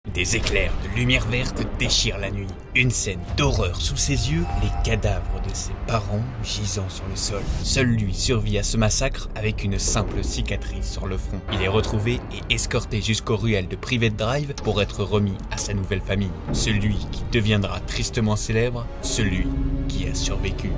Des éclairs de lumière verte déchirent la nuit. Une scène d'horreur sous ses yeux, les cadavres de ses parents gisant sur le sol. Seul lui survit à ce massacre avec une simple cicatrice sur le front. Il est retrouvé et escorté jusqu'aux ruelles de Private Drive pour être remis à sa nouvelle famille. Celui qui deviendra tristement célèbre, celui qui a survécu.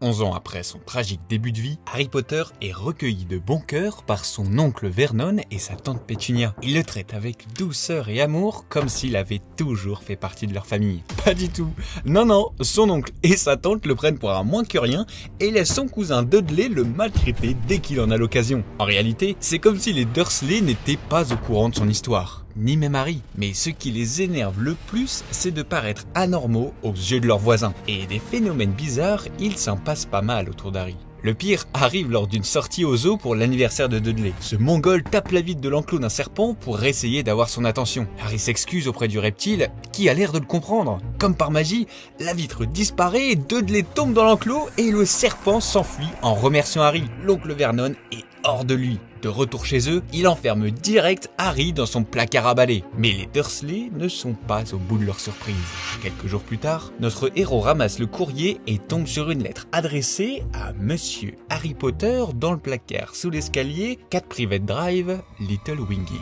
11 ans après son tragique début de vie, Harry Potter est recueilli de bon cœur par son oncle Vernon et sa tante Pétunia. Il le traite avec douceur et amour, comme s'il avait toujours fait partie de leur famille. Pas du tout. Non, son oncle et sa tante le prennent pour un moins que rien et laissent son cousin Dudley le maltraiter dès qu'il en a l'occasion. En réalité, c'est comme si les Dursley n'étaient pas au courant de son histoire. Ni même Harry. Mais ce qui les énerve le plus, c'est de paraître anormaux aux yeux de leurs voisins. Et des phénomènes bizarres, il s'en passe pas mal autour d'Harry. Le pire arrive lors d'une sortie au zoo pour l'anniversaire de Dudley. Ce mongol tape la vitre de l'enclos d'un serpent pour essayer d'avoir son attention. Harry s'excuse auprès du reptile, qui a l'air de le comprendre. Comme par magie, la vitre disparaît, Dudley tombe dans l'enclos et le serpent s'enfuit en remerciant Harry. L'oncle Vernon est hors de lui. De retour chez eux, il enferme direct Harry dans son placard à balai. Mais les Dursley ne sont pas au bout de leur surprise. Quelques jours plus tard, notre héros ramasse le courrier et tombe sur une lettre adressée à Monsieur Harry Potter dans le placard sous l'escalier 4 Private Drive, Little Winging.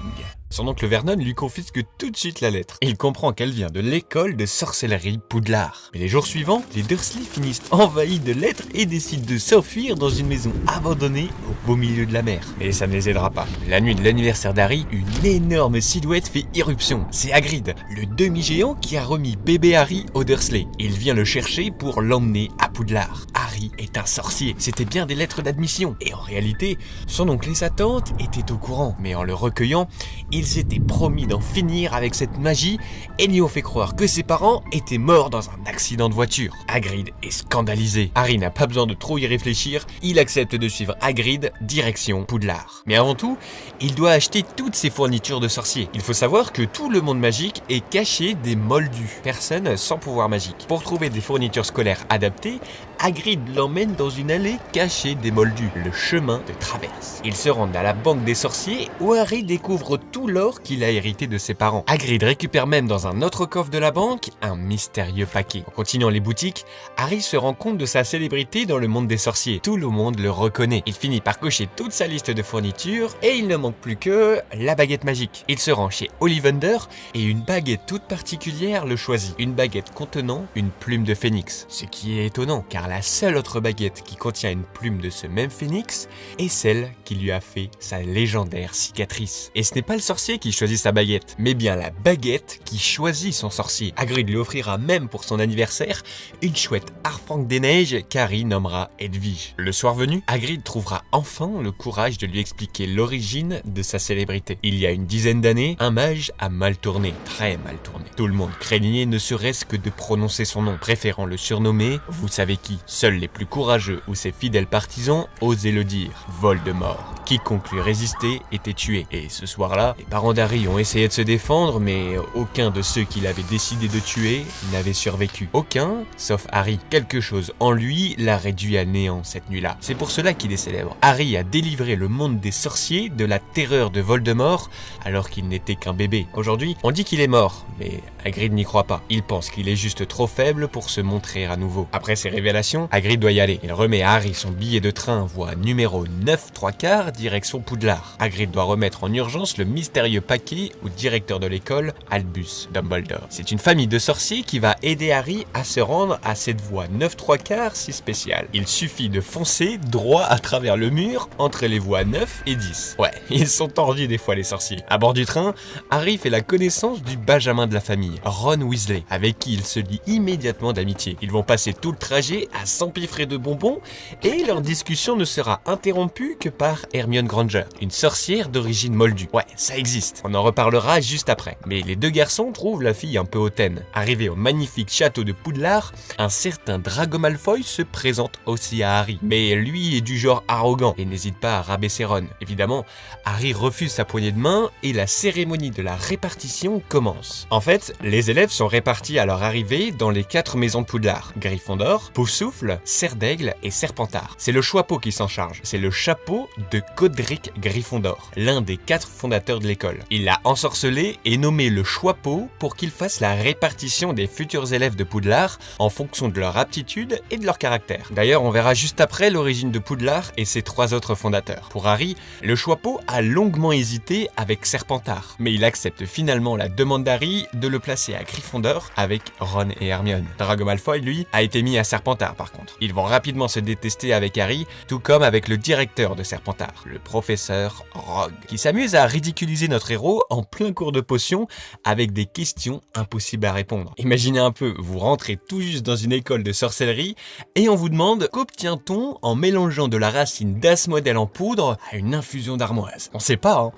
Son oncle Vernon lui confisque tout de suite la lettre. Il comprend qu'elle vient de l'école de sorcellerie Poudlard. Mais les jours suivants, les Dursley finissent envahis de lettres et décident de s'enfuir dans une maison abandonnée au beau milieu de la mer. Mais ça ne les aidera pas. La nuit de l'anniversaire d'Harry, une énorme silhouette fait irruption. C'est Hagrid, le demi-géant qui a remis bébé Harry aux Dursley. Il vient le chercher pour l'emmener à Poudlard. Harry est un sorcier. C'était bien des lettres d'admission. Et en réalité, son oncle et sa tante étaient au courant. Mais en le recueillant, ils s'étaient promis d'en finir avec cette magie et lui ont fait croire que ses parents étaient morts dans un accident de voiture. Hagrid est scandalisé. Harry n'a pas besoin de trop y réfléchir. Il accepte de suivre Hagrid direction Poudlard. Mais avant tout, il doit acheter toutes ses fournitures de sorcier. Il faut savoir que tout le monde magique est caché des moldus, personnes sans pouvoir magique. Pour trouver des fournitures scolaires adaptées, Hagrid l'emmène dans une allée cachée des moldus, le chemin de traverse. Ils se rendent à la banque des sorciers où Harry découvre tout l'or qu'il a hérité de ses parents. Hagrid récupère même dans un autre coffre de la banque un mystérieux paquet. En continuant les boutiques, Harry se rend compte de sa célébrité dans le monde des sorciers. Tout le monde le reconnaît. Il finit par cocher toute sa liste de fournitures et il ne manque plus que la baguette magique. Il se rend chez Ollivander et une baguette toute particulière le choisit. Une baguette contenant une plume de phénix. Ce qui est étonnant car la seule autre baguette qui contient une plume de ce même phénix est celle qui lui a fait sa légendaire cicatrice. Et ce n'est pas le sorcier qui choisit sa baguette, mais bien la baguette qui choisit son sorcier. Hagrid lui offrira même pour son anniversaire une chouette harfang des neiges qu'Harry nommera Hedwige. Le soir venu, Hagrid trouvera enfin le courage de lui expliquer l'origine de sa célébrité. Il y a une dizaine d'années, un mage a mal tourné, très mal tourné. Tout le monde craignait ne serait-ce que de prononcer son nom, préférant le surnommer « vous savez qui ». Seuls les plus courageux ou ses fidèles partisans osaient le dire, Voldemort. Quiconque lui résistait était tué. Et ce soir-là, les parents d'Harry ont essayé de se défendre, mais aucun de ceux qu'il avait décidé de tuer n'avait survécu. Aucun, sauf Harry. Quelque chose en lui l'a réduit à néant cette nuit-là. C'est pour cela qu'il est célèbre. Harry a délivré le monde des sorciers de la terreur de Voldemort alors qu'il n'était qu'un bébé. Aujourd'hui, on dit qu'il est mort, mais Hagrid n'y croit pas. Il pense qu'il est juste trop faible pour se montrer à nouveau. Après ces révélations, Hagrid doit y aller. Il remet à Harry son billet de train voie numéro 9 3/4 direction Poudlard. Hagrid doit remettre en urgence le mystérieux paquet au directeur de l'école, Albus Dumbledore. C'est une famille de sorciers qui va aider Harry à se rendre à cette voie 9 3/4 si spéciale. Il suffit de foncer droit à travers le mur entre les voies 9 et 10. Ouais, ils sont tordus des fois les sorciers. À bord du train, Harry fait la connaissance du benjamin de la famille, Ron Weasley, avec qui il se lie immédiatement d'amitié. Ils vont passer tout le trajet à s'empiffrer de bonbons et leur discussion ne sera interrompue que par Hermione Granger, une sorcière d'origine moldue. Ouais, ça existe. On en reparlera juste après. Mais les deux garçons trouvent la fille un peu hautaine. Arrivé au magnifique château de Poudlard, un certain Drago Malfoy se présente aussi à Harry. Mais lui est du genre arrogant et n'hésite pas à rabaisser Ron. Évidemment, Harry refuse sa poignée de main et la cérémonie de la répartition commence. En fait, les élèves sont répartis à leur arrivée dans les 4 maisons de Poudlard. Gryffondor, Poufsouffle, Souffle, Serre d'Aigle et Serpentard. C'est le Choixpeau qui s'en charge. C'est le chapeau de Godric Gryffondor, l'un des 4 fondateurs de l'école. Il l'a ensorcelé et nommé le Choixpeau pour qu'il fasse la répartition des futurs élèves de Poudlard en fonction de leur aptitude et de leur caractère. D'ailleurs, on verra juste après l'origine de Poudlard et ses 3 autres fondateurs. Pour Harry, le Choixpeau a longuement hésité avec Serpentard, mais il accepte finalement la demande d'Harry de le placer à Gryffondor avec Ron et Hermione. Drago Malfoy, lui, a été mis à Serpentard par contre. Ils vont rapidement se détester avec Harry, tout comme avec le directeur de Serpentard, le professeur Rogue, qui s'amuse à ridiculiser notre héros en plein cours de potions avec des questions impossibles à répondre. Imaginez un peu, vous rentrez tout juste dans une école de sorcellerie et on vous demande qu'obtient-on en mélangeant de la racine d'Asmodèle en poudre à une infusion d'armoise. On sait pas, hein.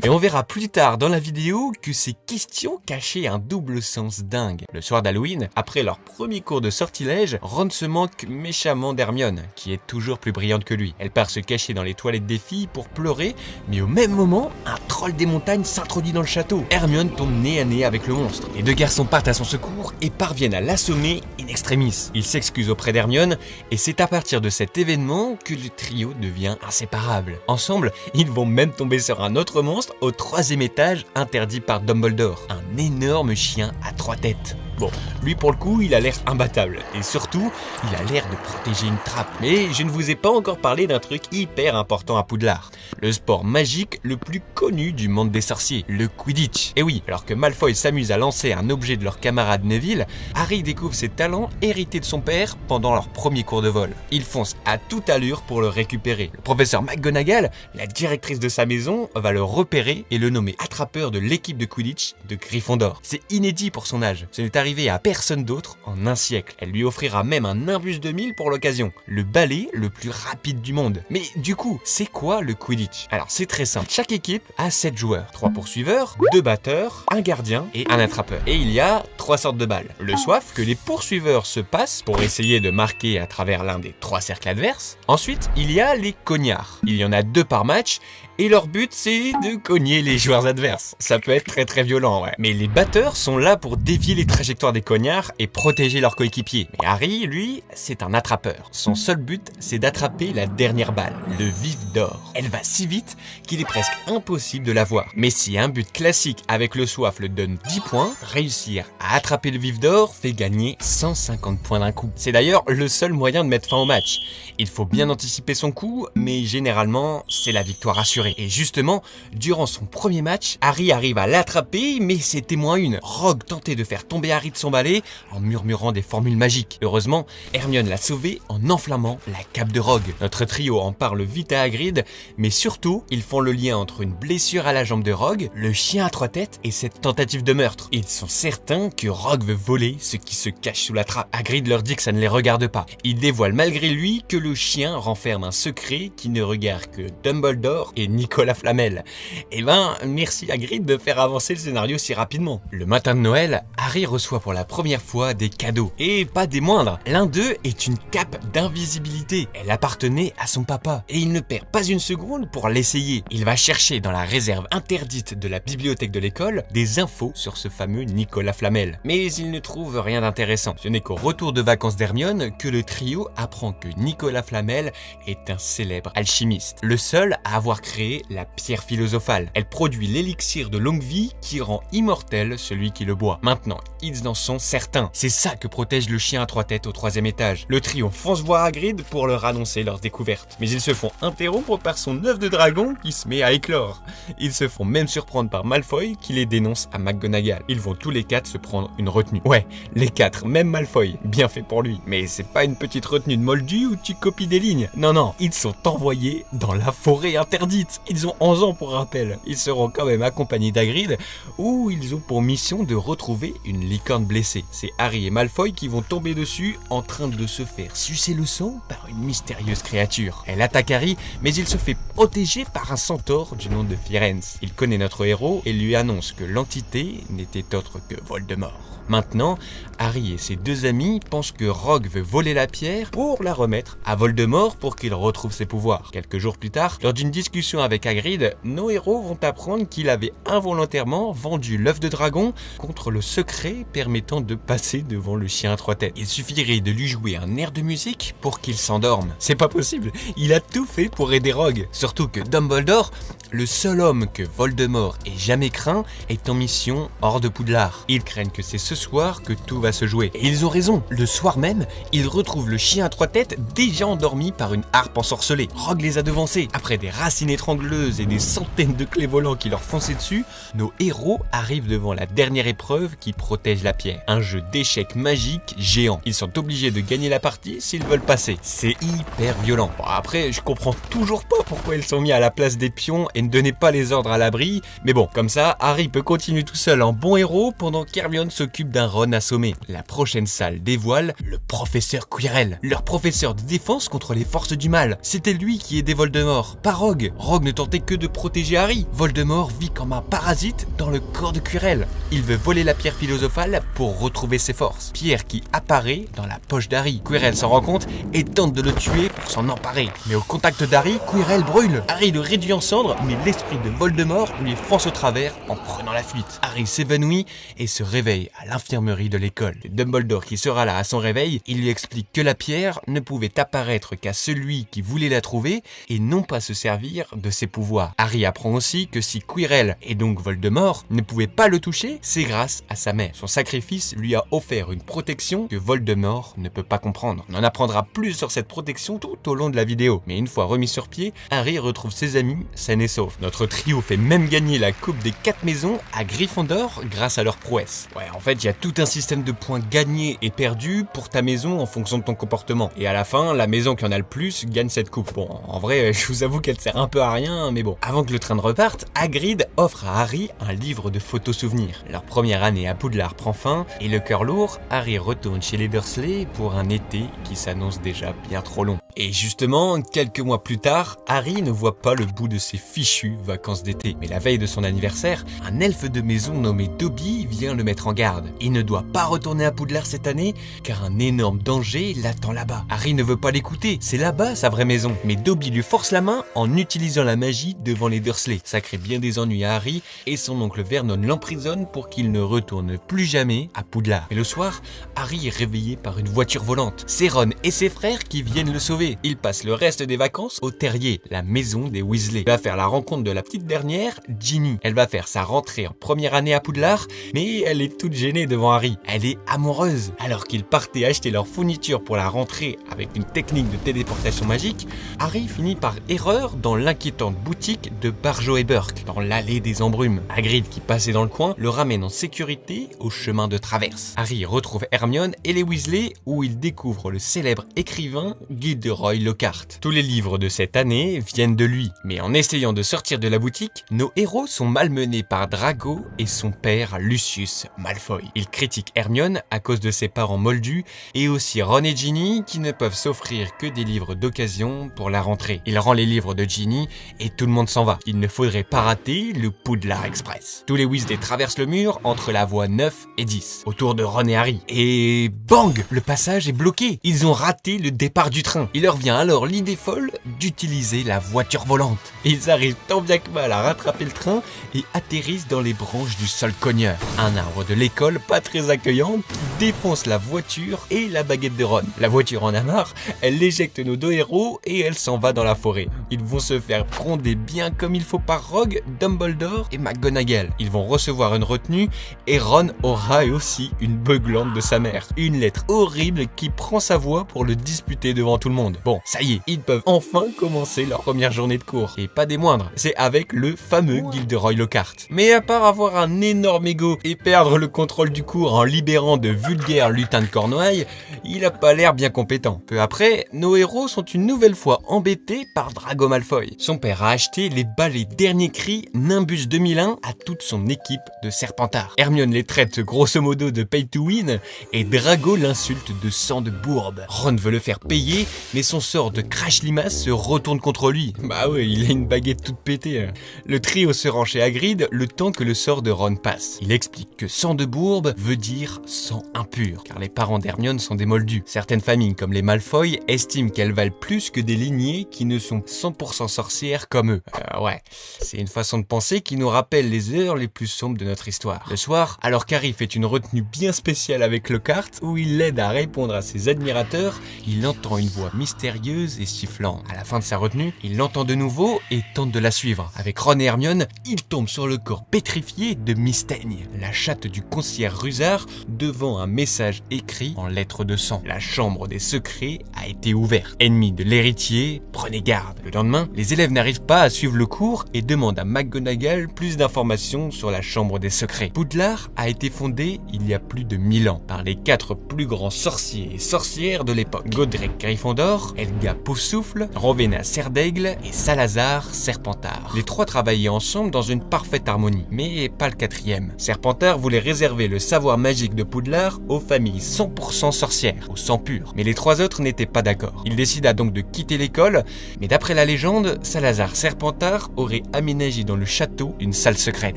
Mais on verra plus tard dans la vidéo que ces questions cachaient un double sens dingue. Le soir d'Halloween, après leur premier cours de sortilège, Ron se moque méchamment d'Hermione, qui est toujours plus brillante que lui. Elle part se cacher dans les toilettes des filles pour pleurer, mais au même moment, un troll des montagnes s'introduit dans le château. Hermione tombe nez à nez avec le monstre. Les 2 garçons partent à son secours et parviennent à l'assommer in extremis. Il s'excuse auprès d'Hermione et c'est à partir de cet événement que le trio devient inséparable. Ensemble, ils vont même tomber sur un autre monstre au 3e étage interdit par Dumbledore. Un énorme chien à 3 têtes. Bon, lui pour le coup, il a l'air imbattable. Et surtout, il a l'air de protéger une trappe. Mais je ne vous ai pas encore parlé d'un truc hyper important à Poudlard. Le sport magique le plus connu du monde des sorciers, le Quidditch. Et oui, alors que Malfoy s'amuse à lancer un objet de leur camarade Neville, Harry découvre ses talents hérités de son père pendant leur premier cours de vol. Il fonce à toute allure pour le récupérer. Le professeur McGonagall, la directrice de sa maison, va le repérer et le nommer attrapeur de l'équipe de Quidditch de Gryffondor. C'est inédit pour son âge. Ce n'est arrivé à personne d'autre en un siècle. Elle lui offrira même un Nimbus 2000 pour l'occasion, le balai le plus rapide du monde. Mais du coup, c'est quoi le Quidditch? Alors c'est très simple, chaque équipe a 7 joueurs, 3 poursuiveurs, 2 batteurs, un gardien et un attrapeur. Et il y a 3 sortes de balles. Le soif que les poursuiveurs se passent pour essayer de marquer à travers l'un des 3 cercles adverses. Ensuite, il y a les cognards. Il y en a 2 par match et leur but c'est de cogner les joueurs adverses. Ça peut être très violent, ouais. Mais les batteurs sont là pour dévier les trajectoires des cognards et protéger leurs coéquipiers. Mais Harry, lui, c'est un attrapeur. Son seul but, c'est d'attraper la dernière balle, le vif d'or. Elle va si vite qu'il est presque impossible de la voir. Mais si un but classique avec le soif le donne 10 points, réussir à attraper le vif d'or fait gagner 150 points d'un coup. C'est d'ailleurs le seul moyen de mettre fin au match. Il faut bien anticiper son coup, mais généralement, c'est la victoire assurée. Et justement, durant son premier match, Harry arrive à l'attraper, mais c'est -1. Rogue tentait de faire tomber Harry de son balai en murmurant des formules magiques. Heureusement, Hermione l'a sauvé en enflammant la cape de Rogue. Notre trio en parle vite à Hagrid, mais surtout, ils font le lien entre une blessure à la jambe de Rogue, le chien à 3 têtes et cette tentative de meurtre. Ils sont certains que Rogue veut voler ce qui se cache sous la trappe. Hagrid leur dit que ça ne les regarde pas. Il dévoile malgré lui que le chien renferme un secret qui ne regarde que Dumbledore et Nicolas Flamel. Eh ben, merci Hagrid de faire avancer le scénario si rapidement. Le matin de Noël, Harry reçoit pour la première fois des cadeaux. Et pas des moindres. L'un d'eux est une cape d'invisibilité. Elle appartenait à son papa. Et il ne perd pas une seconde pour l'essayer. Il va chercher dans la réserve interdite de la bibliothèque de l'école des infos sur ce fameux Nicolas Flamel. Mais il ne trouve rien d'intéressant. Ce n'est qu'au retour de vacances d'Hermione que le trio apprend que Nicolas Flamel est un célèbre alchimiste. Le seul à avoir créé la pierre philosophale. Elle produit l'élixir de longue vie qui rend immortel celui qui le boit. Maintenant, ils en sont certains. C'est ça que protège le chien à 3 têtes au 3e étage. Le trio fonce voir Hagrid pour leur annoncer leur découverte. Mais ils se font interrompre par son œuf de dragon qui se met à éclore. Ils se font même surprendre par Malfoy qui les dénonce à McGonagall. Ils vont tous les 4 se prendre une retenue. Ouais, les 4, même Malfoy. Bien fait pour lui. Mais c'est pas une petite retenue de moldu où tu copies des lignes. Non, ils sont envoyés dans la forêt interdite. Ils ont 11 ans pour rappel. Ils seront quand même accompagnés d'Hagrid où ils ont pour mission de retrouver une licorne blessée. C'est Harry et Malfoy qui vont tomber dessus en train de se faire sucer le sang par une mystérieuse créature. Elle attaque Harry, mais il se fait protégé par un centaure du nom de Firenze. Il connaît notre héros et lui annonce que l'entité n'était autre que Voldemort. Maintenant, Harry et ses deux amis pensent que Rogue veut voler la pierre pour la remettre à Voldemort pour qu'il retrouve ses pouvoirs. Quelques jours plus tard, lors d'une discussion avec Hagrid, nos héros vont apprendre qu'il avait involontairement vendu l'œuf de dragon contre le secret permettant de passer devant le chien à trois têtes. Il suffirait de lui jouer un air de musique pour qu'il s'endorme. C'est pas possible, il a tout fait pour aider Rogue. Surtout que Dumbledore, le seul homme que Voldemort ait jamais craint, est en mission hors de Poudlard. Ils craignent que c'est ce soir que tout va se jouer. Et ils ont raison, le soir même, ils retrouvent le chien à trois têtes déjà endormi par une harpe ensorcelée. Rogue les a devancés. Après des racines étrangleuses et des centaines de clés volants qui leur fonçaient dessus, nos héros arrivent devant la dernière épreuve qui protège la pierre. Un jeu d'échecs magique géant. Ils sont obligés de gagner la partie s'ils veulent passer. C'est hyper violent. Bon, après, je comprends toujours pas pourquoi ils sont mis à la place des pions et ne donnaient pas les ordres à l'abri. Mais bon, comme ça, Harry peut continuer tout seul en bon héros pendant qu'Hermione s'occupe d'un Ron assommé. La prochaine salle dévoile le professeur Quirrell, leur professeur de défense contre les forces du mal. C'était lui qui aidait Voldemort, pas Rogue. Rogue ne tentait que de protéger Harry. Voldemort vit comme un parasite dans le corps de Quirrell. Il veut voler la pierre philosophale pour retrouver ses forces. Pierre qui apparaît dans la poche d'Harry. Quirrell s'en rend compte et tente de le tuer pour s'en emparer. Mais au contact d'Harry, Quirrell brûle. Harry le réduit en cendres, mais l'esprit de Voldemort lui fonce au travers en prenant la fuite. Harry s'évanouit et se réveille à l'infirmerie de l'école. C'est Dumbledore qui sera là à son réveil. Il lui explique que la pierre ne pouvait apparaître qu'à celui qui voulait la trouver et non pas se servir de ses pouvoirs. Harry apprend aussi que si Quirrell, et donc Voldemort, ne pouvait pas le toucher, c'est grâce à sa mère. Son sacrifice lui a offert une protection que Voldemort ne peut pas comprendre. On en apprendra plus sur cette protection tout au long de la vidéo. Mais une fois remis sur pied, Harry retrouve ses amis sains et saufs. Notre trio fait même gagner la coupe des 4 maisons à Gryffondor grâce à leur prouesse. Ouais, en fait, il y a tout un système de points gagnés et perdus pour ta maison en fonction de ton comportement. Et à la fin, la maison qui en a le plus gagne cette coupe. Bon, en vrai, je vous avoue qu'elle sert un peu à rien, mais bon. Avant que le train ne reparte, Hagrid offre à Harry un livre de photos souvenirs. Leur première année à Poudlard prend fin, et le cœur lourd, Harry retourne chez les Dursley pour un été qui s'annonce déjà bien trop long. Et justement, quelques mois plus tard, Harry ne voit pas le bout de ses fichues vacances d'été. Mais la veille de son anniversaire, un elfe de maison nommé Dobby vient le mettre en garde. Il ne doit pas retourner à Poudlard cette année, car un énorme danger l'attend là-bas. Harry ne veut pas l'écouter, c'est là-bas sa vraie maison. Mais Dobby lui force la main en utilisant la magie devant les Dursley. Ça crée bien des ennuis à Harry, et son oncle Vernon l'emprisonne pour qu'il ne retourne plus jamais à Poudlard. Et le soir, Harry est réveillé par une voiture volante. C'est Ron et ses frères qui viennent le sauver. Il passe le reste des vacances au terrier, la maison des Weasley. Il va faire la rencontre de la petite dernière, Ginny. Elle va faire sa rentrée en première année à Poudlard, mais elle est toute gênée devant Harry. Elle est amoureuse. Alors qu'ils partaient acheter leur fourniture pour la rentrée avec une technique de téléportation magique, Harry finit par erreur dans l'inquiétante boutique de Barjo et Burke, dans l'allée des embrumes. Hagrid, qui passait dans le coin, le ramène en sécurité au chemin de traverse. Harry retrouve Hermione et les Weasley, où il découvre le célèbre écrivain Gilderoy Lockhart. Tous les livres de cette année viennent de lui, mais en essayant de sortir de la boutique, nos héros sont malmenés par Drago et son père Lucius Malfoy. Ils critiquent Hermione à cause de ses parents moldus et aussi Ron et Ginny qui ne peuvent s'offrir que des livres d'occasion pour la rentrée. Il rend les livres de Ginny et tout le monde s'en va. Il ne faudrait pas rater le Poudlard Express. Tous les Weasley traversent le mur entre la voie 9 et 10, autour de Ron et Harry. Et bang! Le passage est bloqué. Ils ont raté le départ du train. Il leur vient alors l'idée folle d'utiliser la voiture volante. Ils arrivent tant bien que mal à rattraper le train et atterrissent dans les branches du Solcogneur, un arbre de l'école pas très accueillant qui défonce la voiture et la baguette de Ron. La voiture en a marre, elle éjecte nos deux héros et elle s'en va dans la forêt. Ils vont se faire gronder bien comme il faut par Rogue, Dumbledore et McGonagall. Ils vont recevoir une retenue et Ron aura aussi une beuglante de sa mère. Une lettre horrible qui prend sa voix pour le disputer devant tout le monde. Bon, ça y est, ils peuvent enfin commencer leur première journée de cours. Et pas des moindres. confondre, c'est avec le fameux Gilderoy Lockhart. Mais à part avoir un énorme ego et perdre le contrôle du cours en libérant de vulgaires lutins de Cornouailles, il a pas l'air bien compétent. Peu après, nos héros sont une nouvelle fois embêtés par Drago Malfoy. Son père a acheté les balais dernier cri Nimbus 2001 à toute son équipe de Serpentards. Hermione les traite grosso modo de pay to win et Drago l'insulte de sang de bourbe. Ron veut le faire payer, mais son sort de crash limace se retourne contre lui. Bah ouais, il a une baguette toute pétée. Le trio se rend chez Hagrid le temps que le sort de Ron passe. Il explique que sang de bourbe veut dire sang impur, car les parents d'Hermione sont des moldus. Certaines familles, comme les Malfoy, estiment qu'elles valent plus que des lignées qui ne sont 100% sorcières comme eux. Ouais, c'est une façon de penser qui nous rappelle les heures les plus sombres de notre histoire. Le soir, alors qu'Harry fait une retenue bien spéciale avec Lockhart, où il l'aide à répondre à ses admirateurs, il entend une voix mystérieuse et sifflante. À la fin de sa retenue, il l'entend de nouveau et tente de la suivre. Avec Ron et Hermione, il tombe sur le corps pétrifié de Mystaigne, la chatte du concierge Rusard, devant un message écrit en lettres de sang. La chambre des secrets a été ouverte. Ennemi de l'héritier, prenez garde. Le lendemain, les élèves n'arrivent pas à suivre le cours et demandent à McGonagall plus d'informations sur la chambre des secrets. Poudlard a été fondé il y a plus de 1000 ans par les 4 plus grands sorciers et sorcières de l'époque. Godric Gryffondor, Helga Poufsouffle, Rowena Serdaigle et Salazar Serpentard. Les 3 travaillaient ensemble dans une parfaite harmonie, mais pas le 4e. Serpentard voulait réserver le savoir magique de Poudlard aux familles 100% sorcières, au sang pur. Mais les 3 autres n'étaient pas d'accord. Il décida donc de quitter l'école, mais d'après la légende, Salazar Serpentard aurait aménagé dans le château une salle secrète,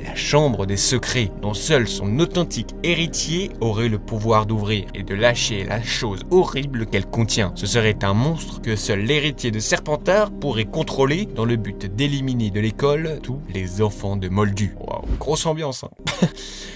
la chambre des secrets, dont seul son authentique héritier aurait le pouvoir d'ouvrir et de lâcher la chose horrible qu'elle contient. Ce serait un monstre que seul l'héritier de Serpentard pourrait contrôler dans le but d'éliminer de l'école tous les enfants de Moldus. Waouh, grosse ambiance, hein.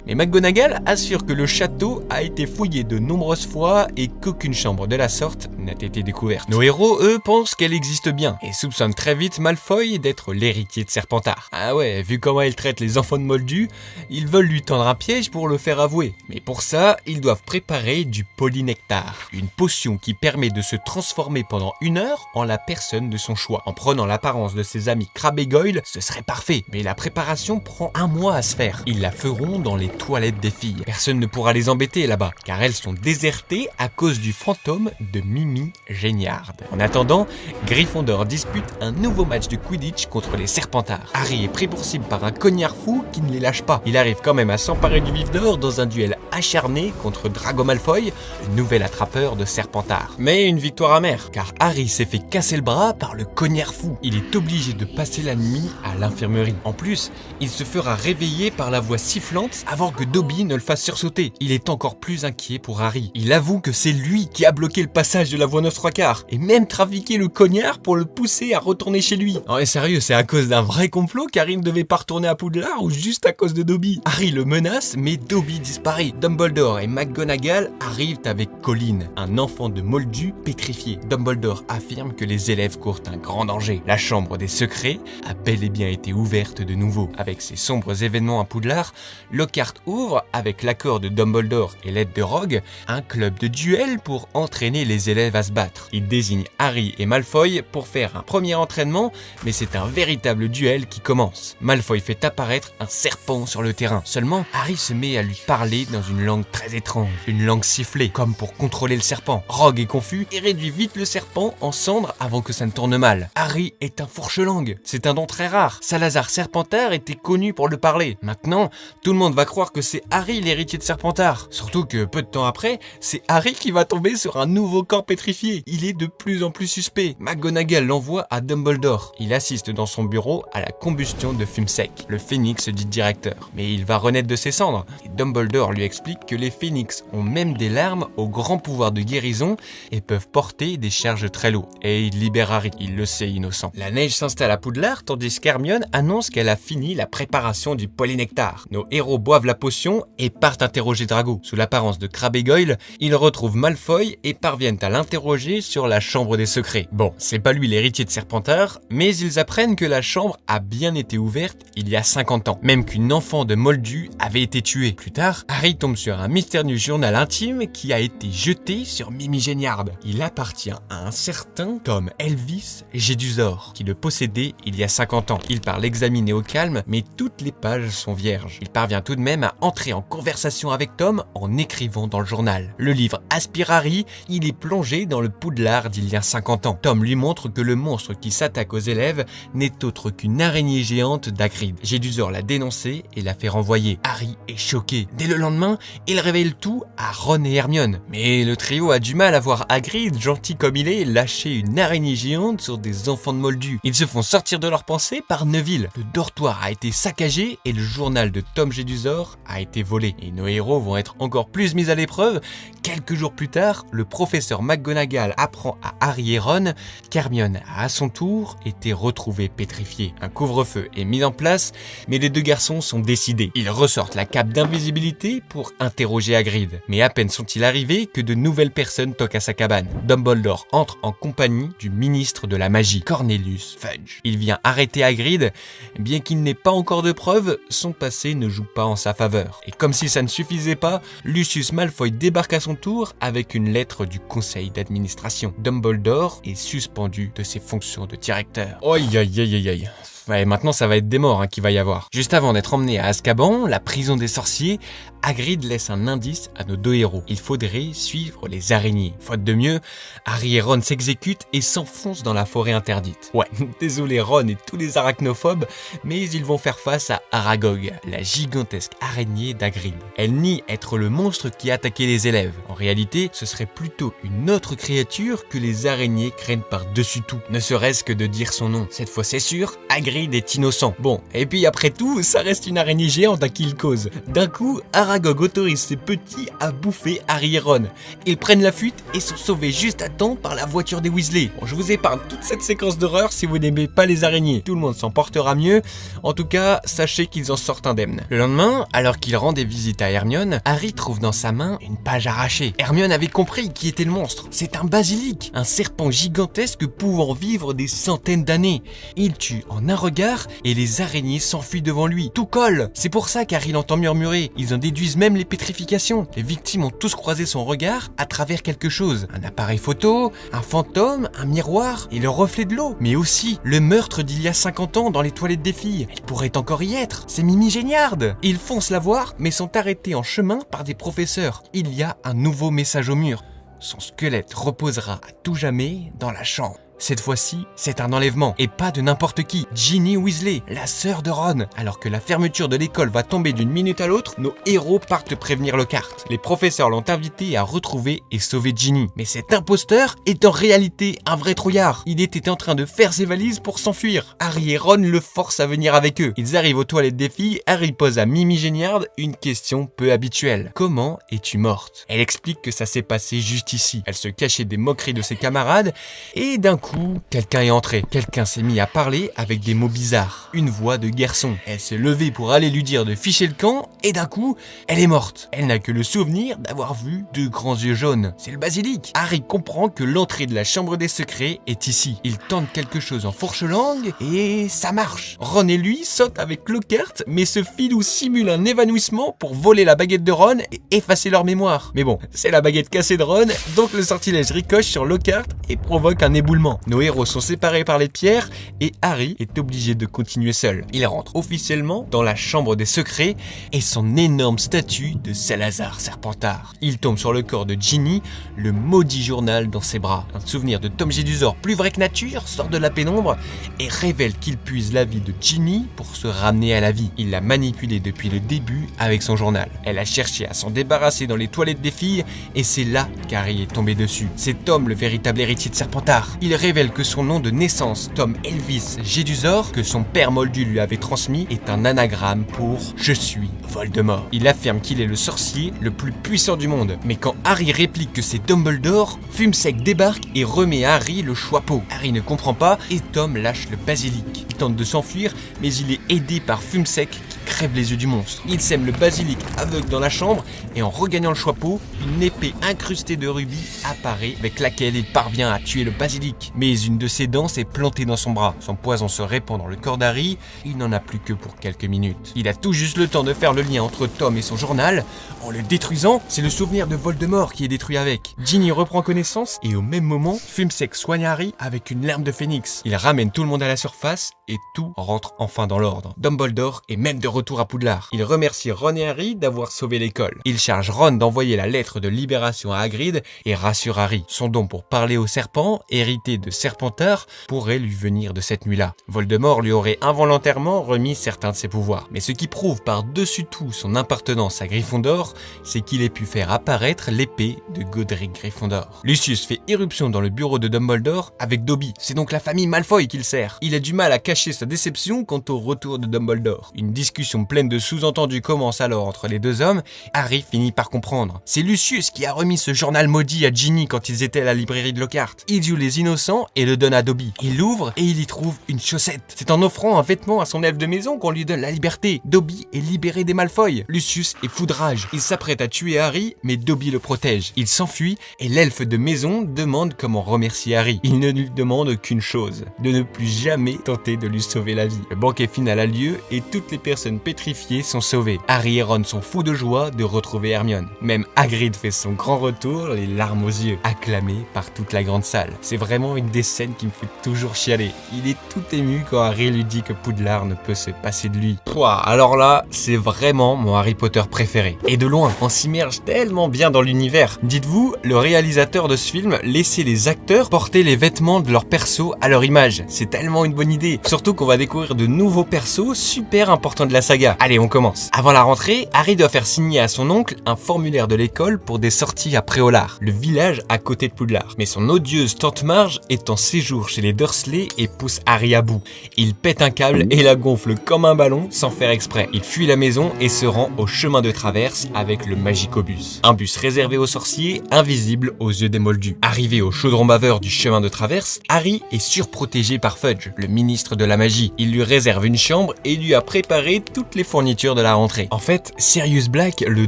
Mais McGonagall assure que le château a été fouillé de nombreuses fois et qu'aucune chambre de la sorte n'a été découverte. Nos héros, eux, pensent qu'elle existe bien et soupçonnent très vite Malfoy d'être l'héritier de Serpentard. Ah ouais, vu comment il traite les enfants de Moldus, ils veulent lui tendre un piège pour le faire avouer. Mais pour ça, ils doivent préparer du polynectar, une potion qui permet de se transformer pendant 1 heure en la personne de son choix. En prenant l'apparence de ses amis Crabbe et Goyle, ce serait parfait, mais la préparation prend 1 mois à se faire. Ils la feront dans les toilettes des filles. Personne ne pourra les embêter là-bas, car elles sont désertées à cause du fantôme de Mimi Géniard. En attendant, Gryffondor dispute un nouveau match de Quidditch contre les Serpentards. Harry est pris pour cible par un cognard fou qui ne les lâche pas. Il arrive quand même à s'emparer du vif d'or dans un duel acharné contre Drago Malfoy, le nouvel attrapeur de Serpentard. Mais une victoire amère, car Harry s'est fait casser le bras par le cognard fou. Il est obligé de passer la nuit à l'infirmerie. En plus, il se fera réveiller par la voix sifflante avant que Dobby ne le fasse sursauter. Il est encore plus inquiet pour Harry. Il avoue que c'est lui qui a bloqué le passage de la voie 9/3 et même trafiqué le cognard pour le pousser à retourner chez lui. Non mais sérieux, c'est à cause d'un vrai complot qu'Harry ne devait pas retourner à Poudlard ou juste à cause de Dobby? Harry le menace, mais Dobby disparaît. Dumbledore et McGonagall arrivent avec Colline, un enfant de Moldu pétrifié. Dumbledore affirme que les élèves courent un grand danger. La chambre des secrets a bel et bien été ouverte de nouveau. Avec ces sombres événements à Poudlard, Lockhart ouvre, avec l'accord de Dumbledore et l'aide de Rogue, un club de duel pour entraîner les élèves à se battre. Il désigne Harry et Malfoy pour faire un premier entraînement, mais c'est un véritable duel qui commence. Malfoy fait apparaître un serpent sur le terrain. Seulement, Harry se met à lui parler dans une langue très étrange, une langue sifflée, comme pour contrôler le serpent. Rogue est confus et réduit vite le serpent en cendres avant que ça ne tourne mal. Harry est un fourche-langue. C'est un don très rare. Salazar Serpentard était connu pour le parler. Maintenant, tout le monde va croire que c'est Harry l'héritier de Serpentard. Surtout que peu de temps après, c'est Harry qui va tomber sur un nouveau corps pétrifié. Il est de plus en plus suspect. McGonagall l'envoie à Dumbledore. Il assiste dans son bureau à la combustion de Fumsec, le phénix dit directeur. Mais il va renaître de ses cendres. Et Dumbledore lui explique que les phénix ont même des larmes au grand pouvoir de guérison et peuvent porter des charges très lourdes. Et il libère Harry. Il le sait innocent. La neige s'installe à Poudlard tandis qu'Hermione annonce qu'elle a fini la préparation du polynectar. Nos héros boivent la potion et partent interroger Drago. Sous l'apparence de Crabbe et Goyle, ils retrouvent Malfoy et parviennent à l'interroger sur la chambre des secrets. Bon, c'est pas lui l'héritier de Serpentard, mais ils apprennent que la chambre a bien été ouverte il y a 50 ans, même qu'une enfant de Moldu avait été tuée. Plus tard, Harry tombe sur un mystérieux journal intime qui a été jeté sur Mimi Géniard. Il appartient à un certain Tom Elvis Jedusor, qui le possédait il y a 50 ans. Il part l'examiner au calme, mais toutes les pages sont vierges. Il parvient tout de même à entrer en conversation avec Tom en écrivant dans le journal. Le livre aspire Harry, il est plongé dans le Poudlard d'il y a 50 ans. Tom lui montre que le monstre qui s'attaque aux élèves n'est autre qu'une araignée géante d'Hagrid. Jedusor l'a dénoncé et l'a fait renvoyer. Harry est choqué. Dès le lendemain, il révèle tout à Ron et Hermione. Mais le trio a du mal à voir Hagrid, gentil comme il est, lâcher une araignée géante sur des enfants de Moldu. Ils se font sortir de leurs pensées par Neville. Le dortoir a été saccagé et le journal de Tom Jedusor a été volé. Et nos héros vont être encore plus mis à l'épreuve. Quelques jours plus tard, le professeur McGonagall apprend à Harry et Ron qu'Hermione a à son tour été retrouvée pétrifiée. Un couvre-feu est mis en place, mais les deux garçons sont décidés. Ils ressortent la cape d'invisibilité pour interroger Hagrid. Mais à peine sont-ils arrivés que de nouvelles personnes toquent à sa cabane. Dumbledore entre en compagnie du ministre de la magie, Cornelius Fudge. Il vient arrêter Hagrid. Bien qu'il n'ait pas encore de preuves, son passé ne joue pas en sa faveur. Et comme si ça ne suffisait pas, Lucius Malfoy débarque à son tour avec une lettre du conseil d'administration. Dumbledore est suspendu de ses fonctions de directeur. Aïe aïe aïe aïe aïe. Ouais, maintenant ça va être des morts qu'il va y avoir. Juste avant d'être emmené à Azkaban, la prison des sorciers, Hagrid laisse un indice à nos deux héros. Il faudrait suivre les araignées. Faute de mieux, Harry et Ron s'exécutent et s'enfoncent dans la forêt interdite. Ouais, désolé Ron et tous les arachnophobes, mais ils vont faire face à Aragog, la gigantesque araignée d'Hagrid. Elle nie être le monstre qui attaquait les élèves. En réalité, ce serait plutôt une autre créature que les araignées craignent par-dessus tout. Ne serait-ce que de dire son nom. Cette fois c'est sûr, Hagrid est innocent. Bon, et puis après tout, ça reste une araignée géante à qui il cause. D'un coup, Aragog autorise ses petits à bouffer Harry et Ron. Ils prennent la fuite et sont sauvés juste à temps par la voiture des Weasley. Bon, je vous épargne toute cette séquence d'horreur si vous n'aimez pas les araignées. Tout le monde s'en portera mieux. En tout cas, sachez qu'ils en sortent indemnes. Le lendemain, alors qu'il rend des visites à Hermione, Harry trouve dans sa main une page arrachée. Hermione avait compris qui était le monstre. C'est un basilic, un serpent gigantesque pouvant vivre des centaines d'années. Il tue en un regard et les araignées s'enfuient devant lui. Tout colle. C'est pour ça qu'Harry l'entend murmurer. Ils en déduisent même les pétrifications. Les victimes ont tous croisé son regard à travers quelque chose. Un appareil photo, un fantôme, un miroir et le reflet de l'eau. Mais aussi le meurtre d'il y a 50 ans dans les toilettes des filles. Elle pourrait encore y être. C'est Mimi Géniard. Ils foncent la voir mais sont arrêtés en chemin par des professeurs. Il y a un nouveau message au mur. Son squelette reposera à tout jamais dans la chambre. Cette fois-ci, c'est un enlèvement, et pas de n'importe qui. Ginny Weasley, la sœur de Ron. Alors que la fermeture de l'école va tomber d'une minute à l'autre, nos héros partent prévenir Lockhart. Les professeurs l'ont invité à retrouver et sauver Ginny. Mais cet imposteur est en réalité un vrai trouillard. Il était en train de faire ses valises pour s'enfuir. Harry et Ron le forcent à venir avec eux. Ils arrivent aux toilettes des filles, Harry pose à Mimi Géniard une question peu habituelle. Comment es-tu morte? Elle explique que ça s'est passé juste ici. Elle se cachait des moqueries de ses camarades, et d'un coup, quelqu'un est entré. Quelqu'un s'est mis à parler avec des mots bizarres. Une voix de garçon. Elle s'est levée pour aller lui dire de ficher le camp et d'un coup, elle est morte. Elle n'a que le souvenir d'avoir vu deux grands yeux jaunes. C'est le basilic. Harry comprend que l'entrée de la chambre des secrets est ici. Il tente quelque chose en fourche-langue et ça marche. Ron et lui sautent avec Lockhart, mais ce filou simule un évanouissement pour voler la baguette de Ron et effacer leur mémoire. Mais bon, c'est la baguette cassée de Ron, donc le sortilège ricoche sur Lockhart et provoque un éboulement. Nos héros sont séparés par les pierres et Harry est obligé de continuer seul. Il rentre officiellement dans la chambre des secrets et son énorme statue de Salazar Serpentard. Il tombe sur le corps de Ginny, le maudit journal dans ses bras. Un souvenir de Tom Jedusor plus vrai que nature sort de la pénombre et révèle qu'il puise la vie de Ginny pour se ramener à la vie. Il l'a manipulée depuis le début avec son journal. Elle a cherché à s'en débarrasser dans les toilettes des filles et c'est là qu'Harry est tombé dessus. C'est Tom le véritable héritier de Serpentard. Il révèle que son nom de naissance, Tom Elvis Jedusor, que son père Moldu lui avait transmis, est un anagramme pour « Je suis Voldemort ». Il affirme qu'il est le sorcier le plus puissant du monde. Mais quand Harry réplique que c'est Dumbledore, Fumsec débarque et remet à Harry le choix-peau. Harry ne comprend pas et Tom lâche le basilic. Il tente de s'enfuir, mais il est aidé par Fumsec qui crève les yeux du monstre. Il sème le basilic aveugle dans la chambre et en regagnant le chapeau, une épée incrustée de rubis apparaît avec laquelle il parvient à tuer le basilic. Mais une de ses dents s'est plantée dans son bras. Son poison se répand dans le corps d'Harry, il n'en a plus que pour quelques minutes. Il a tout juste le temps de faire le lien entre Tom et son journal. En le détruisant, c'est le souvenir de Voldemort qui est détruit avec. Ginny reprend connaissance et au même moment, Fumsec soigne Harry avec une larme de phénix. Il ramène tout le monde à la surface et tout rentre enfin dans l'ordre. Dumbledore est même de retour à Poudlard. Il remercie Ron et Harry d'avoir sauvé l'école. Il charge Ron d'envoyer la lettre de libération à Hagrid et rassure Harry. Son don pour parler au serpent, hérité de Serpentard, pourrait lui venir de cette nuit-là. Voldemort lui aurait involontairement remis certains de ses pouvoirs. Mais ce qui prouve par-dessus tout son appartenance à Gryffondor, c'est qu'il ait pu faire apparaître l'épée de Godric Gryffondor. Lucius fait irruption dans le bureau de Dumbledore avec Dobby. C'est donc la famille Malfoy qu'il sert. Il a du mal à cacher sa déception quant au retour de Dumbledore. Une discussion pleine de sous-entendus commence alors entre les deux hommes. Harry finit par comprendre. C'est Lucius qui a remis ce journal maudit à Ginny quand ils étaient à la librairie de Lockhart. Il joue les innocents et le donne à Dobby. Il l'ouvre et il y trouve une chaussette. C'est en offrant un vêtement à son elfe de maison qu'on lui donne la liberté. Dobby est libéré des Malfoy. Lucius est fou de rage. Il s'apprête à tuer Harry, mais Dobby le protège. Il s'enfuit et l'elfe de maison demande comment remercier Harry. Il ne lui demande qu'une chose, de ne plus jamais tenter de lui sauver la vie. Le banquet final a lieu et toutes les personnes pétrifiées sont sauvées. Harry et Ron sont fous de joie de retrouver Hermione. Même Hagrid fait son grand retour, les larmes aux yeux, acclamé par toute la grande salle. C'est vraiment une des scènes qui me fait toujours chialer. Il est tout ému quand Harry lui dit que Poudlard ne peut se passer de lui. Pouah, alors là, c'est vraiment mon Harry Potter préféré. Et de loin, on s'immerge tellement bien dans l'univers. Dites-vous, le réalisateur de ce film laissait les acteurs porter les vêtements de leurs persos à leur image. C'est tellement une bonne idée. Surtout qu'on va découvrir de nouveaux persos super importants de la saga. Allez, on commence. Avant la rentrée, Harry doit faire signer à son oncle un formulaire de l'école pour des sorties à Préolard, le village à côté de Poudlard. Mais son odieuse tante Marge est en séjour chez les Dursley et pousse Harry à bout. Il pète un câble et la gonfle comme un ballon sans faire exprès. Il fuit la maison et se rend au chemin de traverse avec le Magicobus. Un bus réservé aux sorciers, invisible aux yeux des moldus. Arrivé au chaudron baveur du chemin de traverse, Harry est surprotégé par Fudge, le ministre de la magie. Il lui réserve une chambre et lui a préparé toutes les fournitures de la rentrée. En fait, Sirius Black, le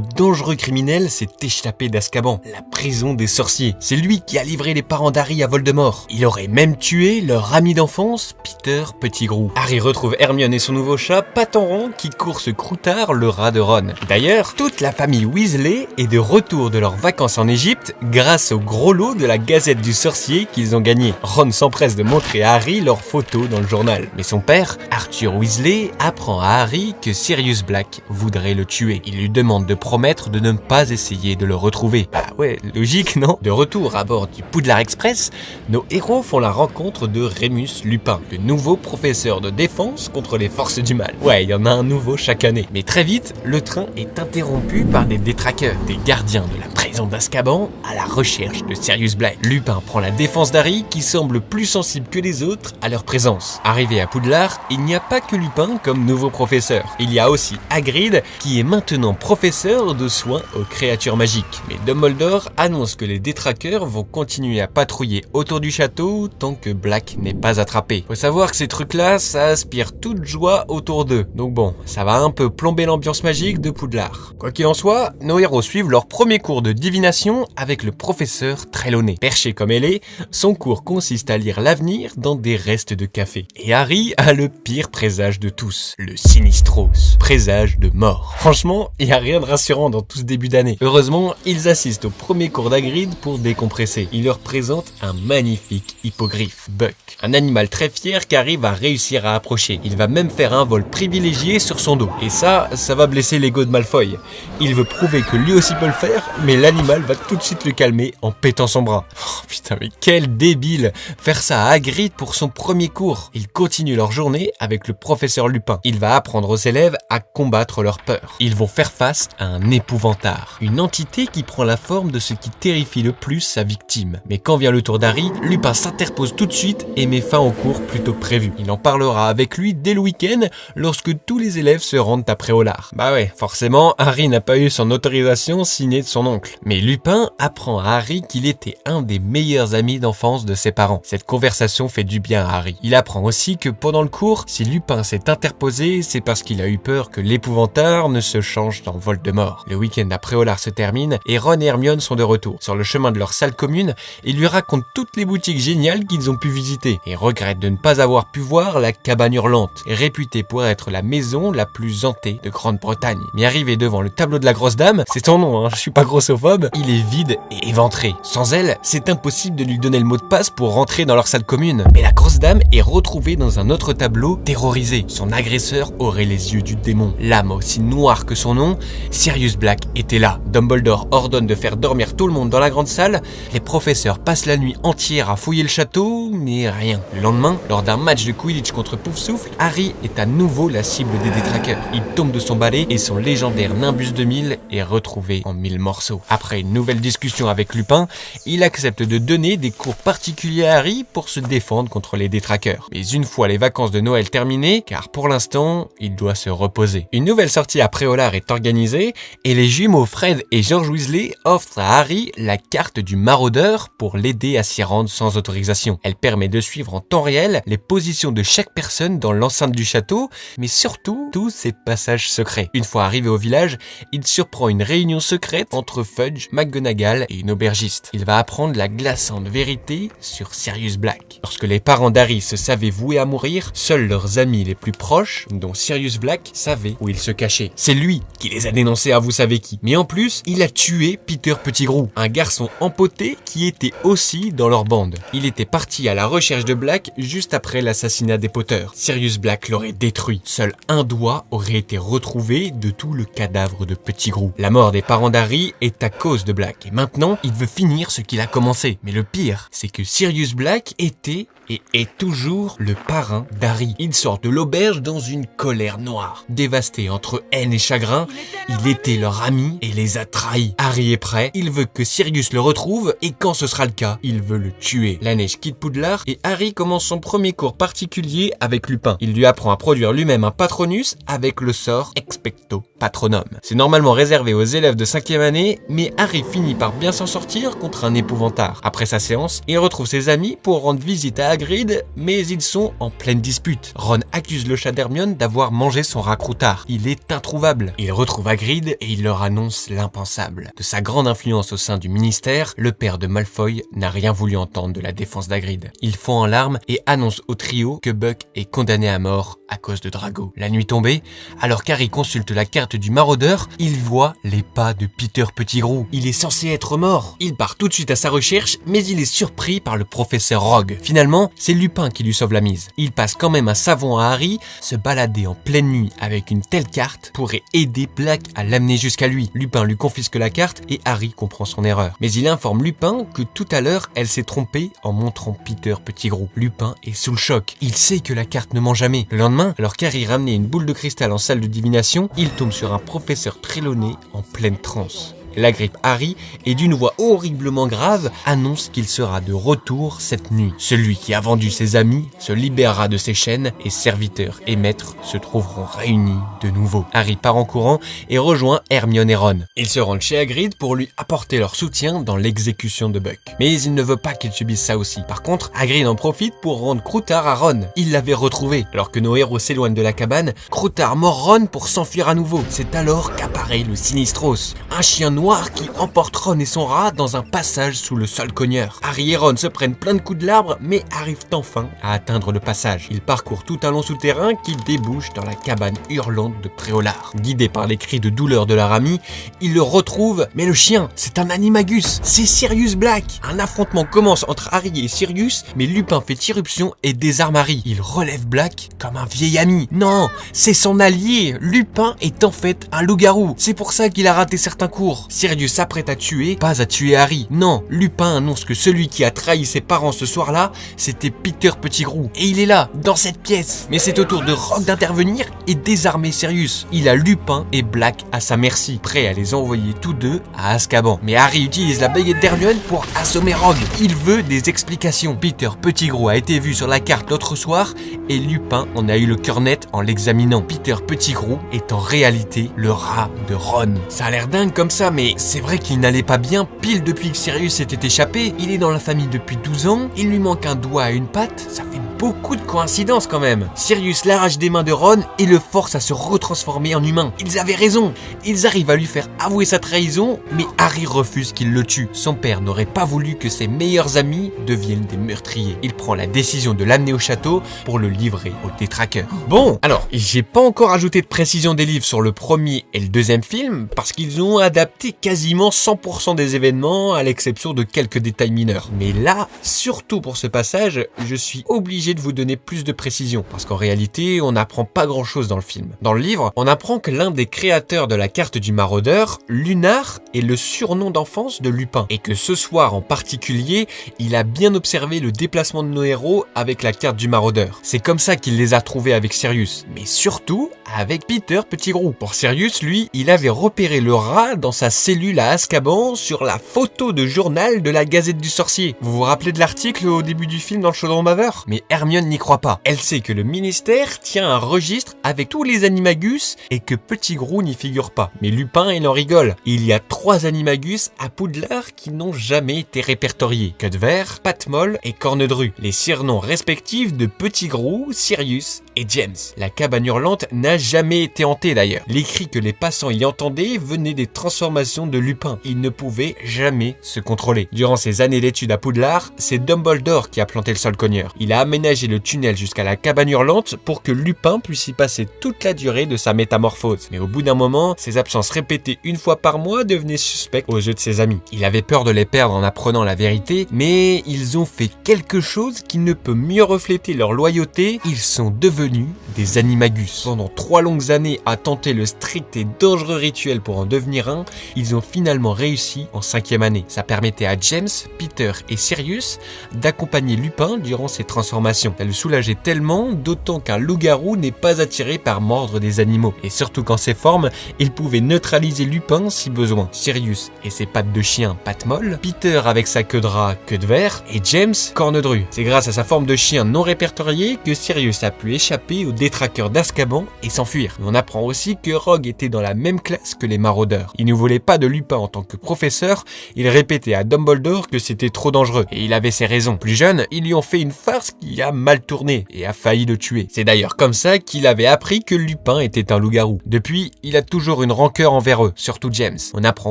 dangereux criminel, s'est échappé d'Azkaban, la prison des sorciers. C'est lui qui a livré les parents d'Harry à Voldemort. Il aurait même tué leur ami d'enfance, Peter Pettigrew. Harry retrouve Hermione et son nouveau chat, Patenron, qui court ce croutard, le rat de Ron. D'ailleurs, toute la famille Weasley est de retour de leurs vacances en Égypte grâce au gros lot de la Gazette du Sorcier qu'ils ont gagné. Ron s'empresse de montrer à Harry leurs photos dans le journal. Mais son père, Arthur Weasley, apprend à Harry que Sirius Black voudrait le tuer. Il lui demande de promettre de ne pas essayer de le retrouver. Bah ouais, logique, non? De retour à bord du Poudlard Express, nos héros font la rencontre de Rémus Lupin, le nouveau professeur de défense contre les forces du mal. Ouais, il y en a un nouveau chaque année. Mais très vite, le train est interrompu par des détraqueurs, des gardiens de la prison d'Azkaban à la recherche de Sirius Black. Lupin prend la défense d'Harry qui semble plus sensible que les autres à leur présence. Arrivé à Poudlard, il n'y a pas que Lupin comme nouveau professeur. Il y a aussi Hagrid qui est maintenant professeur de soins aux créatures magiques. Mais Dumbledore annonce que les détraqueurs vont continuer à patrouiller autour du château tant que Black n'est pas attrapé. Faut savoir que ces trucs-là, ça aspire toute joie autour d'eux. Donc bon, ça va un peu plomber l'ambiance magique de Poudlard. Quoi qu'il en soit, nos héros suivent leur premier cours de divination avec le professeur Trelawney. Perché comme elle est, son cours consiste à lire l'avenir dans des restes de café. Et Harry a le pire présage de tous, le Sinistros, présage de mort. Franchement, il n'y a rien de rassurant dans tout ce début d'année. Heureusement, ils assistent au premier cours d'Hagrid pour décompresser. Il leur présente un magnifique hippogriffe, Buck. Un animal très fier qu'Harry va réussir à approcher. Il va même faire un vol privilégié sur son dos. Et ça va blesser l'ego de Malfoy. Il veut prouver que lui aussi peut le faire, mais l'animal va tout de suite le calmer en pétant son bras. Oh putain, mais quel débile! Faire ça à Hagrid pour son premier cours. Ils continuent leur journée avec le professeur Lupin. Il va apprendre aux élèves à combattre leur peur. Ils vont faire face à un épouvantard, une entité qui prend la forme de ce qui terrifie le plus sa victime. Mais quand vient le tour d'Harry, Lupin s'interpose tout de suite et met fin au cours plus tôt que prévu. Il en parlera avec lui dès le week-end lorsque tous les élèves se rendent à Préolard. Bah ouais, forcément, Harry n'a pas eu son autorisation signée de son oncle. Mais Lupin apprend à Harry qu'il était un des meilleurs amis d'enfance de ses parents. Cette conversation fait du bien à Harry. Il apprend aussi que pendant le cours, si Lupin s'est interposé, c'est parce qu'il a eu peur que l'Épouvanteur ne se change en Voldemort. Le week-end à Préolard se termine et Ron et Hermione sont de retour. Sur le chemin de leur salle commune, ils lui racontent toutes les boutiques géniales qu'ils ont pu visiter et regrettent de ne pas avoir pu voir la cabane hurlante, réputée pour être la maison la plus hantée de Grande-Bretagne. Mais arrivé devant le tableau de la grosse dame, c'est son nom, je suis pas grossophobe, il est vide et éventré. Sans elle, c'est impossible de lui donner le mot de passe pour rentrer dans leur salle commune. Mais la grosse dame est retrouvée dans un autre tableau, terrorisée. Son agresseur aurait les yeux du démon, l'âme aussi noire que son nom. Sirius Black était là. Dumbledore ordonne de faire dormir tout le monde dans la grande salle. Les professeurs passent la nuit entière à fouiller le château, mais rien. Le lendemain, lors d'un match de Quidditch contre Poufsouffle, Harry est à nouveau la cible des détraqueurs. Il tombe de son balai et son légendaire Nimbus 2000 est retrouvé en 1000 morceaux. Après une nouvelle discussion avec Lupin, il accepte de donner des cours particuliers à Harry pour se défendre contre les détraqueurs. Mais une fois les vacances de Noël terminées, car pour l'instant, il doit se reposer. Une nouvelle sortie à Préolard est organisée et les jumeaux Fred et George Weasley offrent à Harry la carte du maraudeur pour l'aider à s'y rendre sans autorisation. Elle permet de suivre en temps réel les positions de chaque personne dans l'enceinte du château, mais surtout tous ses passages secrets. Une fois arrivé au village, il surprend une réunion secrète entre Fudge, McGonagall et une aubergiste. Il va apprendre la glaçante vérité sur Sirius Black. Lorsque les parents d'Harry se savaient voués à mourir, seuls leurs amis les plus proches, dont Sirius Black, savaient où il se cachait. C'est lui qui les a dénoncés à vous savez qui. Mais en plus, il a tué Peter Pettigrew, un garçon empoté qui était aussi dans leur bande. Il était parti à la recherche de Black juste après l'assassinat des Potter. Sirius Black l'aurait détruit. Seul un doigt aurait été retrouvé de tout le cadavre de Pettigrew. La mort des parents d'Harry est à cause de Black. Et maintenant, il veut finir ce qu'il a commencé. Mais le pire, c'est que Sirius Black était et est toujours le parrain d'Harry. Il sort de l'auberge dans une colère noire. Dévasté entre haine et chagrin, il était leur ami et les a trahis. Harry est prêt, il veut que Sirius le retrouve et quand ce sera le cas, il veut le tuer. La neige quitte Poudlard et Harry commence son premier cours particulier avec Lupin. Il lui apprend à produire lui-même un Patronus avec le sort Expecto Patronum. C'est normalement réservé aux élèves de 5e année, mais Harry finit par bien s'en sortir contre un épouvantard. Après sa séance, il retrouve ses amis pour rendre visite à Hagrid, mais ils sont en pleine dispute. Ron accuse le chat d'Hermione d'avoir mangé son rat Croutard. Il est introuvable. Il retrouve Hagrid et il leur annonce l'impensable. De sa grande influence au sein du ministère, le père de Malfoy n'a rien voulu entendre de la défense d'Hagrid. Il fond en larmes et annonce au trio que Buck est condamné à mort à cause de Drago. La nuit tombée, alors qu'Harry consulte la carte du maraudeur, il voit les pas de Peter Pettigrew. Il est censé être mort. Il part tout de suite à sa recherche, mais il est surpris par le professeur Rogue. Finalement, c'est Lupin qui lui sauve la mise. Il passe quand même un savon à Harry. Se balader en pleine nuit avec une telle carte pourrait aider Black à l'amener jusqu'à lui. Lupin lui confisque la carte et Harry comprend son erreur. Mais il informe Lupin que tout à l'heure, elle s'est trompée en montrant Peter Pettigrew. Lupin est sous le choc. Il sait que la carte ne ment jamais. Le lendemain, alors qu'Harry ramenait une boule de cristal en salle de divination, il tombe sur un professeur Trelawney en pleine transe. L'agrippe Harry et d'une voix horriblement grave annonce qu'il sera de retour cette nuit. Celui qui a vendu ses amis se libérera de ses chaînes et serviteurs et maîtres se trouveront réunis de nouveau. Harry part en courant et rejoint Hermione et Ron. Ils se rendent chez Hagrid pour lui apporter leur soutien dans l'exécution de Buck. Mais il ne veut pas qu'il subisse ça aussi. Par contre, Hagrid en profite pour rendre Croutard à Ron. Il l'avait retrouvé. Alors que nos héros s'éloignent de la cabane, Croutard mord Ron pour s'enfuir à nouveau. C'est alors qu'apparaît le Sinistros, un chien noir qui emporte Ron et son rat dans un passage sous le sol cogneur. Harry et Ron se prennent plein de coups de l'arbre, mais arrivent enfin à atteindre le passage. Ils parcourent tout un long souterrain qui débouche dans la cabane hurlante de Préolard. Guidés par les cris de douleur de leur ami, ils le retrouvent, mais le chien, c'est un animagus, c'est Sirius Black. Un affrontement commence entre Harry et Sirius, mais Lupin fait irruption et désarme Harry. Il relève Black comme un vieil ami. Non, c'est son allié. Lupin est en fait un loup-garou. C'est pour ça qu'il a raté certains cours. Sirius s'apprête à tuer, pas à tuer Harry. Non, Lupin annonce que celui qui a trahi ses parents ce soir-là, c'était Peter Pettigrew. Et il est là, dans cette pièce. Mais c'est au tour de Rogue d'intervenir et désarmer Sirius. Il a Lupin et Black à sa merci, prêt à les envoyer tous deux à Azkaban. Mais Harry utilise la baguette d'Hermione pour assommer Rogue. Il veut des explications. Peter Pettigrew a été vu sur la carte l'autre soir et Lupin en a eu le cœur net en l'examinant. Peter Pettigrew est en réalité le rat de Ron. Ça a l'air dingue comme ça, mais mais c'est vrai qu'il n'allait pas bien pile depuis que Sirius s'était échappé. Il est dans la famille depuis 12 ans, il lui manque un doigt et une patte, ça fait beaucoup de coïncidences quand même. Sirius l'arrache des mains de Ron et le force à se retransformer en humain. Ils avaient raison, ils arrivent à lui faire avouer sa trahison, mais Harry refuse qu'il le tue. Son père n'aurait pas voulu que ses meilleurs amis deviennent des meurtriers. Il prend la décision de l'amener au château pour le livrer aux détraqueurs. Bon, alors, j'ai pas encore ajouté de précision des livres sur le premier et le deuxième film, parce qu'ils ont adapté quasiment 100% des événements, à l'exception de quelques détails mineurs. Mais là, surtout pour ce passage, je suis obligé de vous donner plus de précision, parce qu'en réalité, on n'apprend pas grand chose dans le film. Dans le livre, on apprend que l'un des créateurs de la carte du maraudeur, Lunar, est le surnom d'enfance de Lupin, et que ce soir en particulier, il a bien observé le déplacement de nos héros avec la carte du maraudeur. C'est comme ça qu'il les a trouvés avec Sirius, mais surtout avec Peter Pettigrew. Pour Sirius, lui, il avait repéré le rat dans sa cellule à Azkaban sur la photo de journal de la Gazette du Sorcier. Vous vous rappelez de l'article au début du film dans le chaudron baveur? Mais Hermione n'y croit pas. Elle sait que le ministère tient un registre avec tous les animagus et que Pettigrew n'y figure pas. Mais Lupin, il en rigole. Il y a 3 animagus à Poudlard qui n'ont jamais été répertoriés. Queudevert, Patmol et Cornedru. Les surnoms respectifs de Pettigrew, Sirius et James. La cabane hurlante n'a jamais été hantée d'ailleurs. Les cris que les passants y entendaient venaient des transformations de Lupin. Il ne pouvait jamais se contrôler. Durant ses années d'études à Poudlard, c'est Dumbledore qui a planté le sol cogneur. Il a aménagé le tunnel jusqu'à la cabane hurlante pour que Lupin puisse y passer toute la durée de sa métamorphose. Mais au bout d'un moment, ses absences répétées une fois par mois devenaient suspectes aux yeux de ses amis. Il avait peur de les perdre en apprenant la vérité, mais ils ont fait quelque chose qui ne peut mieux refléter leur loyauté. Ils sont devenus des animagus. Pendant 3 longues années à tenter le strict et dangereux rituel pour en devenir un, ils ont finalement réussi en 5e année. Ça permettait à James, Peter et Sirius d'accompagner Lupin durant ses transformations. Ça le soulageait tellement, d'autant qu'un loup-garou n'est pas attiré par mordre des animaux. Et surtout qu'en ces formes, il pouvait neutraliser Lupin si besoin. Sirius et ses pattes de chien, pattes molles, Peter avec sa queue de rat, queue de verre, et James, cornedru. C'est grâce à sa forme de chien non répertoriée que Sirius a pu échapper aux détraqueurs d'Azkaban et s'enfuir. On apprend aussi que Rogue était dans la même classe que les maraudeurs. Il ne voulait pas de Lupin en tant que professeur, il répétait à Dumbledore que c'était trop dangereux, et il avait ses raisons. Plus jeune, ils lui ont fait une farce qui a mal tourné et a failli le tuer. C'est d'ailleurs comme ça qu'il avait appris que Lupin était un loup-garou. Depuis, il a toujours une rancœur envers eux, surtout James. On apprend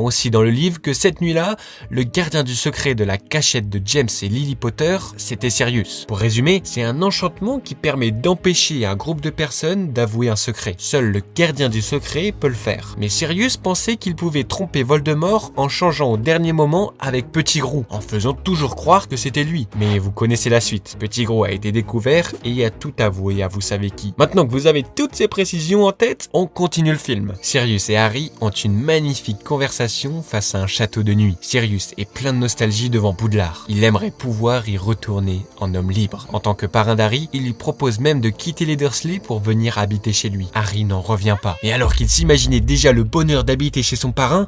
aussi dans le livre que cette nuit-là, le gardien du secret de la cachette de James et Lily Potter, c'était Sirius. Pour résumer, c'est un enchantement qui permet d'empêcher un groupe de personnes d'avouer un secret. Seul le gardien du secret peut le faire. Mais Sirius pensait qu'il pouvait tromper Voldemort en changeant au dernier moment avec Pettigrew, en faisant toujours croire que c'était lui. Mais vous connaissez la suite. Pettigrew a été découvert et a tout avoué à vous savez qui. Maintenant que vous avez toutes ces précisions en tête, on continue le film. Sirius et Harry ont une magnifique conversation face à un château de nuit. Sirius est plein de nostalgie devant Poudlard. Il aimerait pouvoir y retourner en homme libre. En tant que parrain d'Harry, il lui propose même de quitter les Dursley pour venir habiter chez lui. Harry n'en revient pas. Et alors qu'il s'imaginait déjà le bonheur d'habiter chez son parrain,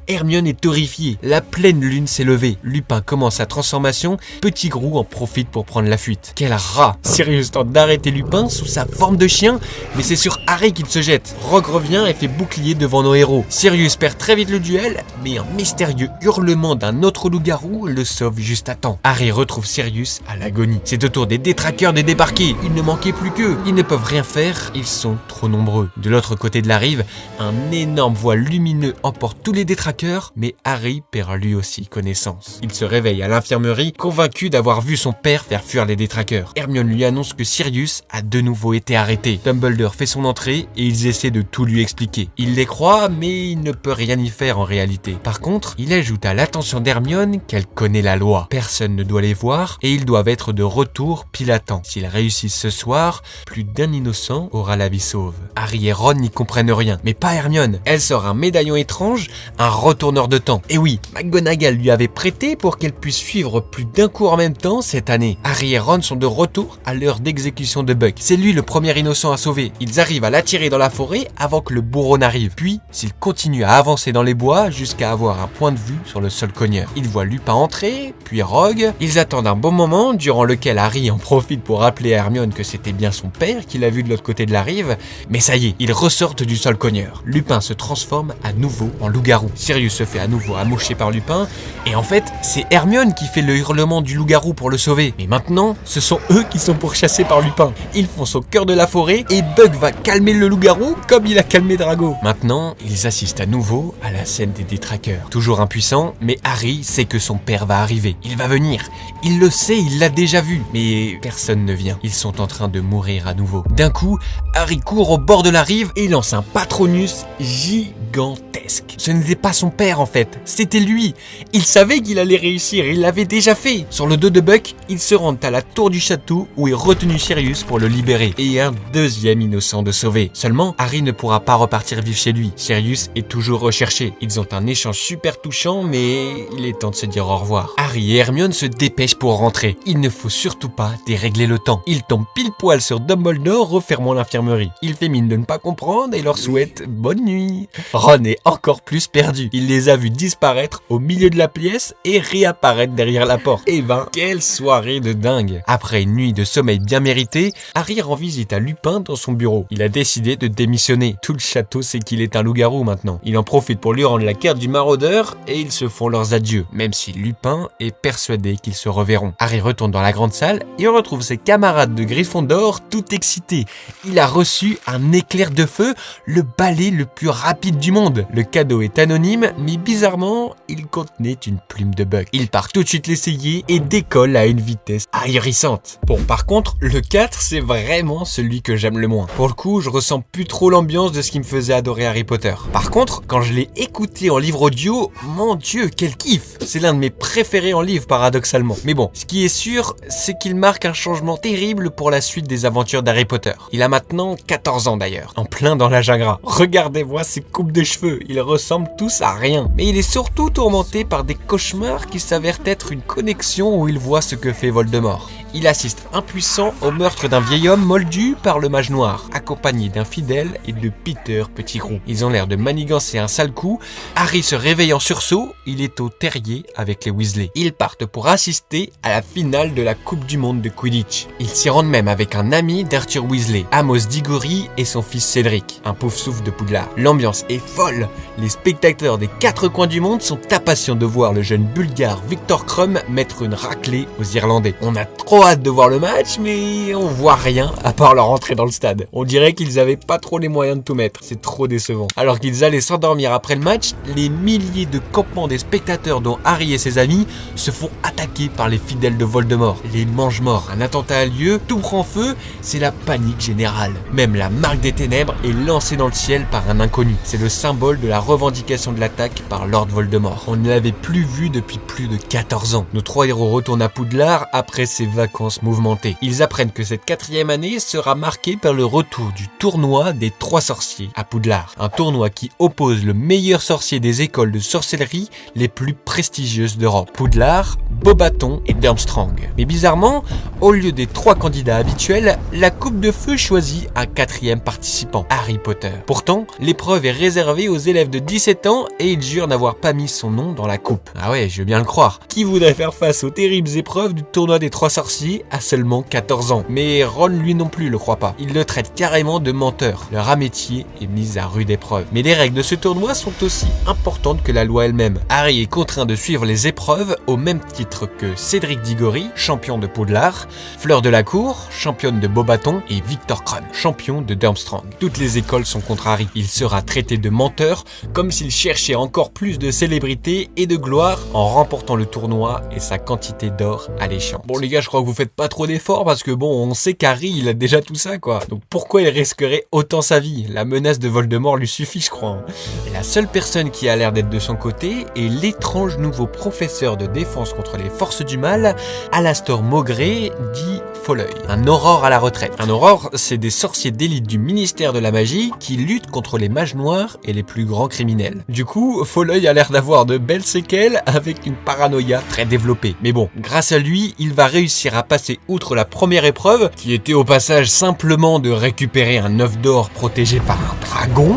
Hermione est horrifiée. La pleine lune s'est levée. Lupin commence sa transformation. Pettigrew en profite pour prendre la fuite. Quel rat! Sirius tente d'arrêter Lupin sous sa forme de chien, mais c'est sur Harry qu'il se jette. Rogue revient et fait bouclier devant nos héros. Sirius perd très vite le duel, mais un mystérieux hurlement d'un autre loup-garou le sauve juste à temps. Harry retrouve Sirius à l'agonie. C'est au tour des détraqueurs de débarquer. Il ne manquait plus qu'eux. Ils ne peuvent rien faire, ils sont trop nombreux. De l'autre côté de la rive, un énorme voile lumineux emporte tous les détraqueurs, mais Harry perd lui aussi connaissance. Il se réveille à l'infirmerie, convaincu d'avoir vu son père faire fuir les détraqueurs. Hermione lui annonce que Sirius a de nouveau été arrêté. Dumbledore fait son entrée et ils essaient de tout lui expliquer. Il les croit, mais il ne peut rien y faire en réalité. Par contre, il ajoute à l'attention d'Hermione qu'elle connaît la loi. Personne ne doit les voir et ils doivent être de retour pile à temps. S'ils réussissent ce soir, plus d'un innocent aura la vie sauve. Harry et Ron n'y comprennent rien, mais pas Hermione. Elle sort un médaillon étrange, un retourneur de temps. Et oui, McGonagall lui avait prêté pour qu'elle puisse suivre plus d'un cours en même temps cette année. Harry et Ron sont de retour à l'heure d'exécution de Buck. C'est lui le premier innocent à sauver. Ils arrivent à l'attirer dans la forêt avant que le bourreau n'arrive. Puis, s'ils continuent à avancer dans les bois jusqu'à avoir un point de vue sur le sol cogneur. Ils voient Lupin entrer, puis Rogue. Ils attendent un bon moment durant lequel Harry en profite pour rappeler à Hermione que c'était bien son père père qu'il a vu de l'autre côté de la rive, mais ça y est, ils ressortent du sol cogneur. Lupin se transforme à nouveau en loup-garou. Sirius se fait à nouveau amoucher par Lupin, et en fait, c'est Hermione qui fait le hurlement du loup-garou pour le sauver. Mais maintenant, ce sont eux qui sont pourchassés par Lupin. Ils foncent au cœur de la forêt, et Buck va calmer le loup-garou comme il a calmé Drago. Maintenant, ils assistent à nouveau à la scène des détraqueurs. Toujours impuissant, mais Harry sait que son père va arriver. Il va venir. Il le sait, il l'a déjà vu. Mais personne ne vient. Ils sont en train de mourir à nouveau. D'un coup, Harry court au bord de la rive et lance un Patronus gigantesque. Ce n'était pas son père en fait, c'était lui. Il savait qu'il allait réussir, il l'avait déjà fait. Sur le dos de Buck, ils se rendent à la tour du château où est retenu Sirius pour le libérer. Et un deuxième innocent de sauver. Seulement, Harry ne pourra pas repartir vivre chez lui. Sirius est toujours recherché. Ils ont un échange super touchant, mais il est temps de se dire au revoir. Harry et Hermione se dépêchent pour rentrer. Il ne faut surtout pas dérégler le temps. Ils tombent pile poil sur Dumbledore refermant l'infirmerie. Il fait mine de ne pas comprendre et leur souhaite bonne nuit. Ron est encore plus perdu. Il les a vus disparaître au milieu de la pièce et réapparaître derrière la porte. Eh ben, quelle soirée de dingue! Après une nuit de sommeil bien méritée, Harry rend visite à Lupin dans son bureau. Il a décidé de démissionner. Tout le château sait qu'il est un loup-garou maintenant. Il en profite pour lui rendre la carte du maraudeur et ils se font leurs adieux, même si Lupin est persuadé qu'ils se reverront. Harry retourne dans la grande salle et retrouve ses camarades de Gryffondor tout excités. Il a reçu un éclair de feu, le balai le plus rapide du monde. Le cadeau est anonyme, mais bizarrement, il contenait une plume de Buck. Il part tout de suite l'essayer et décolle à une vitesse ahurissante. Bon, par contre, le 4, c'est vraiment celui que j'aime le moins. Pour le coup, je ressens plus trop l'ambiance de ce qui me faisait adorer Harry Potter. Par contre, quand je l'ai écouté en livre audio, mon Dieu, quel kiff! C'est l'un de mes préférés en livre, paradoxalement. Mais bon, ce qui est sûr, c'est qu'il marque un changement terrible pour la suite des aventures d'Harry Potter. Il a maintenant 14 ans d'ailleurs, en plein dans l'âge ingrat. Regardez-moi ses coupes de cheveux, ils ressemblent tous à rien. Mais il est surtout tourmenté par des cauchemars qui s'avèrent être une connexion où il voit ce que fait Voldemort. Il assiste impuissant au meurtre d'un vieil homme moldu par le mage noir, accompagné d'un fidèle et de Peter Pettigrew. Ils ont l'air de manigancer un sale coup. Harry se réveille en sursaut, il est au terrier avec les Weasley. Ils partent pour assister à la finale de la Coupe du Monde de Quidditch. Ils s'y rendent même avec un ami d'Arthur Weasley, Amos Diggory et son fils Cédric, un pauvre souffle de Poudlard. L'ambiance est folle, les spectateurs des 4 coins du monde sont impatients de voir le jeune bulgare Viktor Krum mettre une raclée aux Irlandais. On a trop hâte de voir le match, mais on voit rien à part leur entrée dans le stade. On dirait qu'ils avaient pas trop les moyens de tout mettre, c'est trop décevant. Alors qu'ils allaient s'endormir après le match, les milliers de campements des spectateurs dont Harry et ses amis se font attaquer par les fidèles de Voldemort. Les mange-morts, un attentat a lieu, tout prend feu, c'est la panique générale. Même la marque des ténèbres est lancée dans le ciel par un inconnu. C'est le symbole de la revendication de l'attaque par Lord Voldemort. On ne l'avait plus vu depuis plus de 14 ans. Nos 3 héros retournent à Poudlard après ces vacances mouvementées. Ils apprennent que cette 4e année sera marquée par le retour du tournoi des 3 sorciers à Poudlard. Un tournoi qui oppose le meilleur sorcier des écoles de sorcellerie les plus prestigieuses d'Europe. Poudlard, Beauxbaton et Durmstrang. Mais bizarrement, au lieu des 3 candidats habituels, la Coupe de Feu choisit un 4e participant, Harry Potter. Pourtant, l'épreuve est réservée aux élèves de 17 ans et il jure n'avoir pas mis son nom dans la coupe. Ah ouais, je veux bien le croire. Qui voudrait faire face aux terribles épreuves du tournoi des 3 sorciers à seulement 14 ans? Mais Ron lui non plus le croit pas. Il le traite carrément de menteur. Leur amitié est mise à rude épreuve. Mais les règles de ce tournoi sont aussi importantes que la loi elle-même. Harry est contraint de suivre les épreuves au même titre que Cédric Diggory, champion de Poudlard, Fleur de la Cour, championne de Beauxbaton et Viktor Krum, champion de Durmstrang. Toutes les écoles sont contre Harry. Il sera traité de menteur comme s'il cherchait encore plus de célébrité et de gloire en remportant le tournoi et sa quantité d'or alléchante. Bon les gars, je crois que vous faites pas trop d'efforts parce que bon, on sait qu'Harry il a déjà tout ça quoi. Donc pourquoi il risquerait autant sa vie? La menace de Voldemort lui suffit je crois. Et la seule personne qui a l'air d'être de son côté est l'étrange nouveau professeur de défense contre les forces du mal, Alastor Maugrey, dit Folleuil. Un aurore à la retraite. Un aurore, c'est des sorciers d'élite du ministère de la magie qui luttent contre les mages noirs et les plus grands criminels. Du coup, Folleuil a l'air d'avoir de belles séquelles avec une paranoïa très développée. Mais bon, grâce à lui, il va réussir à passer outre la première épreuve, qui était au passage simplement de récupérer un œuf d'or protégé par un dragon.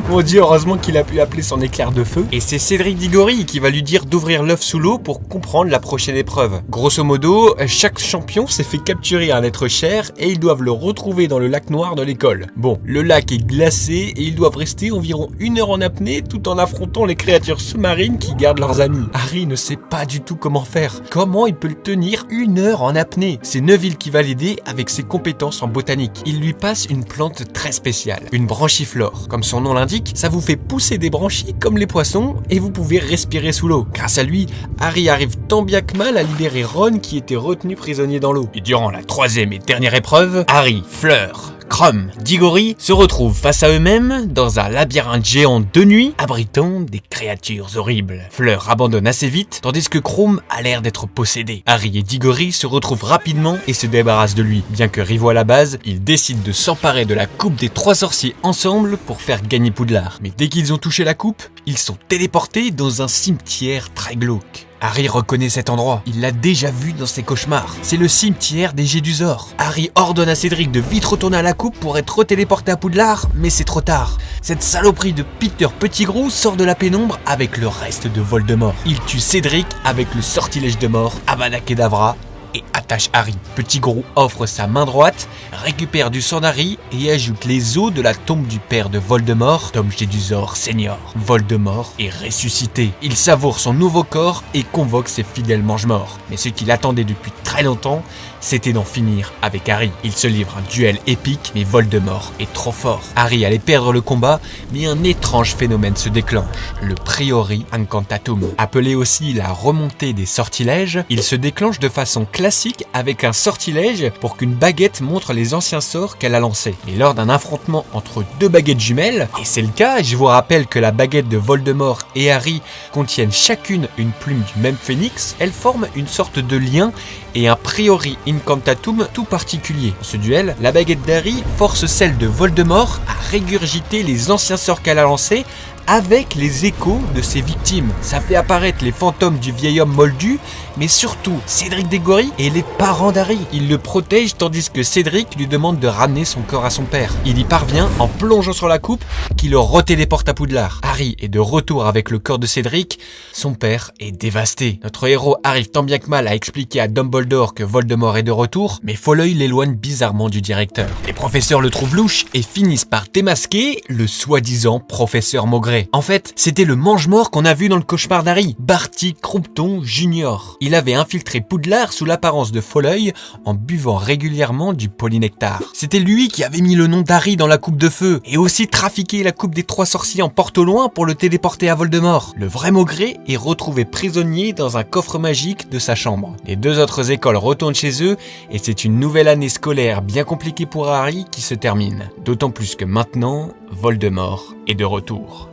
Mon Dieu, heureusement qu'il a pu appeler son éclair de feu. Et c'est Cédric Diggory qui va lui dire d'ouvrir l'œuf sous l'eau pour comprendre la prochaine épreuve. Grosso modo, chaque champion s'est fait capturer un être cher et ils doivent le retrouver dans le lac noir de l'école. Bon, le lac est glacé et ils doivent rester environ 1 heure en apnée tout en affrontant les créatures sous-marines qui gardent leurs amis. Harry ne sait pas du tout comment faire. Comment il peut le tenir 1 heure en apnée? C'est Neville qui va l'aider avec ses compétences en botanique. Il lui passe une plante très spéciale, une branchiflore. Comme son nom l'indique, ça vous fait pousser des branchies comme les poissons et vous pouvez respirer sous l'eau. Grâce à lui, Harry arrive tant bien que mal à libérer Ron qui était retenu prisonnier dans l'eau. Et durant la 3e et dernière épreuve, Harry, Fleur, Krum, Diggory se retrouvent face à eux-mêmes dans un labyrinthe géant de nuit abritant des créatures horribles. Fleur abandonne assez vite tandis que Krum a l'air d'être possédé. Harry et Diggory se retrouvent rapidement et se débarrassent de lui. Bien que rivaux à la base, ils décident de s'emparer de la coupe des 3 sorciers ensemble pour faire gagner Poudlard. Mais dès qu'ils ont touché la coupe, ils sont téléportés dans un cimetière très glauque. Harry reconnaît cet endroit, il l'a déjà vu dans ses cauchemars. C'est le cimetière des Gédusors. Harry ordonne à Cédric de vite retourner à la coupe pour être retéléporté à Poudlard, mais c'est trop tard. Cette saloperie de Peter Pettigrew sort de la pénombre avec le reste de Voldemort. Il tue Cédric avec le sortilège de mort, Avada Kedavra, et attache Harry. Pettigrew offre sa main droite, récupère du sang d'Harry et ajoute les os de la tombe du père de Voldemort, Tom Jedusor Senior. Voldemort est ressuscité. Il savoure son nouveau corps et convoque ses fidèles mange-morts. Mais ce qu'il attendait depuis très longtemps, c'était d'en finir avec Harry. Il se livre un duel épique, mais Voldemort est trop fort. Harry allait perdre le combat, mais un étrange phénomène se déclenche, le Priori Incantatum. Appelé aussi la remontée des sortilèges, il se déclenche de façon classique avec un sortilège pour qu'une baguette montre les anciens sorts qu'elle a lancés. Et lors d'un affrontement entre 2 baguettes jumelles, et c'est le cas, je vous rappelle que la baguette de Voldemort et Harry contiennent chacune une plume du même phénix, elles forment une sorte de lien et un Priori Incantatum tout particulier. Dans ce duel, la baguette d'Harry force celle de Voldemort à régurgiter les anciens sorts qu'elle a lancés avec les échos de ses victimes. Ça fait apparaître les fantômes du vieil homme moldu, mais surtout Cédric Diggory et les parents d'Harry. Il le protège tandis que Cédric lui demande de ramener son corps à son père. Il y parvient en plongeant sur la coupe qui le retéléporte à Poudlard. Harry est de retour avec le corps de Cédric. Son père est dévasté. Notre héros arrive tant bien que mal à expliquer à Dumbledore que Voldemort est de retour, mais Folleuil l'éloigne bizarrement du directeur. Les professeurs le trouvent louche et finissent par démasquer le soi-disant professeur Maugrey. En fait, c'était le mange-mort qu'on a vu dans le cauchemar d'Harry, Barty Croughton Jr. Il avait infiltré Poudlard sous l'apparence de Folleuil en buvant régulièrement du polynectar. C'était lui qui avait mis le nom d'Harry dans la coupe de feu et aussi trafiqué la coupe des 3 sorciers en porte au loin pour le téléporter à Voldemort. Le vrai Maugrey est retrouvé prisonnier dans un coffre magique de sa chambre. Les 2 autres écoles retournent chez eux et c'est une nouvelle année scolaire bien compliquée pour Harry qui se termine. D'autant plus que maintenant, Voldemort est de retour.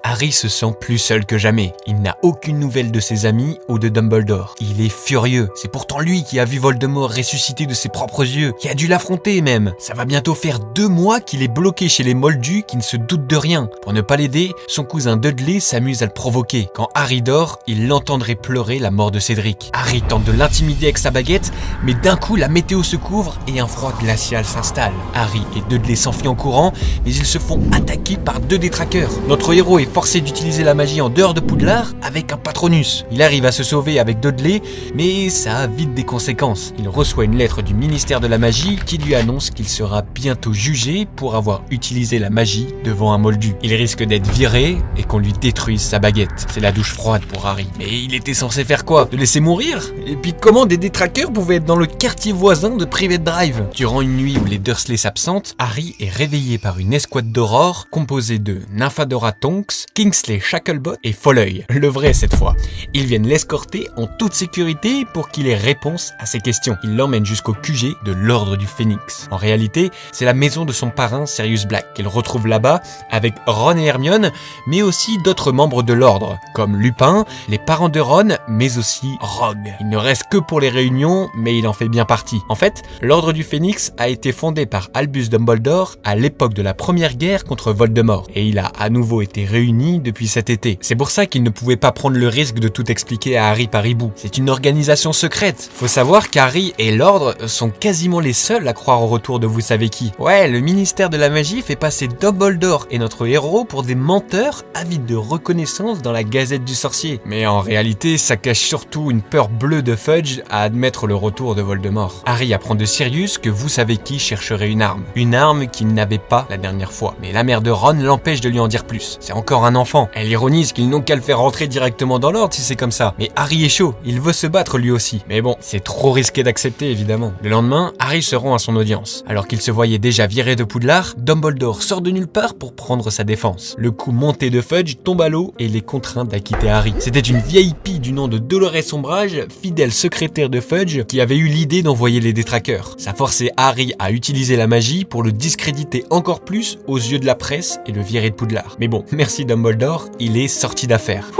Harry se sent plus seul que jamais. Il n'a aucune nouvelle de ses amis ou de Dumbledore. Il est furieux. C'est pourtant lui qui a vu Voldemort ressusciter de ses propres yeux, qui a dû l'affronter même. Ça va bientôt faire 2 mois qu'il est bloqué chez les Moldus qui ne se doutent de rien. Pour ne pas l'aider, son cousin Dudley s'amuse à le provoquer. Quand Harry dort, il l'entendrait pleurer la mort de Cédric. Harry tente de l'intimider avec sa baguette, mais d'un coup la météo se couvre et un froid glacial s'installe. Harry et Dudley s'enfuient en courant, mais ils se font attaquer par 2 détraqueurs. Notre héros est forcé d'utiliser la magie en dehors de Poudlard avec un Patronus. Il arrive à se sauver avec Dudley, mais ça a vite des conséquences. Il reçoit une lettre du ministère de la magie qui lui annonce qu'il sera bientôt jugé pour avoir utilisé la magie devant un moldu. Il risque d'être viré et qu'on lui détruise sa baguette. C'est la douche froide pour Harry. Mais il était censé faire quoi? De laisser mourir? Et puis comment des détraqueurs pouvaient être dans le quartier voisin de Private Drive? Durant une nuit où les Dursley s'absentent, Harry est réveillé par une escouade d'aurore composée de Nymphadora Tonks, Kingsley Shacklebolt et Folleuil, le vrai cette fois. Ils viennent l'escorter en toute sécurité pour qu'il ait réponse à ses questions. Ils l'emmènent jusqu'au QG de l'Ordre du Phénix. En réalité, c'est la maison de son parrain Sirius Black qu'il retrouve là-bas avec Ron et Hermione, mais aussi d'autres membres de l'Ordre, comme Lupin, les parents de Ron, mais aussi Rogue. Il ne reste que pour les réunions, mais il en fait bien partie. En fait, l'Ordre du Phénix a été fondé par Albus Dumbledore à l'époque de la première guerre contre Voldemort, et il a à nouveau été réuni réunis depuis cet été. C'est pour ça qu'il ne pouvait pas prendre le risque de tout expliquer à Harry par hibou. C'est une organisation secrète. Faut savoir qu'Harry et l'Ordre sont quasiment les seuls à croire au retour de vous savez qui. Ouais, le ministère de la magie fait passer Dumbledore et notre héros pour des menteurs avides de reconnaissance dans la Gazette du Sorcier. Mais en réalité, ça cache surtout une peur bleue de Fudge à admettre le retour de Voldemort. Harry apprend de Sirius que vous savez qui chercherait une arme. Une arme qu'il n'avait pas la dernière fois. Mais la mère de Ron l'empêche de lui en dire plus. C'est encore un enfant. Elle ironise qu'ils n'ont qu'à le faire rentrer directement dans l'Ordre si c'est comme ça. Mais Harry est chaud, il veut se battre lui aussi. Mais bon, c'est trop risqué d'accepter évidemment. Le lendemain, Harry se rend à son audience. Alors qu'il se voyait déjà viré de Poudlard, Dumbledore sort de nulle part pour prendre sa défense. Le coup monté de Fudge tombe à l'eau et les contraint d'acquitter Harry. C'était une vieille pie du nom de Dolores Ombrage, fidèle secrétaire de Fudge, qui avait eu l'idée d'envoyer les détraqueurs. Ça forçait Harry à utiliser la magie pour le discréditer encore plus aux yeux de la presse et le virer de Poudlard. Mais bon, merci Dumbledore, il est sorti d'affaire.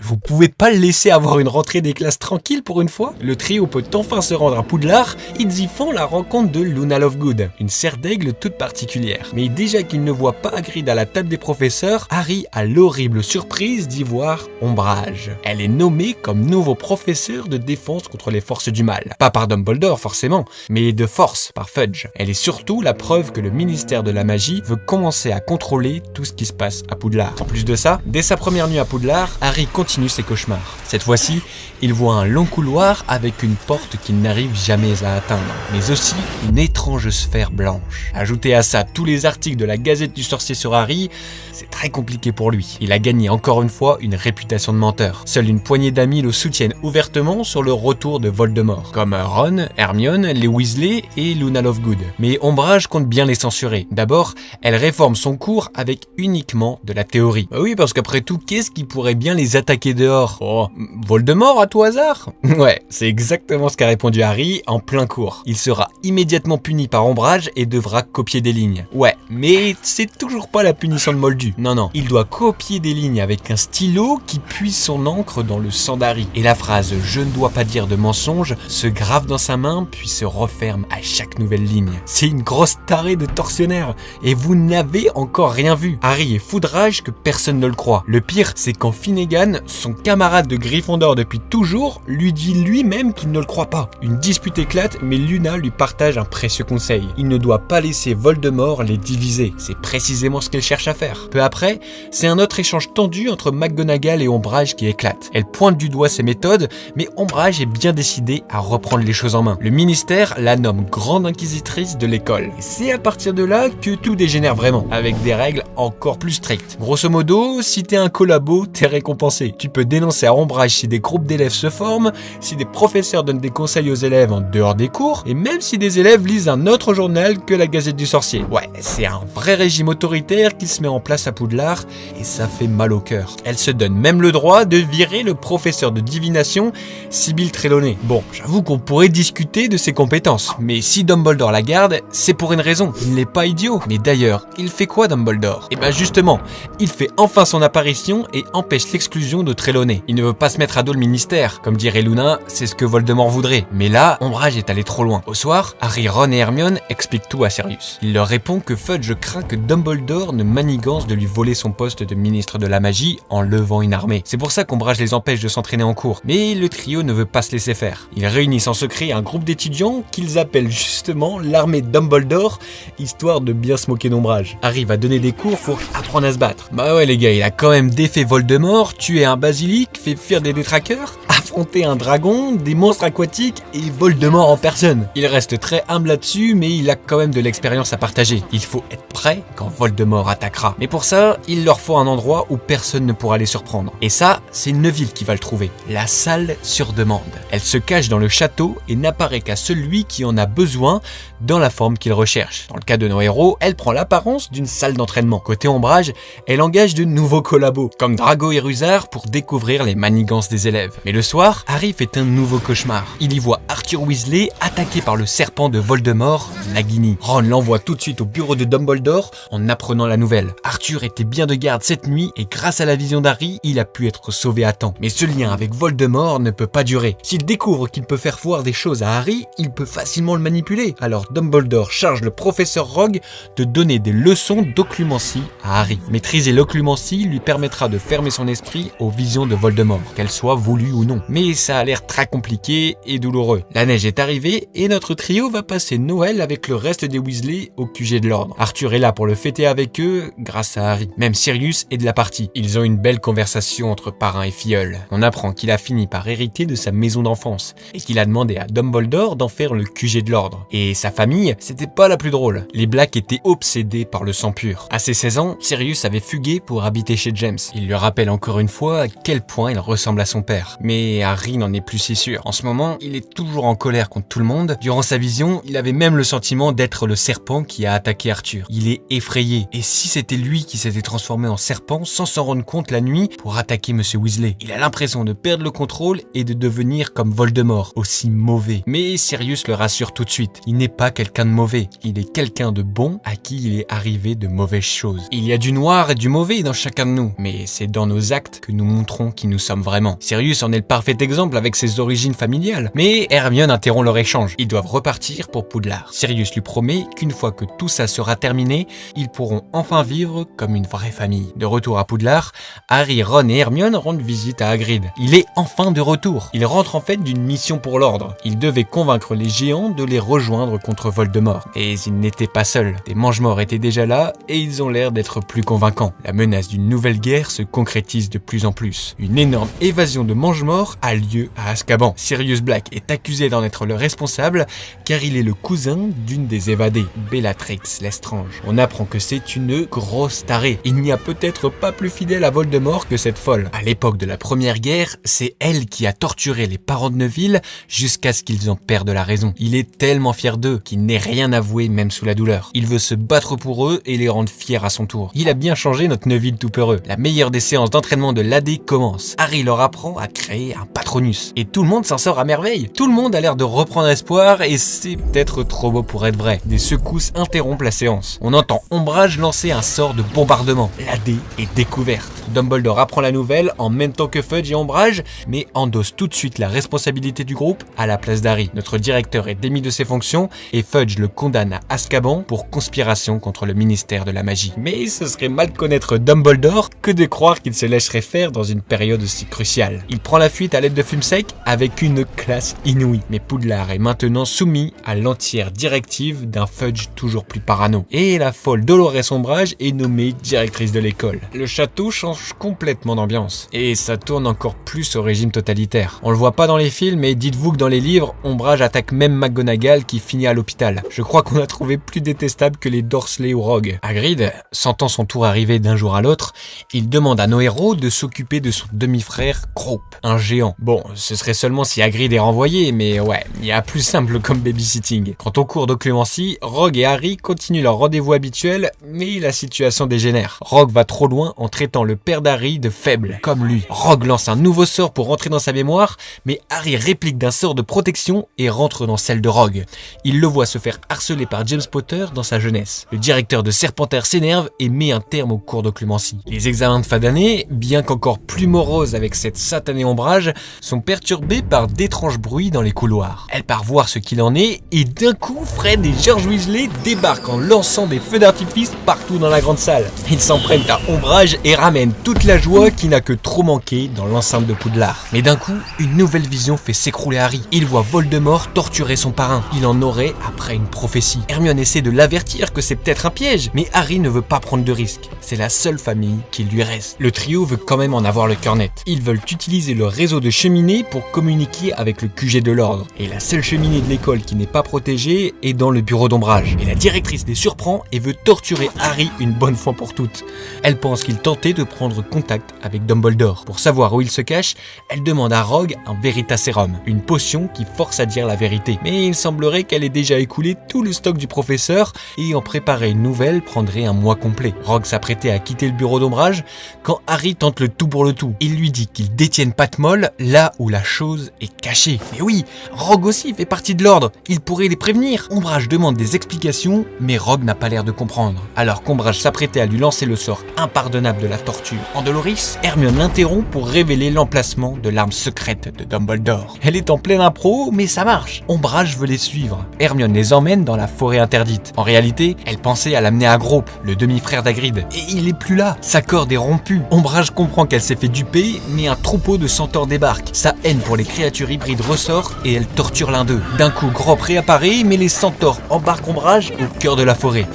Vous pouvez pas le laisser avoir une rentrée des classes tranquille pour une fois? Le trio peut enfin se rendre à Poudlard, ils y font la rencontre de Luna Lovegood, une serre d'aigle toute particulière. Mais déjà qu'il ne voit pas Hagrid à la table des professeurs, Harry a l'horrible surprise d'y voir Ombrage. Elle est nommée comme nouveau professeur de défense contre les forces du mal. Pas par Dumbledore forcément, mais de force par Fudge. Elle est surtout la preuve que le ministère de la magie veut commencer à contrôler tout ce qui se passe à Poudlard. En plus de ça, dès sa première nuit à Poudlard, Harry continue ses cauchemars. Cette fois-ci, il voit un long couloir avec une porte qu'il n'arrive jamais à atteindre, mais aussi une étrange sphère blanche. Ajoutez à ça tous les articles de la Gazette du Sorcier sur Harry, c'est très compliqué pour lui. Il a gagné encore une fois une réputation de menteur. Seule une poignée d'amis le soutiennent ouvertement sur le retour de Voldemort, comme Ron, Hermione, les Weasley et Luna Lovegood. Mais Ombrage compte bien les censurer. D'abord, elle réforme son cours avec uniquement de la théorie. Bah oui, parce qu'après tout, qu'est-ce qui pourrait bien les attaquer dehors? Oh, Voldemort à tout hasard? Ouais, c'est exactement ce qu'a répondu Harry en plein cours. Il sera immédiatement puni par Ombrage et devra copier des lignes. Ouais, mais c'est toujours pas la punition de Moldu. Non, il doit copier des lignes avec un stylo qui puise son encre dans le sang d'Harry. Et la phrase « je ne dois pas dire de mensonge » se grave dans sa main puis se referme à chaque nouvelle ligne. C'est une grosse tarée de tortionnaire et vous n'avez encore rien vu. Harry est fou de rage que personne ne le croit. Le pire, c'est quand Finnegan, son camarade de Gryffondor depuis toujours, lui dit lui-même qu'il ne le croit pas. Une dispute éclate, mais Luna lui partage un précieux conseil. Il ne doit pas laisser Voldemort les diviser. C'est précisément ce qu'elle cherche à faire. Peu après, c'est un autre échange tendu entre McGonagall et Ombrage qui éclate. Elle pointe du doigt ses méthodes, mais Ombrage est bien décidée à reprendre les choses en main. Le ministère la nomme grande inquisitrice de l'école. Et c'est à partir de là que tout dégénère vraiment, avec des règles encore plus strictes. Grosso modo, si t'es un collabo, t'es récompensé. Tu peux dénoncer à Ombrage si des groupes d'élèves se forment, si des professeurs donnent des conseils aux élèves en dehors des cours, et même si des élèves lisent un autre journal que la Gazette du Sorcier. Ouais, c'est un vrai régime autoritaire qui se met en place à Poudlard, et ça fait mal au cœur. Elle se donne même le droit de virer le professeur de divination, Sybil Trelawney. Bon, j'avoue qu'on pourrait discuter de ses compétences, mais si Dumbledore la garde, c'est pour une raison. Il n'est pas idiot. Mais d'ailleurs, il fait quoi Dumbledore? Et ben justement, il fait enfin son apparition et empêche l'exclusion de Trelawney. Il ne veut pas se mettre à dos le ministère. Comme dirait Luna, c'est ce que Voldemort voudrait. Mais là, Ombrage est allé trop loin. Au soir, Harry, Ron et Hermione expliquent tout à Sirius. Il leur répond que Fudge craint que Dumbledore ne manigance de lui voler son poste de ministre de la magie en levant une armée. C'est pour ça qu'Ombrage les empêche de s'entraîner en cours. Mais le trio ne veut pas se laisser faire. Ils réunissent en secret un groupe d'étudiants qu'ils appellent justement l'armée Dumbledore, histoire de bien se moquer d'Ombrage. Harry va donner des cours pour apprendre à se battre. Bah ouais les gars, il a quand même défait Voldemort, tué un basilic, fait fuir des détraqueurs, affronté un dragon, des monstres aquatiques et Voldemort en personne. Il reste très humble là-dessus, mais il a quand même de l'expérience à partager. Il faut être prêt quand Voldemort attaquera. Mais pour ça, il leur faut un endroit où personne ne pourra les surprendre. Et ça, c'est Neville qui va le trouver. La salle sur demande. Elle se cache dans le château et n'apparaît qu'à celui qui en a besoin dans la forme qu'il recherche. Dans le cas de nos héros, elle prend l'apparence d'une salle d'entraînement. Côté Ombrage, elle engage de nouveaux collabos, comme Drago et Rusard pour découvrir les manigances des élèves. Mais le soir, Harry fait un nouveau cauchemar. Il y voit Arthur Weasley attaqué par le serpent de Voldemort, Nagini. Ron l'envoie tout de suite au bureau de Dumbledore en apprenant la nouvelle. Arthur était bien de garde cette nuit et grâce à la vision d'Harry, il a pu être sauvé à temps. Mais ce lien avec Voldemort ne peut pas durer. S'il découvre qu'il peut faire voir des choses à Harry, il peut facilement le manipuler. Alors Dumbledore charge le professeur Rogue de donner des leçons d'occlumencie à Harry. Maîtriser l'occlumencie lui permettra de fermer son esprit aux visions de Voldemort, qu'elles soient voulues ou non. Mais ça a l'air très compliqué et douloureux. La neige est arrivée et notre trio va passer Noël avec le reste des Weasley au QG de l'ordre. Arthur est là pour le fêter avec eux grâce à Harry. Même Sirius est de la partie. Ils ont une belle conversation entre parrain et filleul. On apprend qu'il a fini par hériter de sa maison d'enfance et qu'il a demandé à Dumbledore d'en faire le QG de l'ordre. Et sa famille, c'était pas la plus drôle. Les Black étaient obsédés par le sang pur. À ses 16 ans, Sirius avait fugué pour habiter chez James. Il lui rappelle encore une fois à quel point il ressemble à son père. Mais Harry n'en est plus si sûr. En ce moment, il est toujours en colère contre tout le monde. Durant sa vision, il avait même le sentiment d'être le serpent qui a attaqué Arthur. Il est effrayé. Et si c'était lui qui s'était transformé en serpent sans s'en rendre compte la nuit pour attaquer Monsieur Weasley? Il a l'impression de perdre le contrôle et de devenir comme Voldemort, aussi mauvais. Mais Sirius le rassure tout de suite. Il n'est pas quelqu'un de mauvais. Il est quelqu'un de bon à qui il est arrivé de mauvaises choses. Il y a du noir et du mauvais dans chacun de nous. Mais c'est dans nos actes que nous montrons qui nous sommes vraiment. Sirius en est le parfait exemple avec ses origines familiales. Mais Hermione interrompt leur échange. Ils doivent repartir pour Poudlard. Sirius lui promet qu'une fois que tout ça sera terminé, ils pourront enfin vivre comme une vraie famille. De retour à Poudlard, Harry, Ron et Hermione rendent visite à Hagrid. Il est enfin de retour. Il rentre en fait d'une mission pour l'ordre. Il devait convaincre les géants de les rejoindre contre Voldemort. Et il n'était pas seul. Des mange-morts étaient déjà là et ils ont l'air d'être plus convaincants. La menace d'une nouvelle guerre se concrétise de plus en plus. Une énorme évasion de mange-morts a lieu à Azkaban. Sirius Black est accusé d'en être le responsable car il est le cousin d'une des évadées, Bellatrix Lestrange. On apprend que c'est une grosse tarée. Il n'y a peut-être pas plus fidèle à Voldemort que cette folle. À l'époque de la Première Guerre, c'est elle qui a torturé les parents de Neville jusqu'à ce qu'ils en perdent la raison. Il est tellement fier d'eux qu'il n'est rien avoué même sous la douleur. Il veut se battre pour eux et les rendre fiers à son tour. Il a bien changé notre Neville tout peureux. La meilleure des séances d'entraînement de l'AD commence. Harry leur apprend à créer un Patronus. Et tout le monde s'en sort à merveille. Tout le monde a l'air de reprendre espoir et c'est peut-être trop beau pour être vrai. Des secousses interrompent la séance. On entend Ombrage lancer un sort de bombardement. L'AD est découverte. Dumbledore apprend la nouvelle en même temps que Fudge et Ombrage, mais endosse tout de suite la responsabilité du groupe à la place d'Harry. Notre directeur est démis de ses fonctions et Fudge le condamne à Azkaban pour conspiration contre le ministère de la magie. Mais ce serait mal connaître Dumbledore que de croire qu'il se laisserait faire dans une période aussi cruciale. Il prend la fuite à l'aide de fume sec avec une classe inouïe. Mais Poudlard est maintenant soumis à l'entière directive d'un Fudge toujours plus parano. Et la folle Dolores Ombrage est nommée directrice de l'école. Le château change complètement d'ambiance. Et ça tourne encore plus au régime totalitaire. On le voit pas dans les films, mais dites-vous que dans les livres, Ombrage attaque même McGonagall qui finit à l'hôpital. Je crois qu'on a trouvé plus détestable que les Dursley ou Rogue. Hagrid, sentant son tour arriver d'un jour à l'autre, il demande à nos héros de s'occuper de son demi-frère Crope, un géant. Bon, ce serait seulement si Hagrid est renvoyé, mais ouais, il y a plus simple comme babysitting. Quant au cours d'occlumencie, Rogue et Harry continuent leur rendez-vous habituel, mais la situation dégénère. Rogue va trop loin en traitant le père d'Harry de faible, comme lui. Rogue lance un nouveau sort pour rentrer dans sa mémoire, mais Harry réplique d'un sort de protection et rentre dans celle de Rogue. Il le voit se faire harceler par James Potter dans sa jeunesse. Le directeur de Serpentaire s'énerve et met un terme au cours d'occlumencie. Les examens de fin d'année, bien qu'encore plus moroses avec cette satanée Ombrage, sont perturbés par d'étranges bruits dans les couloirs. Elle part voir ce qu'il en est et d'un coup, Fred et George Weasley débarquent en lançant des feux d'artifice partout dans la grande salle. Ils s'en prennent à Ombrage et ramènent toute la joie qui n'a que trop manqué dans l'enceinte de Poudlard. Mais d'un coup, une nouvelle vision fait s'écrouler Harry. Il voit Voldemort torturer son parrain. Il en aurait après une prophétie. Hermione essaie de l'avertir que c'est peut-être un piège, mais Harry ne veut pas prendre de risques. C'est la seule famille qui lui reste. Le trio veut quand même en avoir le cœur net. Ils veulent utiliser le réseau de cheminées pour communiquer avec le QG de l'ordre. Et la seule cheminée de l'école qui n'est pas protégée est dans le bureau d'Ombrage. Et la directrice les surprend et veut torturer Harry une bonne fois pour toutes. Elle pense qu'il tentait de prendre contact avec Dumbledore. Pour savoir où il se cache, elle demande à Rogue un Veritaserum, une potion qui force à dire la vérité. Mais il semblerait qu'elle ait déjà écoulé tout le stock du professeur et en préparer une nouvelle prendrait un mois complet. Rogue s'apprêtait à quitter le bureau d'Ombrage quand Harry tente le tout pour le tout. Il lui dit qu'ils détiennent Patmol l'école, là où la chose est cachée. Mais oui, Rogue aussi fait partie de l'ordre, il pourrait les prévenir. Ombrage demande des explications, mais Rogue n'a pas l'air de comprendre. Alors qu'Ombrage s'apprêtait à lui lancer le sort impardonnable de la torture Andoloris, Hermione l'interrompt pour révéler l'emplacement de l'arme secrète de Dumbledore. Elle est en pleine impro, mais ça marche. Ombrage veut les suivre. Hermione les emmène dans la forêt interdite. En réalité, elle pensait à l'amener à Grope, le demi-frère d'Hagrid. Et il est plus là. Sa corde est rompue. Ombrage comprend qu'elle s'est fait duper, mais un troupeau de centaures débarque. Sa haine pour les créatures hybrides ressort et elle torture l'un d'eux. D'un coup, Grope réapparaît, mais les centaures embarquent Ombrage au cœur de la forêt.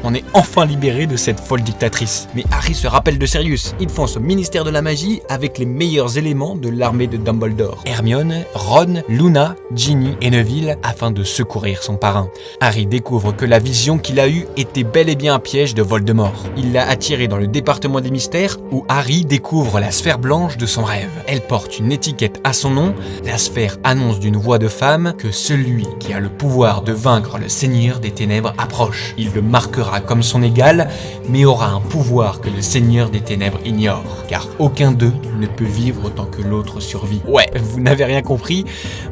On est enfin libéré de cette folle dictatrice. Mais Harry se rappelle de Sirius. Il fonce au ministère de la magie avec les meilleurs éléments de l'armée de Dumbledore. Hermione, Ron, Luna, Ginny et Neville afin de secourir son parrain. Harry découvre que la vision qu'il a eue était bel et bien un piège de Voldemort. Il l'a attiré dans le département des mystères où Harry découvre la sphère blanche de son rêve. Elle porte une étiquette à son nom. La sphère annonce d'une voix de femme que celui qui a le pouvoir de vaincre le Seigneur des Ténèbres approche. Il le marquera comme son égal, mais aura un pouvoir que le Seigneur des Ténèbres ignore, car aucun d'eux ne peut vivre tant que l'autre survit. Ouais, vous n'avez rien compris,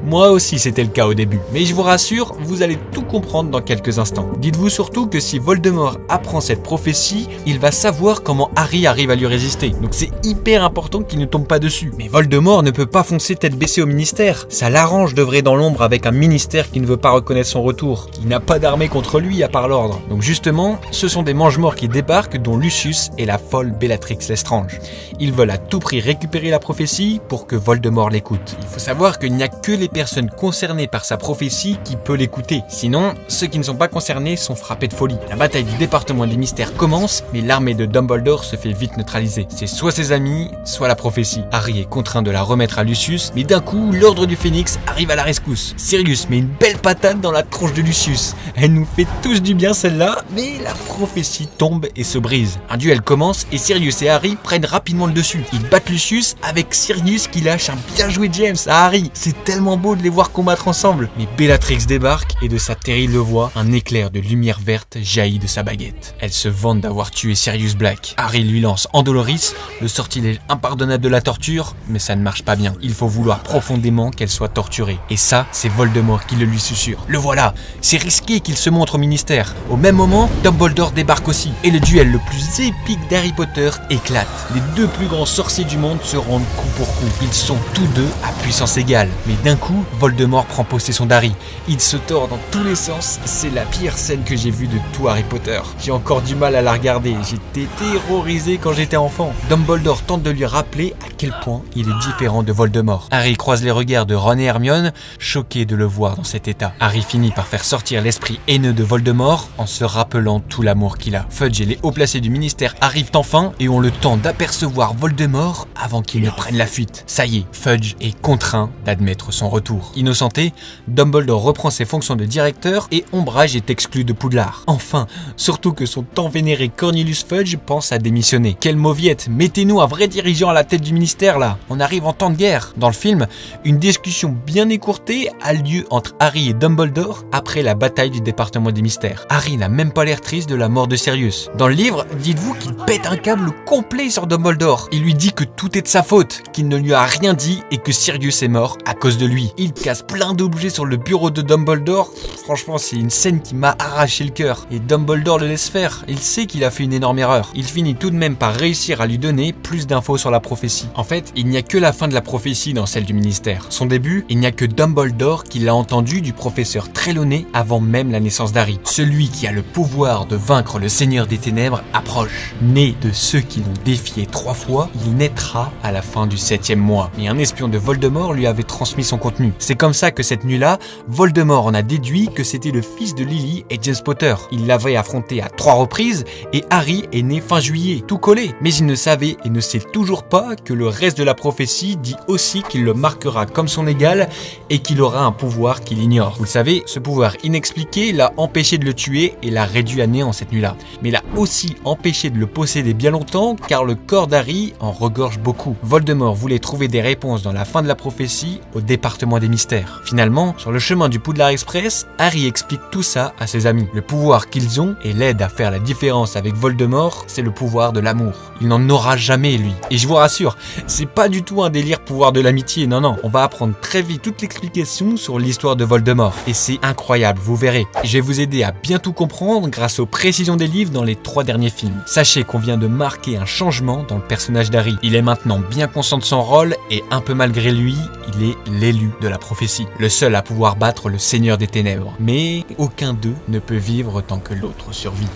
moi aussi c'était le cas au début, mais je vous rassure, vous allez tout comprendre dans quelques instants. Dites-vous surtout que si Voldemort apprend cette prophétie, il va savoir comment Harry arrive à lui résister, donc c'est hyper important qu'il ne tombe pas dessus. Mais Voldemort ne peut pas foncer tête baissée au ministère, ça l'arrange d'œuvrer dans l'ombre avec un ministère qui ne veut pas reconnaître son retour, qui n'a pas d'armée contre lui à part l'ordre. Donc justement, ce sont des mange-morts qui débarquent, dont Lucius et la folle Bellatrix Lestrange. Ils veulent à tout prix récupérer la prophétie pour que Voldemort l'écoute. Il faut savoir qu'il n'y a que les personnes concernées par sa prophétie qui peuvent l'écouter. Sinon, ceux qui ne sont pas concernés sont frappés de folie. La bataille du département des mystères commence, mais l'armée de Dumbledore se fait vite neutraliser. C'est soit ses amis, soit la prophétie. Harry est contraint de la remettre à Lucius, mais d'un coup, l'ordre du Phénix arrive à la rescousse. Sirius met une belle patate dans la tronche de Lucius. Elle nous fait tous du bien celle-là, mais la prophétie tombe et se brise. Un duel commence et Sirius et Harry prennent rapidement le dessus. Ils battent Lucius avec Sirius qui lâche un bien joué James à Harry. C'est tellement beau de les voir combattre ensemble. Mais Bellatrix débarque et de sa terrible voix, un éclair de lumière verte jaillit de sa baguette. Elle se vante d'avoir tué Sirius Black. Harry lui lance Andoloris, le sortilège impardonnable de la torture, mais ça ne marche pas bien. Il faut vouloir profondément qu'elle soit torturée. Et ça, c'est Voldemort qui le lui susurre. Le voilà, c'est risqué qu'il se montre au ministère. Au même moment, Dumbledore débarque aussi, et le duel le plus épique d'Harry Potter éclate. Les deux plus grands sorciers du monde se rendent coup pour coup. Ils sont tous deux à puissance égale. Mais d'un coup, Voldemort prend possession d'Harry. Il se tord dans tous les sens. C'est la pire scène que j'ai vue de tout Harry Potter. J'ai encore du mal à la regarder. J'étais terrorisé quand j'étais enfant. Dumbledore tente de lui rappeler à quel point il est différent de Voldemort. Harry croise les regards de Ron et Hermione, choqués de le voir dans cet état. Harry finit par faire sortir l'esprit haineux de Voldemort en se rappelant tout l'amour qu'il a. Fudge et les hauts placés du ministère arrivent enfin et ont le temps d'apercevoir Voldemort avant qu'il ne prenne la fuite. Ça y est, Fudge est contraint d'admettre son retour. Innocenté, Dumbledore reprend ses fonctions de directeur et Ombrage est exclu de Poudlard. Enfin, surtout que son tant vénéré Cornelius Fudge pense à démissionner. Quelle mauviette, mettez-nous un vrai dirigeant à la tête du ministère là. On arrive en temps de guerre. Dans le film, une discussion bien écourtée a lieu entre Harry et Dumbledore après la bataille du département des mystères. Harry n'a même pas l'air triste de la mort de Sirius. Dans le livre, dites-vous qu'il pète un câble complet sur Dumbledore. Il lui dit que tout est de sa faute, qu'il ne lui a rien dit et que Sirius est mort à cause de lui. Il casse plein d'objets sur le bureau de Dumbledore. Franchement, c'est une scène qui m'a arraché le cœur. Et Dumbledore le laisse faire. Il sait qu'il a fait une énorme erreur. Il finit tout de même par réussir à lui donner plus d'infos sur la prophétie. En fait, il n'y a que la fin de la prophétie dans celle du ministère. Son début, il n'y a que Dumbledore qui l'a entendu du professeur Trelawney avant même la naissance d'Harry. Celui qui a le pouvoir de vaincre le Seigneur des Ténèbres approche. Né de ceux qui l'ont défié 3 fois, il naîtra à la fin du 7e mois. Et un espion de Voldemort lui avait transmis son contenu. C'est comme ça que cette nuit-là, Voldemort en a déduit que c'était le fils de Lily et James Potter. Il l'avait affronté à 3 reprises et Harry est né fin juillet, tout collé. Mais il ne savait et ne sait toujours pas que le reste de la prophétie dit aussi qu'il le marquera comme son égal et qu'il aura un pouvoir qu'il ignore. Vous le savez, ce pouvoir inexpliqué l'a empêché de le tuer et l'a réduit à néant cette nuit-là. Mais il a aussi empêché de le posséder bien longtemps car le corps d'Harry en regorge beaucoup. Voldemort voulait trouver des réponses dans la fin de la prophétie au département des mystères. Finalement, sur le chemin du Poudlard Express, Harry explique tout ça à ses amis. Le pouvoir qu'ils ont et l'aide à faire la différence avec Voldemort, c'est le pouvoir de l'amour. Il n'en aura jamais lui. Et je vous rassure, c'est pas du tout un délire pouvoir de l'amitié, non. On va apprendre très vite toute l'explication sur l'histoire de Voldemort. Et c'est incroyable, vous verrez. Je vais vous aider à bien tout comprendre grâce aux précisions des livres dans les 3 derniers films. Sachez qu'on vient de marquer un changement dans le personnage d'Harry. Il est maintenant bien conscient de son rôle et un peu malgré lui, il est l'élu de la prophétie. Le seul à pouvoir battre le Seigneur des Ténèbres. Mais aucun d'eux ne peut vivre tant que l'autre survit.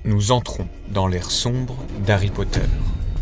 Nous entrons dans l'ère sombre d'Harry Potter.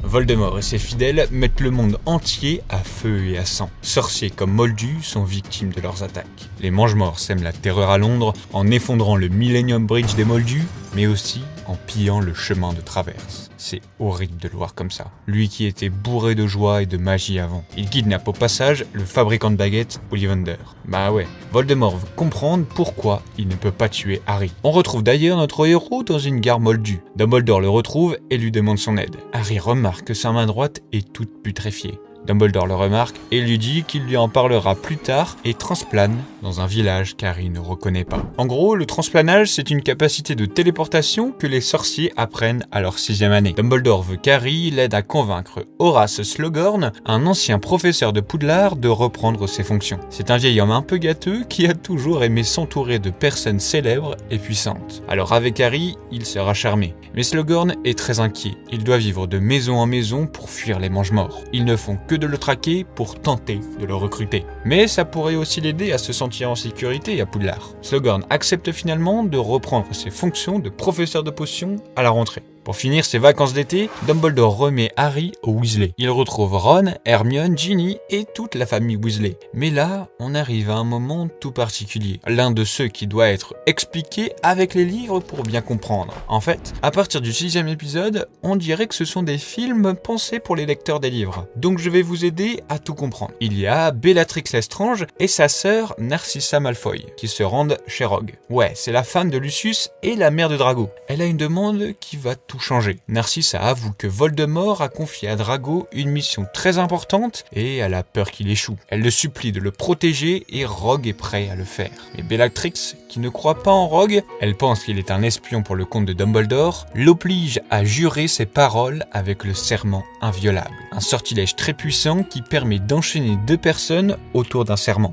Voldemort et ses fidèles mettent le monde entier à feu et à sang. Sorciers comme Moldus sont victimes de leurs attaques. Les Mange-Morts sèment la terreur à Londres en effondrant le Millennium Bridge des Moldus, mais aussi en pillant le chemin de traverse. C'est horrible de le voir comme ça. Lui qui était bourré de joie et de magie avant. Il kidnappe au passage le fabricant de baguettes, Ollivander. Bah ouais, Voldemort veut comprendre pourquoi il ne peut pas tuer Harry. On retrouve d'ailleurs notre héros dans une gare Moldu. Dumbledore le retrouve et lui demande son aide. Harry remarque que sa main droite est toute putréfiée. Dumbledore le remarque et lui dit qu'il lui en parlera plus tard et transplane dans un village qu'Harry ne reconnaît pas. En gros, le transplanage, c'est une capacité de téléportation que les sorciers apprennent à leur 6e année. Dumbledore veut qu'Harry l'aide à convaincre Horace Slughorn, un ancien professeur de Poudlard, de reprendre ses fonctions. C'est un vieil homme un peu gâteux qui a toujours aimé s'entourer de personnes célèbres et puissantes. Alors avec Harry, il sera charmé. Mais Slughorn est très inquiet. Il doit vivre de maison en maison pour fuir les Mange-Morts. Ils ne font que de le traquer pour tenter de le recruter. Mais ça pourrait aussi l'aider à se sentir en sécurité à Poudlard. Slughorn accepte finalement de reprendre ses fonctions de professeur de potions à la rentrée. Pour finir ses vacances d'été, Dumbledore remet Harry aux Weasley. Il retrouve Ron, Hermione, Ginny et toute la famille Weasley. Mais là, on arrive à un moment tout particulier. L'un de ceux qui doit être expliqué avec les livres pour bien comprendre. En fait, à partir du 6e épisode, on dirait que ce sont des films pensés pour les lecteurs des livres. Donc je vais vous aider à tout comprendre. Il y a Bellatrix Lestrange et sa sœur Narcissa Malfoy qui se rendent chez Rogue. Ouais, c'est la femme de Lucius et la mère de Drago. Elle a une demande qui va tout changer. Narcissa avoue que Voldemort a confié à Drago une mission très importante et elle a peur qu'il échoue. Elle le supplie de le protéger et Rogue est prêt à le faire. Mais Bellatrix, qui ne croit pas en Rogue, elle pense qu'il est un espion pour le compte de Dumbledore, l'oblige à jurer ses paroles avec le serment inviolable. Un sortilège très puissant qui permet d'enchaîner 2 personnes autour d'un serment.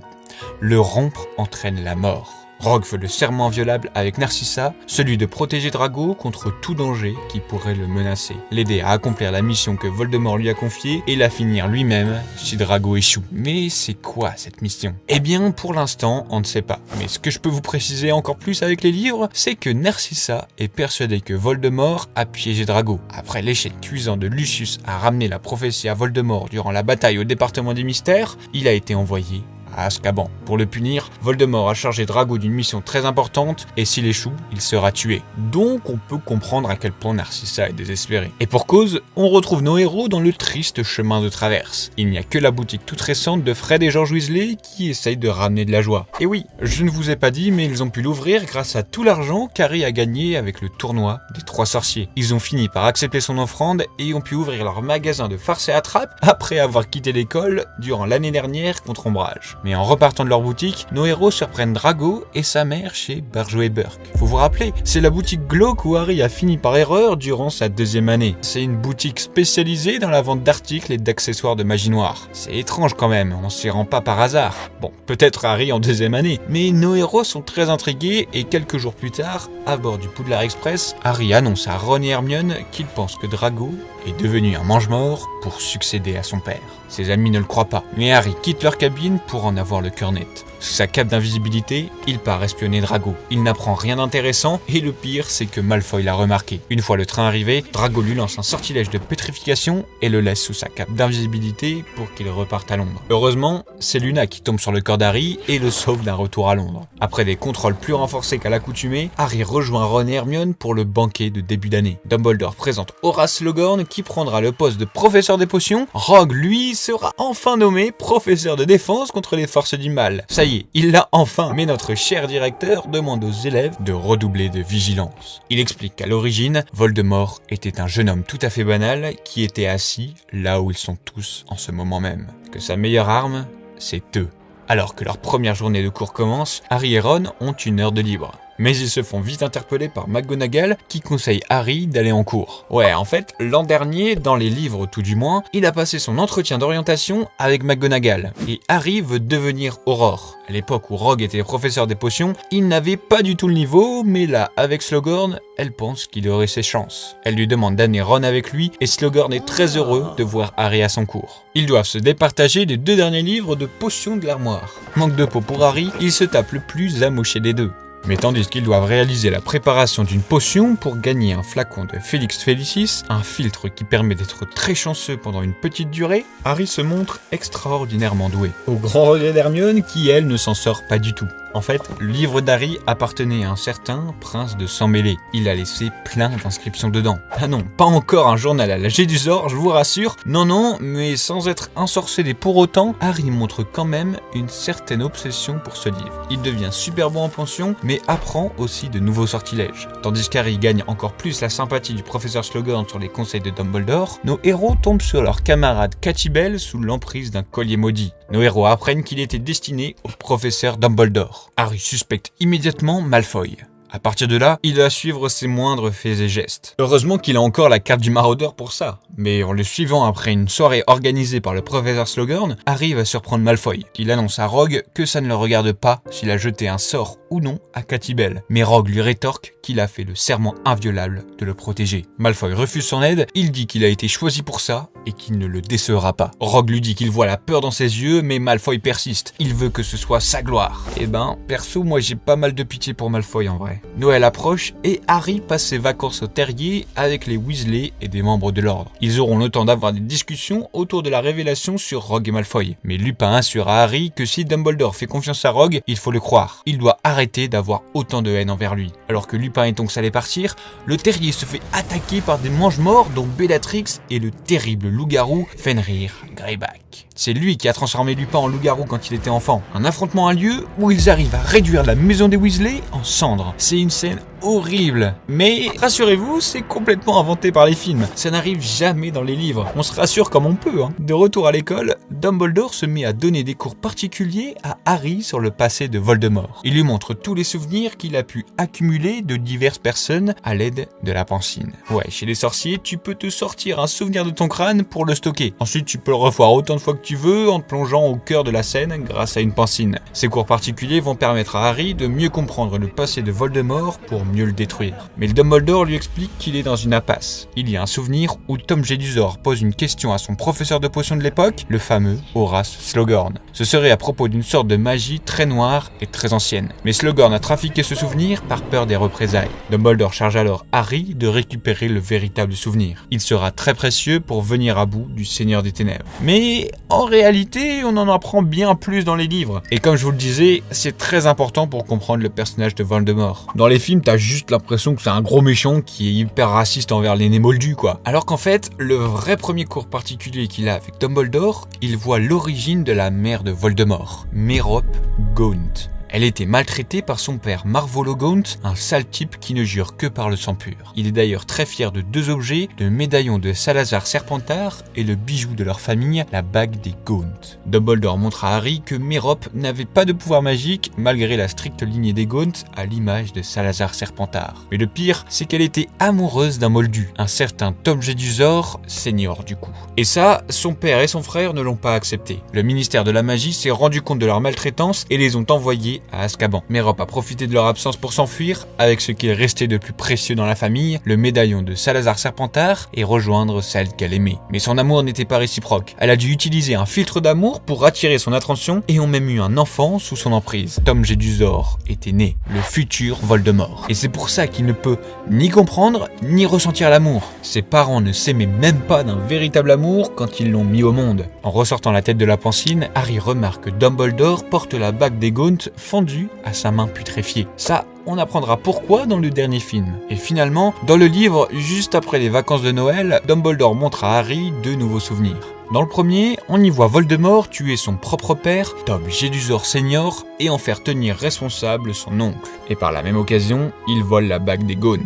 Le rompre entraîne la mort. Rogue fait le serment inviolable avec Narcissa, celui de protéger Drago contre tout danger qui pourrait le menacer, l'aider à accomplir la mission que Voldemort lui a confiée et la finir lui-même si Drago échoue. Mais c'est quoi cette mission? Eh bien, pour l'instant, on ne sait pas. Mais ce que je peux vous préciser encore plus avec les livres, c'est que Narcissa est persuadée que Voldemort a piégé Drago. Après l'échec cuisant de Lucius à ramener la prophétie à Voldemort durant la bataille au département des mystères, il a été envoyé à Azkaban. Pour le punir, Voldemort a chargé Drago d'une mission très importante et s'il échoue, il sera tué. Donc on peut comprendre à quel point Narcissa est désespérée. Et pour cause, on retrouve nos héros dans le triste chemin de traverse. Il n'y a que la boutique toute récente de Fred et George Weasley qui essayent de ramener de la joie. Et oui, je ne vous ai pas dit, mais ils ont pu l'ouvrir grâce à tout l'argent qu'Harry a gagné avec le tournoi des 3 sorciers. Ils ont fini par accepter son offrande et ont pu ouvrir leur magasin de farce et attrape après avoir quitté l'école durant l'année dernière contre Ombrage. Mais en repartant de leur boutique, nos héros surprennent Drago et sa mère chez Barjo et Burke. Faut vous rappeler, c'est la boutique glauque où Harry a fini par erreur durant sa 2e année. C'est une boutique spécialisée dans la vente d'articles et d'accessoires de magie noire. C'est étrange quand même, on s'y rend pas par hasard. Bon, peut-être Harry en 2e année, mais nos héros sont très intrigués et quelques jours plus tard, à bord du Poudlard Express, Harry annonce à Ron et Hermione qu'il pense que Drago est devenu un mange-mort pour succéder à son père. Ses amis ne le croient pas, mais Harry quitte leur cabine pour en avoir le cœur net. Sous sa cape d'invisibilité, il part espionner Drago. Il n'apprend rien d'intéressant et le pire, c'est que Malfoy l'a remarqué. Une fois le train arrivé, Drago lui lance un sortilège de pétrification et le laisse sous sa cape d'invisibilité pour qu'il reparte à Londres. Heureusement, c'est Luna qui tombe sur le corps d'Harry et le sauve d'un retour à Londres. Après des contrôles plus renforcés qu'à l'accoutumée, Harry rejoint Ron et Hermione pour le banquet de début d'année. Dumbledore présente Horace Slughorn qui prendra le poste de professeur des potions. Rogue, lui, sera enfin nommé professeur de défense contre les les forces du mal. Ça y est, il l'a enfin. Mais notre cher directeur demande aux élèves de redoubler de vigilance. Il explique qu'à l'origine, Voldemort était un jeune homme tout à fait banal qui était assis là où ils sont tous en ce moment même. Que sa meilleure arme, c'est eux. Alors que leur première journée de cours commence, Harry et Ron ont une heure de libre. Mais ils se font vite interpeller par McGonagall qui conseille Harry d'aller en cours. Ouais, en fait, l'an dernier, dans les livres tout du moins, il a passé son entretien d'orientation avec McGonagall. Et Harry veut devenir Aurore. À l'époque où Rogue était professeur des potions, il n'avait pas du tout le niveau, mais là, avec Slughorn, elle pense qu'il aurait ses chances. Elle lui demande d'amener Ron avec lui et Slughorn est très heureux de voir Harry à son cours. Ils doivent se départager les 2 derniers livres de potions de l'armoire. Manque de peau pour Harry, il se tape le plus amoché des 2. Mais tandis qu'ils doivent réaliser la préparation d'une potion pour gagner un flacon de Felix Felicis, un filtre qui permet d'être très chanceux pendant une petite durée, Harry se montre extraordinairement doué. Au grand regret d'Hermione qui, elle, ne s'en sort pas du tout. En fait, le livre d'Harry appartenait à un certain prince de Sang-Mêlé. Il a laissé plein d'inscriptions dedans. Ah non, pas encore un journal à la Gédusor, je vous rassure. Non, mais sans être ensorcelé pour autant, Harry montre quand même une certaine obsession pour ce livre. Il devient super bon en pension, mais apprend aussi de nouveaux sortilèges. Tandis qu'Harry gagne encore plus la sympathie du professeur Slughorn sur les conseils de Dumbledore, nos héros tombent sur leur camarade Catibel sous l'emprise d'un collier maudit. Nos héros apprennent qu'il était destiné au professeur Dumbledore. Harry suspecte immédiatement Malfoy. À partir de là, il doit suivre ses moindres faits et gestes. Heureusement qu'il a encore la carte du maraudeur pour ça. Mais en le suivant après une soirée organisée par le professeur Slughorn, Harry va surprendre Malfoy, qui annonce à Rogue que ça ne le regarde pas s'il a jeté un sort ou non à Catibel. Mais Rogue lui rétorque qu'il a fait le serment inviolable de le protéger. Malfoy refuse son aide, il dit qu'il a été choisi pour ça et qu'il ne le décevra pas. Rogue lui dit qu'il voit la peur dans ses yeux, mais Malfoy persiste. Il veut que ce soit sa gloire. Eh ben, perso, moi j'ai pas mal de pitié pour Malfoy en vrai. Noël approche et Harry passe ses vacances au terrier avec les Weasley et des membres de l'ordre. Ils auront le temps d'avoir des discussions autour de la révélation sur Rogue et Malfoy. Mais Lupin assure à Harry que si Dumbledore fait confiance à Rogue, il faut le croire. Il doit arrêter d'avoir autant de haine envers lui. Alors que Lupin et Tonks allaient partir, le terrier se fait attaquer par des mange-morts dont Bellatrix et le terrible loup-garou Fenrir Greyback. C'est lui qui a transformé Lupin en loup-garou quand il était enfant. Un affrontement a lieu où ils arrivent à réduire la maison des Weasley en cendres. C'est une scène horrible. Mais rassurez-vous, c'est complètement inventé par les films. Ça n'arrive jamais dans les livres. On se rassure comme on peut. De retour à l'école, Dumbledore se met à donner des cours particuliers à Harry sur le passé de Voldemort. Il lui montre tous les souvenirs qu'il a pu accumuler de diverses personnes à l'aide de la pancine. Ouais, chez les sorciers, tu peux te sortir un souvenir de ton crâne pour le stocker. Ensuite, tu peux le revoir autant de fois que tu veux en te plongeant au cœur de la scène grâce à une pancine. Ces cours particuliers vont permettre à Harry de mieux comprendre le passé de Voldemort pour mieux le détruire. Mais le Dumbledore lui explique qu'il est dans une impasse. Il y a un souvenir où Tom Jedusor pose une question à son professeur de potions de l'époque, le fameux Horace Slughorn. Ce serait à propos d'une sorte de magie très noire et très ancienne. Mais Slughorn a trafiqué ce souvenir par peur des représailles. Dumbledore charge alors Harry de récupérer le véritable souvenir. Il sera très précieux pour venir à bout du Seigneur des Ténèbres. Mais en réalité, on en apprend bien plus dans les livres. Et comme je vous le disais, c'est très important pour comprendre le personnage de Voldemort. Dans les films, t'as juste l'impression que c'est un gros méchant qui est hyper raciste envers les nés moldus, quoi. Alors qu'en fait, le vrai premier cours particulier qu'il a avec Dumbledore, il voit l'origine de la mère de Voldemort, Merope Gaunt. Elle était maltraitée par son père Marvolo Gaunt, un sale type qui ne jure que par le sang pur. Il est d'ailleurs très fier de 2 objets, le médaillon de Salazar Serpentard et le bijou de leur famille, la bague des Gaunt. Dumbledore montre à Harry que Merope n'avait pas de pouvoir magique malgré la stricte lignée des Gaunt à l'image de Salazar Serpentard. Mais le pire, c'est qu'elle était amoureuse d'un moldu, un certain Tom Jedusor, senior du coup. Et ça, son père et son frère ne l'ont pas accepté. Le ministère de la magie s'est rendu compte de leur maltraitance et les ont envoyés à Azkaban. Merope a profité de leur absence pour s'enfuir, avec ce qu'il restait de plus précieux dans la famille, le médaillon de Salazar Serpentard, et rejoindre celle qu'elle aimait. Mais son amour n'était pas réciproque. Elle a dû utiliser un filtre d'amour pour attirer son attention, et ont même eu un enfant sous son emprise. Tom Jedusor était né, le futur Voldemort. Et c'est pour ça qu'il ne peut ni comprendre, ni ressentir l'amour. Ses parents ne s'aimaient même pas d'un véritable amour quand ils l'ont mis au monde. En ressortant la tête de la pancine, Harry remarque que Dumbledore porte la bague des Gaunt fendue à sa main putréfiée. Ça, on apprendra pourquoi dans le dernier film. Et finalement, dans le livre, juste après les vacances de Noël, Dumbledore montre à Harry 2 nouveaux souvenirs. Dans le premier, on y voit Voldemort tuer son propre père, Tom Jedusor Senior, et en faire tenir responsable son oncle. Et par la même occasion, il vole la bague des Gaunt.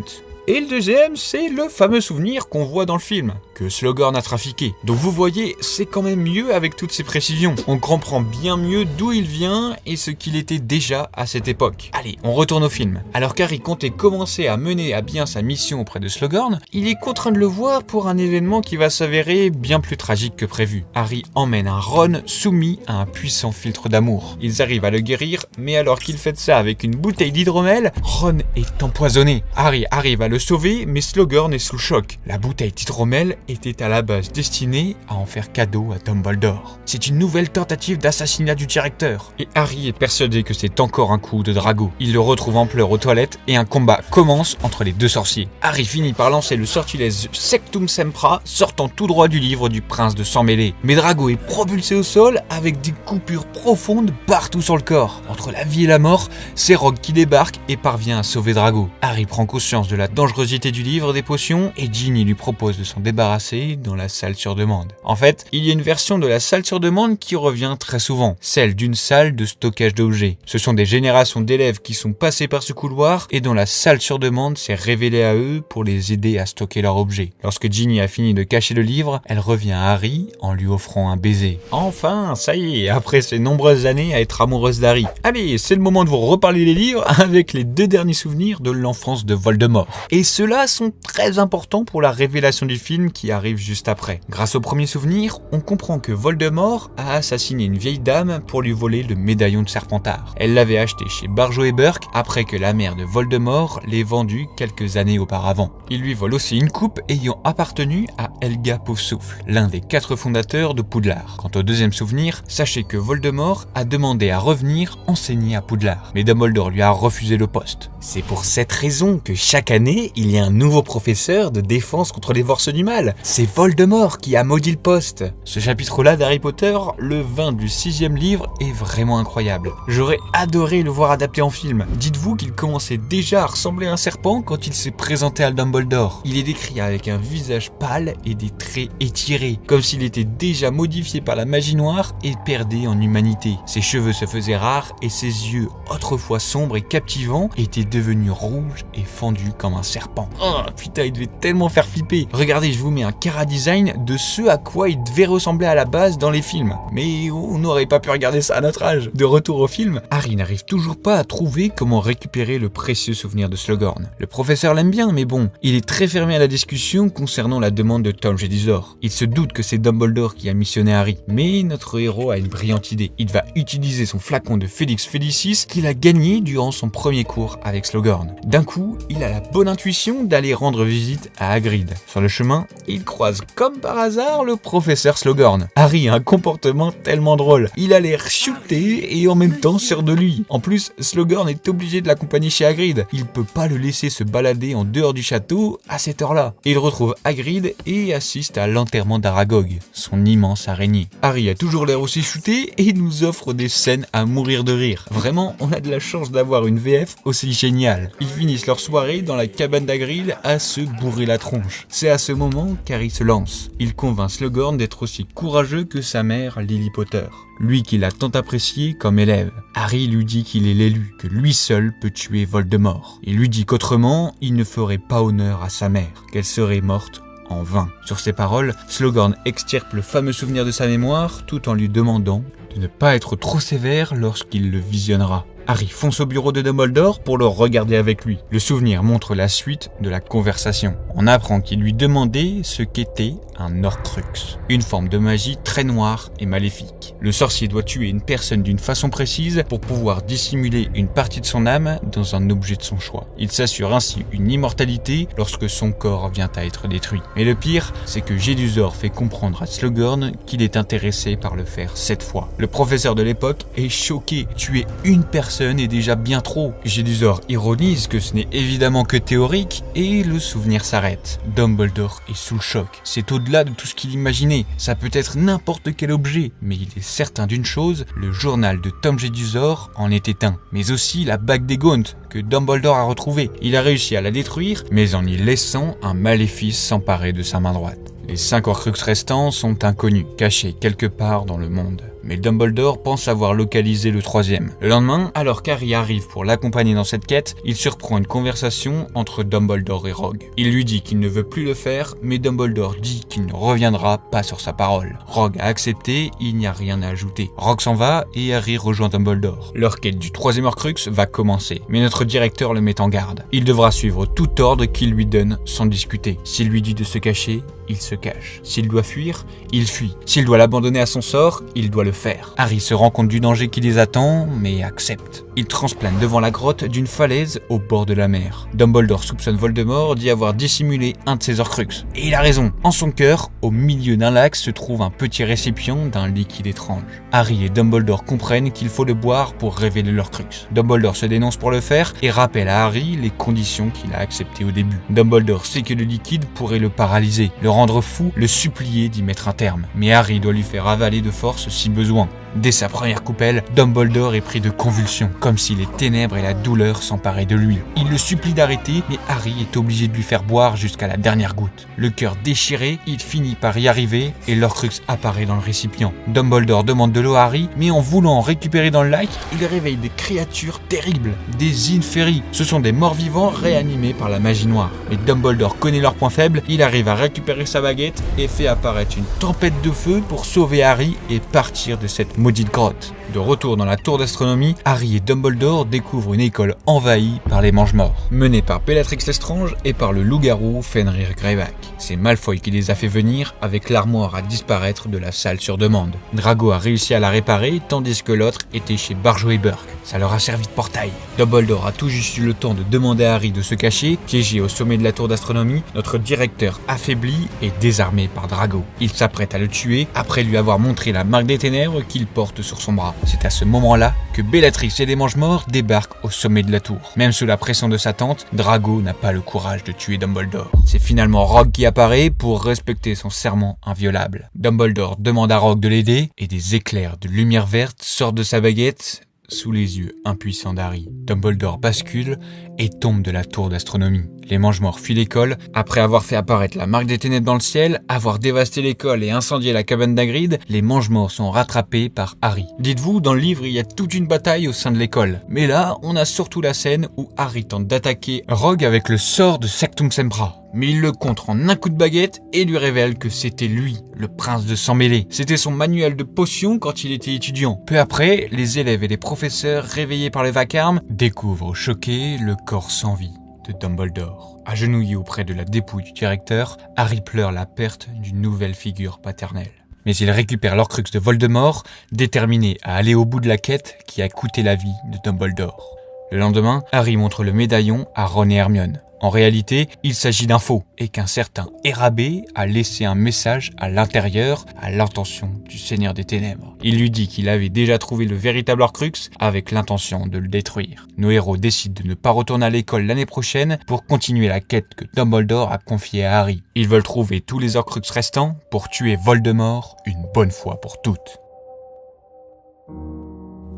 Et le deuxième, c'est le fameux souvenir qu'on voit dans le film, que Slughorn a trafiqué. Donc vous voyez, c'est quand même mieux avec toutes ces précisions. On comprend bien mieux d'où il vient et ce qu'il était déjà à cette époque. Allez, on retourne au film. Alors qu'Harry comptait commencer à mener à bien sa mission auprès de Slughorn, il est contraint de le voir pour un événement qui va s'avérer bien plus tragique que prévu. Harry emmène un Ron soumis à un puissant filtre d'amour. Ils arrivent à le guérir, mais alors qu'il fait ça avec une bouteille d'hydromel, Ron est empoisonné. Harry arrive à le sauver, mais Slughorn est sous le choc. La bouteille d'hydromel était à la base destinée à en faire cadeau à Dumbledore. C'est une nouvelle tentative d'assassinat du directeur. Et Harry est persuadé que c'est encore un coup de Drago. Il le retrouve en pleurs aux toilettes et un combat commence entre les deux sorciers. Harry finit par lancer le sortilège Sectum Sempra, sortant tout droit du livre du prince de sang mêlé. Mais Drago est propulsé au sol avec des coupures profondes partout sur le corps. Entre la vie et la mort, c'est Rogue qui débarque et parvient à sauver Drago. Harry prend conscience de la dangerosité du livre des potions et Ginny lui propose de s'en débarrasser dans la salle sur demande. En fait, il y a une version de la salle sur demande qui revient très souvent, celle d'une salle de stockage d'objets. Ce sont des générations d'élèves qui sont passés par ce couloir et dont la salle sur demande s'est révélée à eux pour les aider à stocker leurs objets. Lorsque Ginny a fini de cacher le livre, elle revient à Harry en lui offrant un baiser. Enfin, ça y est, après ces nombreuses années à être amoureuse d'Harry. Allez, c'est le moment de vous reparler les livres avec les deux derniers souvenirs de l'enfance de Voldemort. Et ceux-là sont très importants pour la révélation du film qui arrive juste après. Grâce au premier souvenir, on comprend que Voldemort a assassiné une vieille dame pour lui voler le médaillon de Serpentard. Elle l'avait acheté chez Barjo et Burke après que la mère de Voldemort l'ait vendu quelques années auparavant. Il lui vole aussi une coupe ayant appartenu à Helga Poufsouffle, l'un des 4 fondateurs de Poudlard. Quant au deuxième souvenir, sachez que Voldemort a demandé à revenir enseigner à Poudlard, mais Dumbledore lui a refusé le poste. C'est pour cette raison que chaque année, il y a un nouveau professeur de défense contre les forces du mal. C'est Voldemort qui a maudit le poste. Ce chapitre-là d'Harry Potter, le 20 du 6e livre, est vraiment incroyable. J'aurais adoré le voir adapté en film. Dites-vous qu'il commençait déjà à ressembler à un serpent quand il s'est présenté à Dumbledore. Il est décrit avec un visage pâle et des traits étirés, comme s'il était déjà modifié par la magie noire et perdait en humanité. Ses cheveux se faisaient rares et ses yeux, autrefois sombres et captivants, étaient devenus rouges et fendus comme un serpent. Oh putain, il devait tellement faire flipper. Regardez, je vous mets un chara-design de ce à quoi il devait ressembler à la base dans les films. Mais on n'aurait pas pu regarder ça à notre âge. De retour au film, Harry n'arrive toujours pas à trouver comment récupérer le précieux souvenir de Slughorn. Le professeur l'aime bien, mais bon, il est très fermé à la discussion concernant la demande de Tom Jedusor. Il se doute que c'est Dumbledore qui a missionné Harry. Mais notre héros a une brillante idée. Il va utiliser son flacon de Felix Felicis qu'il a gagné durant son premier cours avec Slughorn. D'un coup, il a la bonne intuition d'aller rendre visite à Hagrid. Sur le chemin, il croise comme par hasard le professeur Slughorn. Harry a un comportement tellement drôle. Il a l'air shooté et en même temps sûr de lui. En plus, Slughorn est obligé de l'accompagner chez Hagrid. Il peut pas le laisser se balader en dehors du château à cette heure-là. Il retrouve Hagrid et assiste à l'enterrement d'Aragog, son immense araignée. Harry a toujours l'air aussi shooté et nous offre des scènes à mourir de rire. Vraiment, on a de la chance d'avoir une VF aussi géniale. Ils finissent leur soirée dans la cabane d'Hagrid à se bourrer la tronche. C'est à ce moment qu'Harry se lance. Il convainc Slughorn d'être aussi courageux que sa mère Lily Potter, lui qui l'a tant apprécié comme élève. Harry lui dit qu'il est l'élu, que lui seul peut tuer Voldemort. Il lui dit qu'autrement, il ne ferait pas honneur à sa mère, qu'elle serait morte en vain. Sur ces paroles, Slughorn extirpe le fameux souvenir de sa mémoire tout en lui demandant de ne pas être trop sévère lorsqu'il le visionnera. Harry fonce au bureau de Dumbledore pour le regarder avec lui. Le souvenir montre la suite de la conversation. On apprend qu'il lui demandait ce qu'était un Horcrux, une forme de magie très noire et maléfique. Le sorcier doit tuer une personne d'une façon précise pour pouvoir dissimuler une partie de son âme dans un objet de son choix. Il s'assure ainsi une immortalité lorsque son corps vient à être détruit. Mais le pire, c'est que Jedusor fait comprendre à Slughorn qu'il est intéressé par le faire 7 fois. Le professeur de l'époque est choqué. Tuer une personne est déjà bien trop. Jedusor ironise que ce n'est évidemment que théorique et le souvenir s'arrête. Dumbledore est sous le choc. C'est au-delà de tout ce qu'il imaginait. Ça peut être n'importe quel objet, mais il est certain d'une chose, le journal de Tom Jedusor en était un. Mais aussi la bague des Gaunt que Dumbledore a retrouvée. Il a réussi à la détruire, mais en y laissant un maléfice s'emparer de sa main droite. Les 5 Horcruxes restants sont inconnus, cachés quelque part dans le monde. Mais Dumbledore pense avoir localisé le 3e. Le lendemain, alors qu'Harry arrive pour l'accompagner dans cette quête, il surprend une conversation entre Dumbledore et Rogue. Il lui dit qu'il ne veut plus le faire, mais Dumbledore dit qu'il ne reviendra pas sur sa parole. Rogue a accepté, il n'y a rien à ajouter. Rogue s'en va et Harry rejoint Dumbledore. Leur quête du 3e Horcrux va commencer, mais notre directeur le met en garde. Il devra suivre tout ordre qu'il lui donne sans discuter. S'il lui dit de se cacher, il se cache. S'il doit fuir, il fuit. S'il doit l'abandonner à son sort, il doit le faire. Harry se rend compte du danger qui les attend, mais accepte. Il transplane devant la grotte d'une falaise au bord de la mer. Dumbledore soupçonne Voldemort d'y avoir dissimulé un de ses Horcruxes. Et il a raison. En son cœur, au milieu d'un lac, se trouve un petit récipient d'un liquide étrange. Harry et Dumbledore comprennent qu'il faut le boire pour révéler l'Horcrux. Dumbledore se dénonce pour le faire et rappelle à Harry les conditions qu'il a acceptées au début. Dumbledore sait que le liquide pourrait le paralyser, le rendre fou, le supplier d'y mettre un terme. Mais Harry doit lui faire avaler de force si besoin. Dès sa première coupelle, Dumbledore est pris de convulsions, comme si les ténèbres et la douleur s'emparaient de lui. Il le supplie d'arrêter, mais Harry est obligé de lui faire boire jusqu'à la dernière goutte. Le cœur déchiré, il finit par y arriver et l'Horcrux apparaît dans le récipient. Dumbledore demande de l'eau à Harry, mais en voulant en récupérer dans le lac, il réveille des créatures terribles, des Inferi. Ce sont des morts-vivants réanimés par la magie noire. Mais Dumbledore connaît leurs points faibles, il arrive à récupérer sa baguette et fait apparaître une tempête de feu pour sauver Harry et partir de cette maudite grotte. De retour dans la tour d'astronomie, Harry et Dumbledore découvrent une école envahie par les Mange-Morts, menée par Bellatrix Lestrange et par le loup-garou Fenrir Greyback. C'est Malfoy qui les a fait venir avec l'armoire à disparaître de la salle sur demande. Drago a réussi à la réparer tandis que l'autre était chez Barjo et Burke. Ça leur a servi de portail. Dumbledore a tout juste eu le temps de demander à Harry de se cacher, piégé au sommet de la tour d'astronomie, notre directeur affaibli et désarmé par Drago. Il s'apprête à le tuer après lui avoir montré la marque des ténèbres qu'il porte sur son bras. C'est à ce moment-là que Bellatrix et les Mange-Morts débarquent au sommet de la tour. Même sous la pression de sa tante, Drago n'a pas le courage de tuer Dumbledore. C'est finalement Rogue qui apparaît pour respecter son serment inviolable. Dumbledore demande à Rogue de l'aider et des éclairs de lumière verte sortent de sa baguette sous les yeux impuissants d'Harry. Dumbledore bascule et tombe de la tour d'astronomie. Les Mange-Morts fuient l'école après avoir fait apparaître la marque des ténèbres dans le ciel, avoir dévasté l'école et incendié la cabane d'Hagrid. Les Mange-Morts sont rattrapés par Harry. Dites-vous, dans le livre, il y a toute une bataille au sein de l'école. Mais là, on a surtout la scène où Harry tente d'attaquer Rogue avec le sort de Sectum Sempra. Mais il le contre en un coup de baguette et lui révèle que c'était lui, le prince de sang mêlé. C'était son manuel de potions quand il était étudiant. Peu après, les élèves et les professeurs, réveillés par le vacarme, découvrent choqués le corps sans vie de Dumbledore. Agenouillé auprès de la dépouille du directeur, Harry pleure la perte d'une nouvelle figure paternelle. Mais il récupère l'Horcrux de Voldemort, déterminé à aller au bout de la quête qui a coûté la vie de Dumbledore. Le lendemain, Harry montre le médaillon à Ron et Hermione. En réalité, il s'agit d'un faux et qu'un certain Érabé a laissé un message à l'intérieur à l'intention du Seigneur des Ténèbres. Il lui dit qu'il avait déjà trouvé le véritable Horcrux avec l'intention de le détruire. Nos héros décident de ne pas retourner à l'école l'année prochaine pour continuer la quête que Dumbledore a confiée à Harry. Ils veulent trouver tous les Horcrux restants pour tuer Voldemort une bonne fois pour toutes.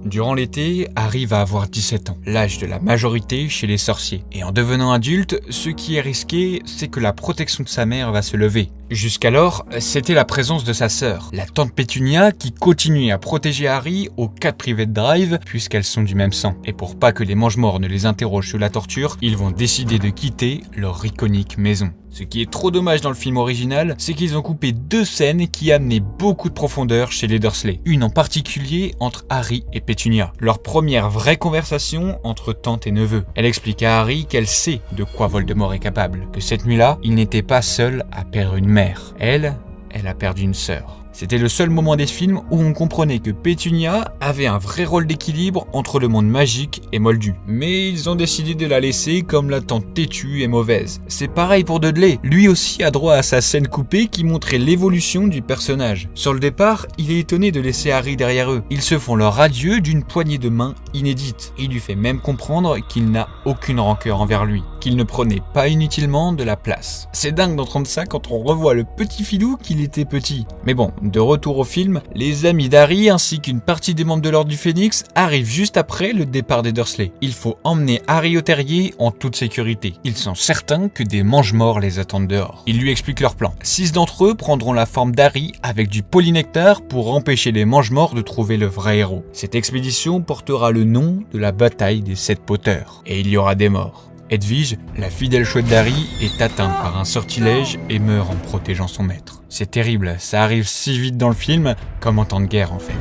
Durant l'été, Harry va avoir 17 ans, l'âge de la majorité chez les sorciers. Et en devenant adulte, ce qui est risqué, c'est que la protection de sa mère va se lever. Jusqu'alors, c'était la présence de sa sœur, la tante Pétunia, qui continuait à protéger Harry aux 4 Private Drive, puisqu'elles sont du même sang. Et pour pas que les Mange-Morts ne les interrogent sur la torture, ils vont décider de quitter leur iconique maison. Ce qui est trop dommage dans le film original, c'est qu'ils ont coupé 2 scènes qui amenaient beaucoup de profondeur chez les Dursley. Une en particulier entre Harry et Pétunia. Leur première vraie conversation entre tante et neveu. Elle explique à Harry qu'elle sait de quoi Voldemort est capable. Que cette nuit-là, il n'était pas seul à perdre une mère. Elle a perdu une sœur. C'était le seul moment des films où on comprenait que Pétunia avait un vrai rôle d'équilibre entre le monde magique et Moldu. Mais ils ont décidé de la laisser comme la tante têtue et mauvaise. C'est pareil pour Dudley. Lui aussi a droit à sa scène coupée qui montrait l'évolution du personnage. Sur le départ, il est étonné de laisser Harry derrière eux. Ils se font leur adieu d'une poignée de main inédite. Il lui fait même comprendre qu'il n'a aucune rancœur envers lui, qu'il ne prenait pas inutilement de la place. C'est dingue d'entendre ça quand on revoit le petit filou qu'il était petit. Mais bon, De retour au film, les amis d'Harry ainsi qu'une partie des membres de l'Ordre du Phénix arrivent juste après le départ des Dursley. Il faut emmener Harry au terrier en toute sécurité. Ils sont certains que des mange-morts les attendent dehors. Ils lui expliquent leur plan. 6 d'entre eux prendront la forme d'Harry avec du polynectar pour empêcher les mange-morts de trouver le vrai héros. Cette expédition portera le nom de la bataille des 7 Potters. Et il y aura des morts. Hedwige, la fidèle chouette d'Harry, est atteinte par un sortilège et meurt en protégeant son maître. C'est terrible, ça arrive si vite dans le film, comme en temps de guerre en fait.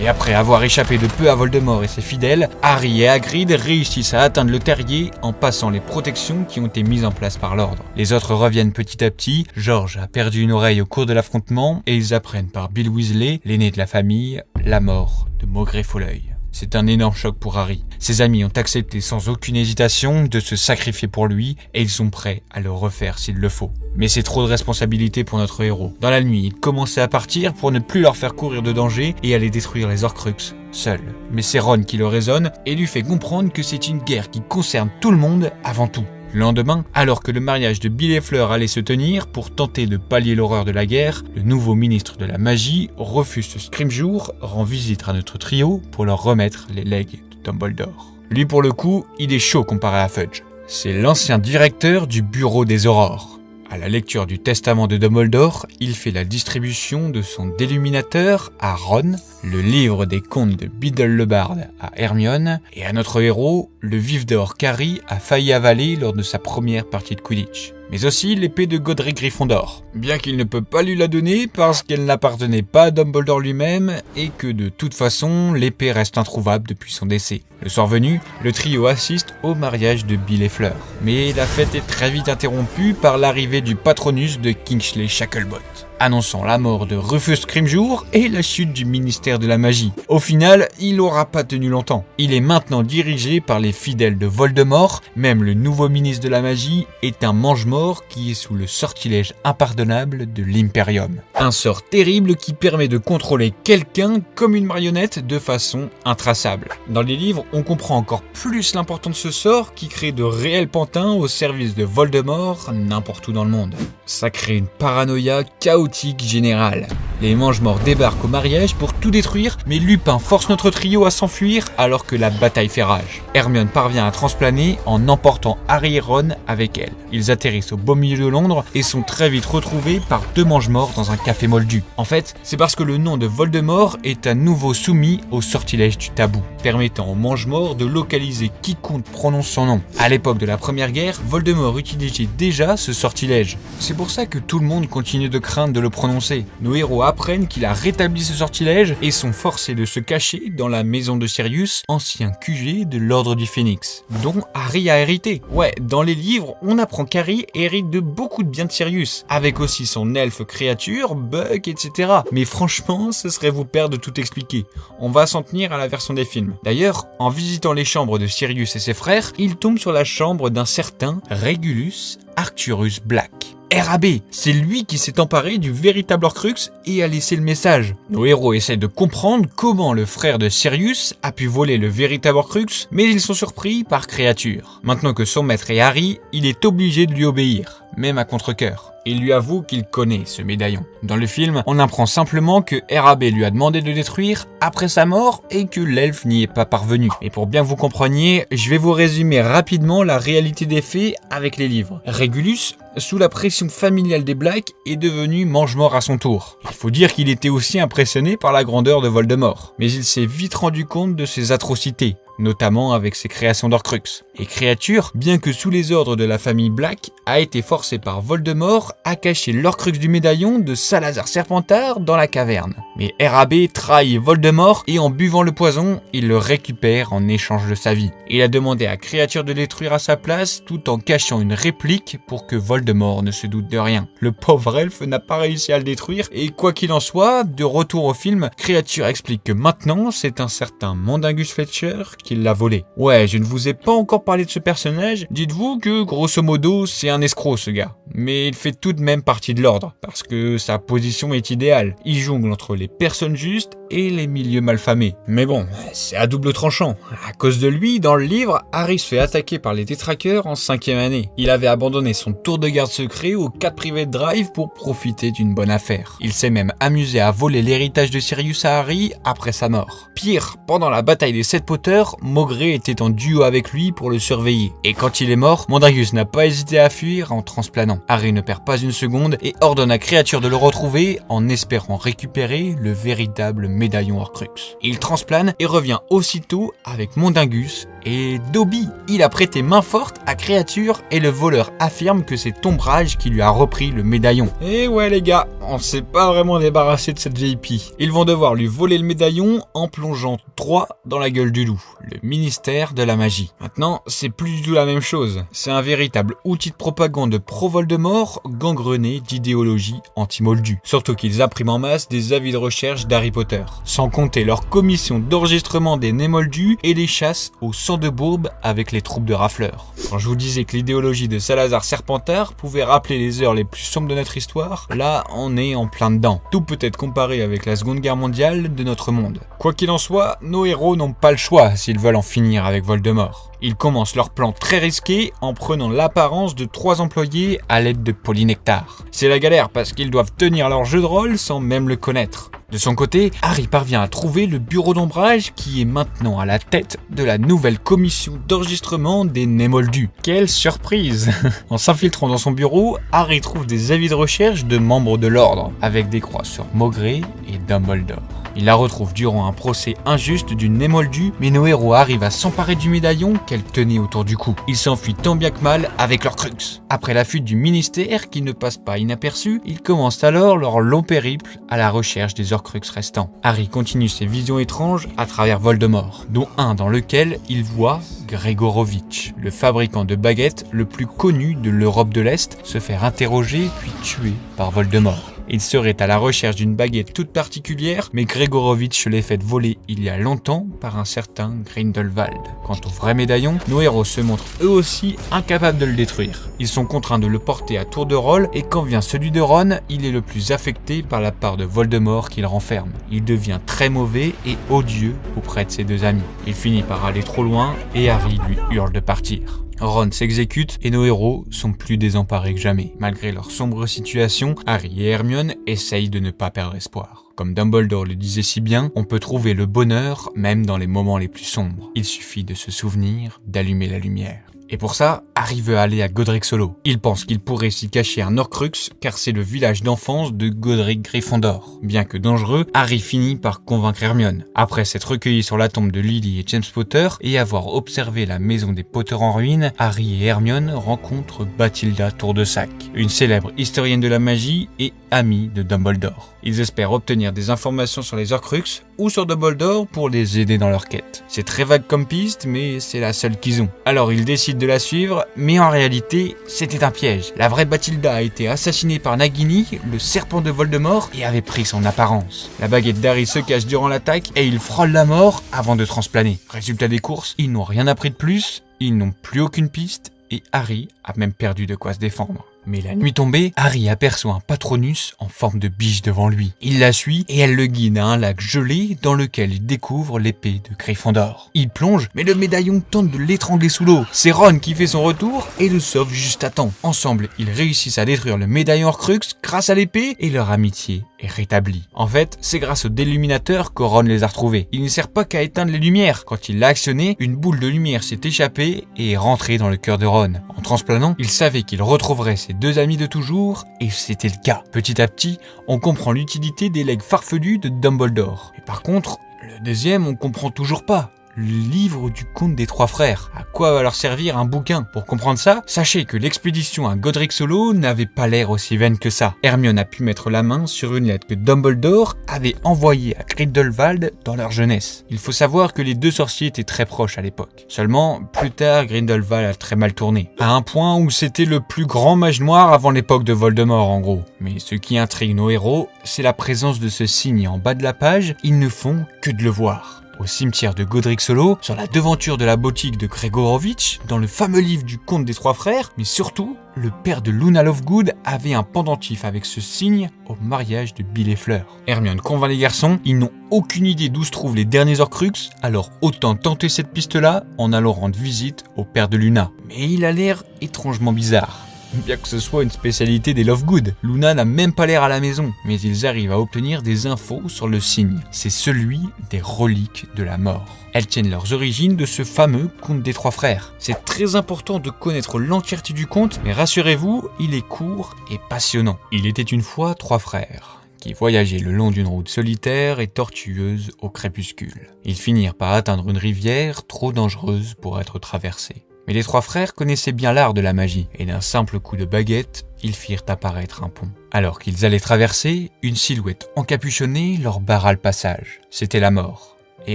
Et après avoir échappé de peu à Voldemort et ses fidèles, Harry et Hagrid réussissent à atteindre le terrier en passant les protections qui ont été mises en place par l'ordre. Les autres reviennent petit à petit, George a perdu une oreille au cours de l'affrontement et ils apprennent par Bill Weasley, l'aîné de la famille, la mort de Maugrey Folleuil. C'est un énorme choc pour Harry. Ses amis ont accepté sans aucune hésitation de se sacrifier pour lui et ils sont prêts à le refaire s'il le faut. Mais c'est trop de responsabilité pour notre héros. Dans la nuit, il commençait à partir pour ne plus leur faire courir de danger et aller détruire les Horcruxes, seul. Mais c'est Ron qui le raisonne et lui fait comprendre que c'est une guerre qui concerne tout le monde avant tout. Le lendemain, alors que le mariage de Bill et Fleur allait se tenir, pour tenter de pallier l'horreur de la guerre, le nouveau ministre de la magie, Rufus Scrimgeour, rend visite à notre trio pour leur remettre les legs de Dumbledore. Lui pour le coup, il est chaud comparé à Fudge. C'est l'ancien directeur du bureau des aurores. À la lecture du testament de Dumbledore, il fait la distribution de son déluminateur à Ron, le livre des contes de Biddle le Barde à Hermione, et à notre héros, le vif d'or qu'Harry a failli avaler lors de sa première partie de Quidditch. Mais aussi l'épée de Godric Gryffondor, bien qu'il ne peut pas lui la donner parce qu'elle n'appartenait pas à Dumbledore lui-même et que de toute façon, l'épée reste introuvable depuis son décès. Le soir venu, le trio assiste au mariage de Bill et Fleur. Mais la fête est très vite interrompue par l'arrivée du Patronus de Kingsley Shacklebolt, annonçant la mort de Rufus Scrimgeour et la chute du ministère de la magie. Au final, il n'aura pas tenu longtemps. Il est maintenant dirigé par les fidèles de Voldemort, même le nouveau ministre de la magie est un mange-mort qui est sous le sortilège impardonnable de l'Imperium. Un sort terrible qui permet de contrôler quelqu'un comme une marionnette de façon intraçable. Dans les livres, on comprend encore plus l'importance de ce sort qui crée de réels pantins au service de Voldemort n'importe où dans le monde. Ça crée une paranoïa chaotique générale. Les mange-morts débarquent au mariage pour tout détruire, mais Lupin force notre trio à s'enfuir alors que la bataille fait rage. Hermione parvient à transplaner en emportant Harry et Ron avec elle. Ils atterrissent au beau milieu de Londres et sont très vite retrouvés par 2 mange-morts dans un café moldu. En fait, c'est parce que le nom de Voldemort est à nouveau soumis au sortilège du tabou, permettant aux mange-morts de localiser quiconque prononce son nom. À l'époque de la Première Guerre, Voldemort utilisait déjà ce sortilège. C'est pour ça que tout le monde continue de craindre de le prononcer. Nos héros apprennent qu'il a rétabli ce sortilège et sont forcés de se cacher dans la maison de Sirius, ancien QG de l'Ordre du Phénix, dont Harry a hérité. Ouais, dans les livres, on apprend qu'Harry hérite de beaucoup de biens de Sirius, avec aussi son elfe créature, Buck, etc. Mais franchement, ce serait vous perdre de tout expliquer. On va s'en tenir à la version des films. D'ailleurs, en visitant les chambres de Sirius et ses frères, il tombe sur la chambre d'un certain Regulus Arcturus Black. RAB, c'est lui qui s'est emparé du véritable Horcrux et a laissé le message. Nos héros essaient de comprendre comment le frère de Sirius a pu voler le véritable Horcrux, mais ils sont surpris par Créature. Maintenant que son maître est Harry, il est obligé de lui obéir, même à contre-cœur. Il lui avoue qu'il connaît ce médaillon. Dans le film, on apprend simplement que RAB lui a demandé de le détruire après sa mort et que l'elfe n'y est pas parvenu. Et pour bien que vous compreniez, je vais vous résumer rapidement la réalité des faits avec les livres. Regulus, sous la pression familiale des Blacks, est devenu mange-mort à son tour. Il faut dire qu'il était aussi impressionné par la grandeur de Voldemort. Mais il s'est vite rendu compte de ses atrocités, notamment avec ses créations d'Horcrux. Et Créature, bien que sous les ordres de la famille Black, a été forcé par Voldemort à cacher l'Horcrux du médaillon de Salazar Serpentard dans la caverne. Mais RAB trahit Voldemort et en buvant le poison, il le récupère en échange de sa vie. Il a demandé à Créature de détruire à sa place tout en cachant une réplique pour que Voldemort ne se doute de rien. Le pauvre elfe n'a pas réussi à le détruire et quoi qu'il en soit, de retour au film, Créature explique que maintenant c'est un certain Mundungus Fletcher qui l'a volé. Ouais, je ne vous ai pas encore parlé de ce personnage, dites-vous que grosso modo c'est un escroc ce gars, mais il fait tout de même partie de l'ordre, parce que sa position est idéale. Il jongle entre les personnes justes et les milieux malfamés. Mais bon, c'est à double tranchant. À cause de lui, dans le livre, Harry se fait attaquer par les détraqueurs en 5e année. Il avait abandonné son tour de garde secret au 4 Private Drive pour profiter d'une bonne affaire. Il s'est même amusé à voler l'héritage de Sirius à Harry après sa mort. Pire, pendant la bataille des 7 Potters, Maugrey était en duo avec lui pour le surveiller. Et quand il est mort, Mondragus n'a pas hésité à fuir en transplanant. Harry ne perd pas une seconde et ordonne à Créature de le retrouver en espérant récupérer le véritable médaillon Horcrux. Il transplane et revient aussitôt avec Mondragus et Dobby. Il a prêté main forte à Créature et le voleur affirme que c'est Ombrage qui lui a repris le médaillon. Et ouais les gars, on s'est pas vraiment débarrassé de cette vieille pie. Ils vont devoir lui voler le médaillon en plongeant droit dans la gueule du loup, le ministère de la magie. Maintenant, c'est plus du tout la même chose. C'est un véritable outil de propagande pro-Voldemort gangrené d'idéologie anti-Moldu. Surtout qu'ils impriment en masse des avis de recherche d'Harry Potter. Sans compter leur commission d'enregistrement des nés Moldus et des chasses au sang de bourbe avec les troupes de rafleurs. Quand je vous disais que l'idéologie de Salazar Serpentard pouvait rappeler les heures les plus sombres de notre histoire, là on est en plein dedans. Tout peut être comparé avec la Seconde Guerre mondiale de notre monde. Quoi qu'il en soit, nos héros n'ont pas le choix s'ils veulent en finir avec Voldemort. Ils commencent leur plan très risqué en prenant l'apparence de 3 employés à l'aide de Polynectar. C'est la galère parce qu'ils doivent tenir leur jeu de rôle sans même le connaître. De son côté, Harry parvient à trouver le bureau d'Ombrage qui est maintenant à la tête de la nouvelle commission d'enregistrement des nés Moldus. Quelle surprise! En s'infiltrant dans son bureau, Harry trouve des avis de recherche de membres de l'ordre, avec des croix sur Maugrey et Dumbledore. Il la retrouve durant un procès injuste d'une née Moldu, mais nos héros arrivent à s'emparer du médaillon qu'elle tenait autour du cou. Ils s'enfuient tant bien que mal avec leur crux. Après la fuite du ministère qui ne passe pas inaperçu, ils commencent alors leur long périple à la recherche des Horcruxes restants. Harry continue ses visions étranges à travers Voldemort, dont un dans lequel il voit Gregorovitch, le fabricant de baguettes le plus connu de l'Europe de l'Est, se faire interroger puis tuer par Voldemort. Il serait à la recherche d'une baguette toute particulière, mais Gregorovitch l'ait fait voler il y a longtemps par un certain Grindelwald. Quant au vrai médaillon, nos héros se montrent eux aussi incapables de le détruire. Ils sont contraints de le porter à tour de rôle, et quand vient celui de Ron, il est le plus affecté par la part de Voldemort qu'il renferme. Il devient très mauvais et odieux auprès de ses 2 amis. Il finit par aller trop loin, et Harry lui hurle de partir. Ron s'exécute et nos héros sont plus désemparés que jamais. Malgré leur sombre situation, Harry et Hermione essayent de ne pas perdre espoir. Comme Dumbledore le disait si bien, on peut trouver le bonheur même dans les moments les plus sombres. Il suffit de se souvenir d'allumer la lumière. Et pour ça, Harry veut aller à Godric Hollow. Il pense qu'il pourrait s'y cacher un Horcrux car c'est le village d'enfance de Godric Gryffondor. Bien que dangereux, Harry finit par convaincre Hermione. Après s'être recueilli sur la tombe de Lily et James Potter et avoir observé la maison des Potter en ruine, Harry et Hermione rencontrent Bathilda Tour-de-Sac, une célèbre historienne de la magie et amie de Dumbledore. Ils espèrent obtenir des informations sur les Horcruxes ou sur Dumbledore pour les aider dans leur quête. C'est très vague comme piste, mais c'est la seule qu'ils ont. Alors ils décident de la suivre, mais en réalité, c'était un piège. La vraie Bathilda a été assassinée par Nagini, le serpent de Voldemort, et avait pris son apparence. La baguette d'Harry se cache durant l'attaque et il frôle la mort avant de transplaner. Résultat des courses, ils n'ont rien appris de plus, ils n'ont plus aucune piste, et Harry a même perdu de quoi se défendre. Mais la nuit tombée, Harry aperçoit un Patronus en forme de biche devant lui. Il la suit et elle le guide à un lac gelé dans lequel il découvre l'épée de Gryffondor. Il plonge, mais le médaillon tente de l'étrangler sous l'eau. C'est Ron qui fait son retour et le sauve juste à temps. Ensemble, ils réussissent à détruire le médaillon Horcrux grâce à l'épée et leur amitié est rétablie. En fait, c'est grâce au déluminateur que Ron les a retrouvés. Il ne sert pas qu'à éteindre les lumières. Quand il l'a actionné, une boule de lumière s'est échappée et est rentrée dans le cœur de Ron. En transplanant, il savait qu'il retrouverait ses 2 amis de toujours, et c'était le cas. Petit à petit, on comprend l'utilité des legs farfelus de Dumbledore. Et par contre, le deuxième, on comprend toujours pas. Le livre du conte des 3 frères. À quoi va leur servir un bouquin? Pour comprendre ça, sachez que l'expédition à Godric Hollow n'avait pas l'air aussi vaine que ça. Hermione a pu mettre la main sur une lettre que Dumbledore avait envoyée à Grindelwald dans leur jeunesse. Il faut savoir que les 2 sorciers étaient très proches à l'époque. Seulement, plus tard, Grindelwald a très mal tourné. À un point où c'était le plus grand mage noir avant l'époque de Voldemort en gros. Mais ce qui intrigue nos héros, c'est la présence de ce signe en bas de la page, ils ne font que de le voir. au cimetière de Godric Solo, sur la devanture de la boutique de Gregorovitch, dans le fameux livre du Comte des Trois Frères, mais surtout, le père de Luna Lovegood avait un pendentif avec ce signe au mariage de Bill et Fleur. Hermione convainc les garçons, ils n'ont aucune idée d'où se trouvent les derniers Horcruxes, alors autant tenter cette piste-là en allant rendre visite au père de Luna. Mais il a l'air étrangement bizarre. Bien que ce soit une spécialité des Lovegood, Luna n'a même pas l'air à la maison, mais ils arrivent à obtenir des infos sur le signe. C'est celui des reliques de la mort. Elles tiennent leurs origines de ce fameux conte des Trois Frères. C'est très important de connaître l'entièreté du conte, mais rassurez-vous, il est court et passionnant. Il était une fois trois frères qui voyageaient le long d'une route solitaire et tortueuse au crépuscule. Ils finirent par atteindre une rivière trop dangereuse pour être traversée. Mais les trois frères connaissaient bien l'art de la magie, et d'un simple coup de baguette, ils firent apparaître un pont. Alors qu'ils allaient traverser, une silhouette encapuchonnée leur barra le passage. C'était la mort, et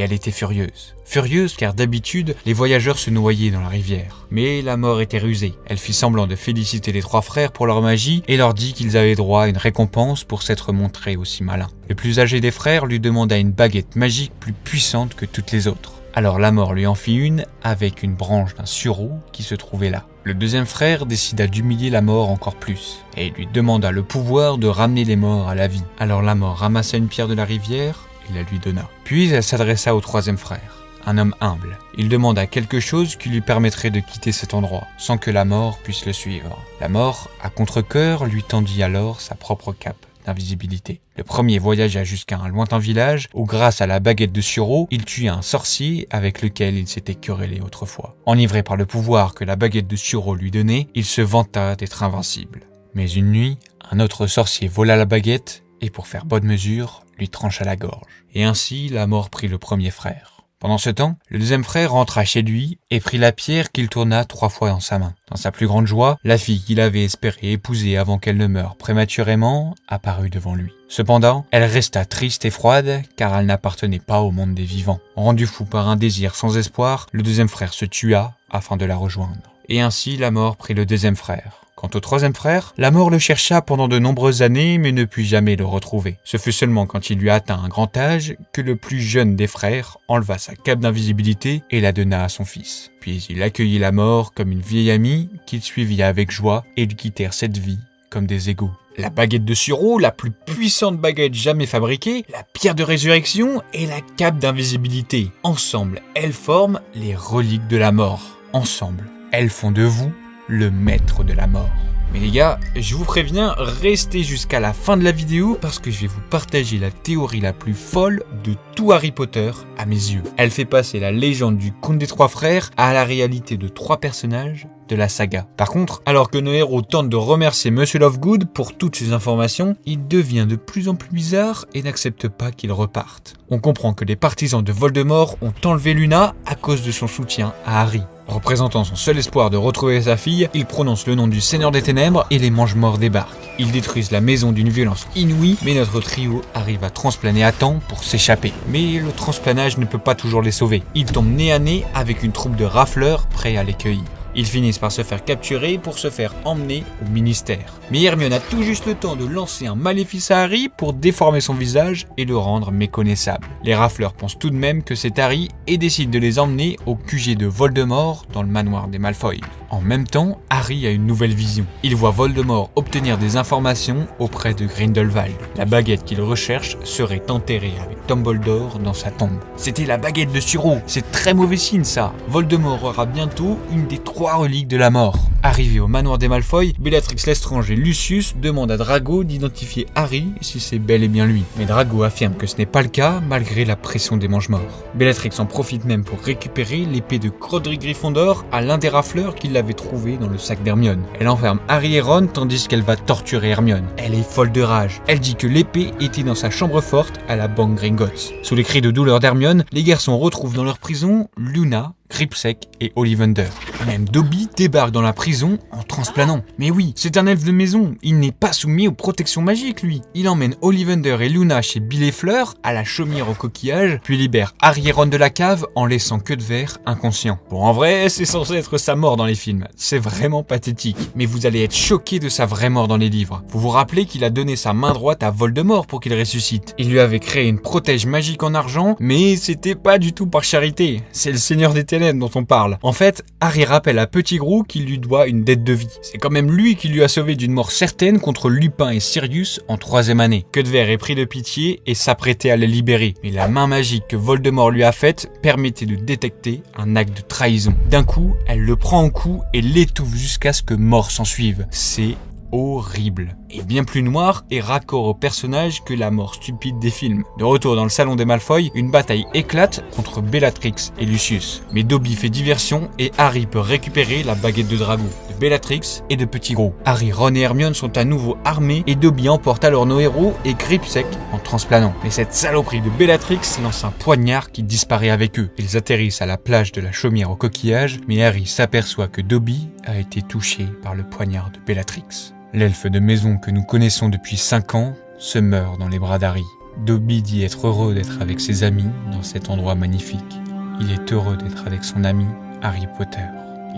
elle était furieuse. Furieuse car d'habitude, les voyageurs se noyaient dans la rivière. Mais la mort était rusée. Elle fit semblant de féliciter les trois frères pour leur magie et leur dit qu'ils avaient droit à une récompense pour s'être montrés aussi malins. Le plus âgé des frères lui demanda une baguette magique plus puissante que toutes les autres. Alors la mort lui en fit une avec une branche d'un sureau qui se trouvait là. Le deuxième frère décida d'humilier la mort encore plus et lui demanda le pouvoir de ramener les morts à la vie. Alors la mort ramassa une pierre de la rivière et la lui donna. Puis elle s'adressa au troisième frère, un homme humble. Il demanda quelque chose qui lui permettrait de quitter cet endroit sans que la mort puisse le suivre. La mort, à contre-cœur, lui tendit alors sa propre cape d'invisibilité. Le premier voyagea jusqu'à un lointain village où, grâce à la baguette de sureau, il tua un sorcier avec lequel il s'était querellé autrefois. Enivré par le pouvoir que la baguette de sureau lui donnait, il se vanta d'être invincible. Mais une nuit, un autre sorcier vola la baguette et, pour faire bonne mesure, lui trancha la gorge. Et ainsi, la mort prit le premier frère. Pendant ce temps, le deuxième frère rentra chez lui et prit la pierre qu'il tourna 3 fois dans sa main. Dans sa plus grande joie, la fille qu'il avait espéré épouser avant qu'elle ne meure prématurément apparut devant lui. Cependant, elle resta triste et froide car elle n'appartenait pas au monde des vivants. Rendu fou par un désir sans espoir, le deuxième frère se tua afin de la rejoindre. Et ainsi, la mort prit le deuxième frère. Quant au troisième frère, la mort le chercha pendant de nombreuses années mais ne put jamais le retrouver. Ce fut seulement quand il eut atteint un grand âge que le plus jeune des frères enleva sa cape d'invisibilité et la donna à son fils. Puis il accueillit la mort comme une vieille amie qu'il suivit avec joie et ils quittèrent cette vie comme des égaux. La baguette de sureau, la plus puissante baguette jamais fabriquée, la pierre de résurrection et la cape d'invisibilité. Ensemble, elles forment les reliques de la mort. Ensemble, elles font de vous le maître de la mort. Mais les gars, je vous préviens, restez jusqu'à la fin de la vidéo parce que je vais vous partager la théorie la plus folle de tout Harry Potter à mes yeux. Elle fait passer la légende du conte des trois frères à la réalité de 3 personnages de la saga. Par contre, alors que nos héros tentent de remercier Monsieur Lovegood pour toutes ces informations, il devient de plus en plus bizarre et n'accepte pas qu'ils repartent. On comprend que les partisans de Voldemort ont enlevé Luna à cause de son soutien à Harry. Représentant son seul espoir de retrouver sa fille, il prononce le nom du Seigneur des Ténèbres et les Mange-Morts débarquent. Ils détruisent la maison d'une violence inouïe, mais notre trio arrive à transplaner à temps pour s'échapper. Mais le transplanage ne peut pas toujours les sauver. Ils tombent nez à nez avec une troupe de rafleurs prêts à les cueillir. Ils finissent par se faire capturer pour se faire emmener au ministère. Mais Hermione a tout juste le temps de lancer un maléfice à Harry pour déformer son visage et le rendre méconnaissable. Les rafleurs pensent tout de même que c'est Harry et décident de les emmener au QG de Voldemort dans le manoir des Malfoy. En même temps, Harry a une nouvelle vision. Il voit Voldemort obtenir des informations auprès de Grindelwald. La baguette qu'il recherche serait enterrée avec Dumbledore dans sa tombe. C'était la baguette de sureau. C'est très mauvais signe ça. Voldemort aura bientôt une des 3 reliques de la mort. Arrivé au manoir des Malfoy, Bellatrix Lestrange et Lucius demandent à Drago d'identifier Harry si c'est bel et bien lui. Mais Drago affirme que ce n'est pas le cas malgré la pression des Mange-Morts. Bellatrix en profite même pour récupérer l'épée de Crodric Gryffondor à l'un des rafleurs qui l'avait trouvée dans le sac d'Hermione. Elle enferme Harry et Ron tandis qu'elle va torturer Hermione. Elle est folle de rage. Elle dit que l'épée était dans sa chambre forte à la banque Gringotts. Sous les cris de douleur d'Hermione, les garçons retrouvent dans leur prison Luna, Gripsec et Ollivander. Même Dobby débarque dans la prison en transplanant. Mais oui, c'est un elfe de maison, il n'est pas soumis aux protections magiques lui. Il emmène Ollivander et Luna chez Bill et Fleur, à la chaumière au coquillage, puis libère Harry et Ron de la cave en laissant Queudver inconscient. Bon, en vrai, c'est censé être sa mort dans les films, c'est vraiment pathétique. Mais vous allez être choqués de sa vraie mort dans les livres. Vous vous rappelez qu'il a donné sa main droite à Voldemort pour qu'il ressuscite. Il lui avait créé une protège magique en argent, mais c'était pas du tout par charité. C'est le Seigneur des Ténèbres dont on parle. En fait, Harry rappelle à Petit Gros qu'il lui doit une dette de vie. C'est quand même lui qui lui a sauvé d'une mort certaine contre Lupin et Sirius en 3e année. Queudver est pris de pitié et s'apprêtait à les libérer. Mais la main magique que Voldemort lui a faite permettait de détecter un acte de trahison. D'un coup, elle le prend au cou et l'étouffe jusqu'à ce que mort s'ensuive. C'est horrible. Et bien plus noir et raccord au personnage que la mort stupide des films. De retour dans le salon des Malfoy, une bataille éclate contre Bellatrix et Lucius. Mais Dobby fait diversion et Harry peut récupérer la baguette de dragon de Bellatrix et de Petit Gros. Harry, Ron et Hermione sont à nouveau armés et Dobby emporte alors nos héros et Gripsec en transplanant. Mais cette saloperie de Bellatrix lance un poignard qui disparaît avec eux. Ils atterrissent à la plage de la chaumière au coquillage, mais Harry s'aperçoit que Dobby a été touché par le poignard de Bellatrix. L'elfe de maison que nous connaissons depuis 5 ans se meurt dans les bras d'Harry. Dobby dit être heureux d'être avec ses amis dans cet endroit magnifique. Il est heureux d'être avec son ami Harry Potter.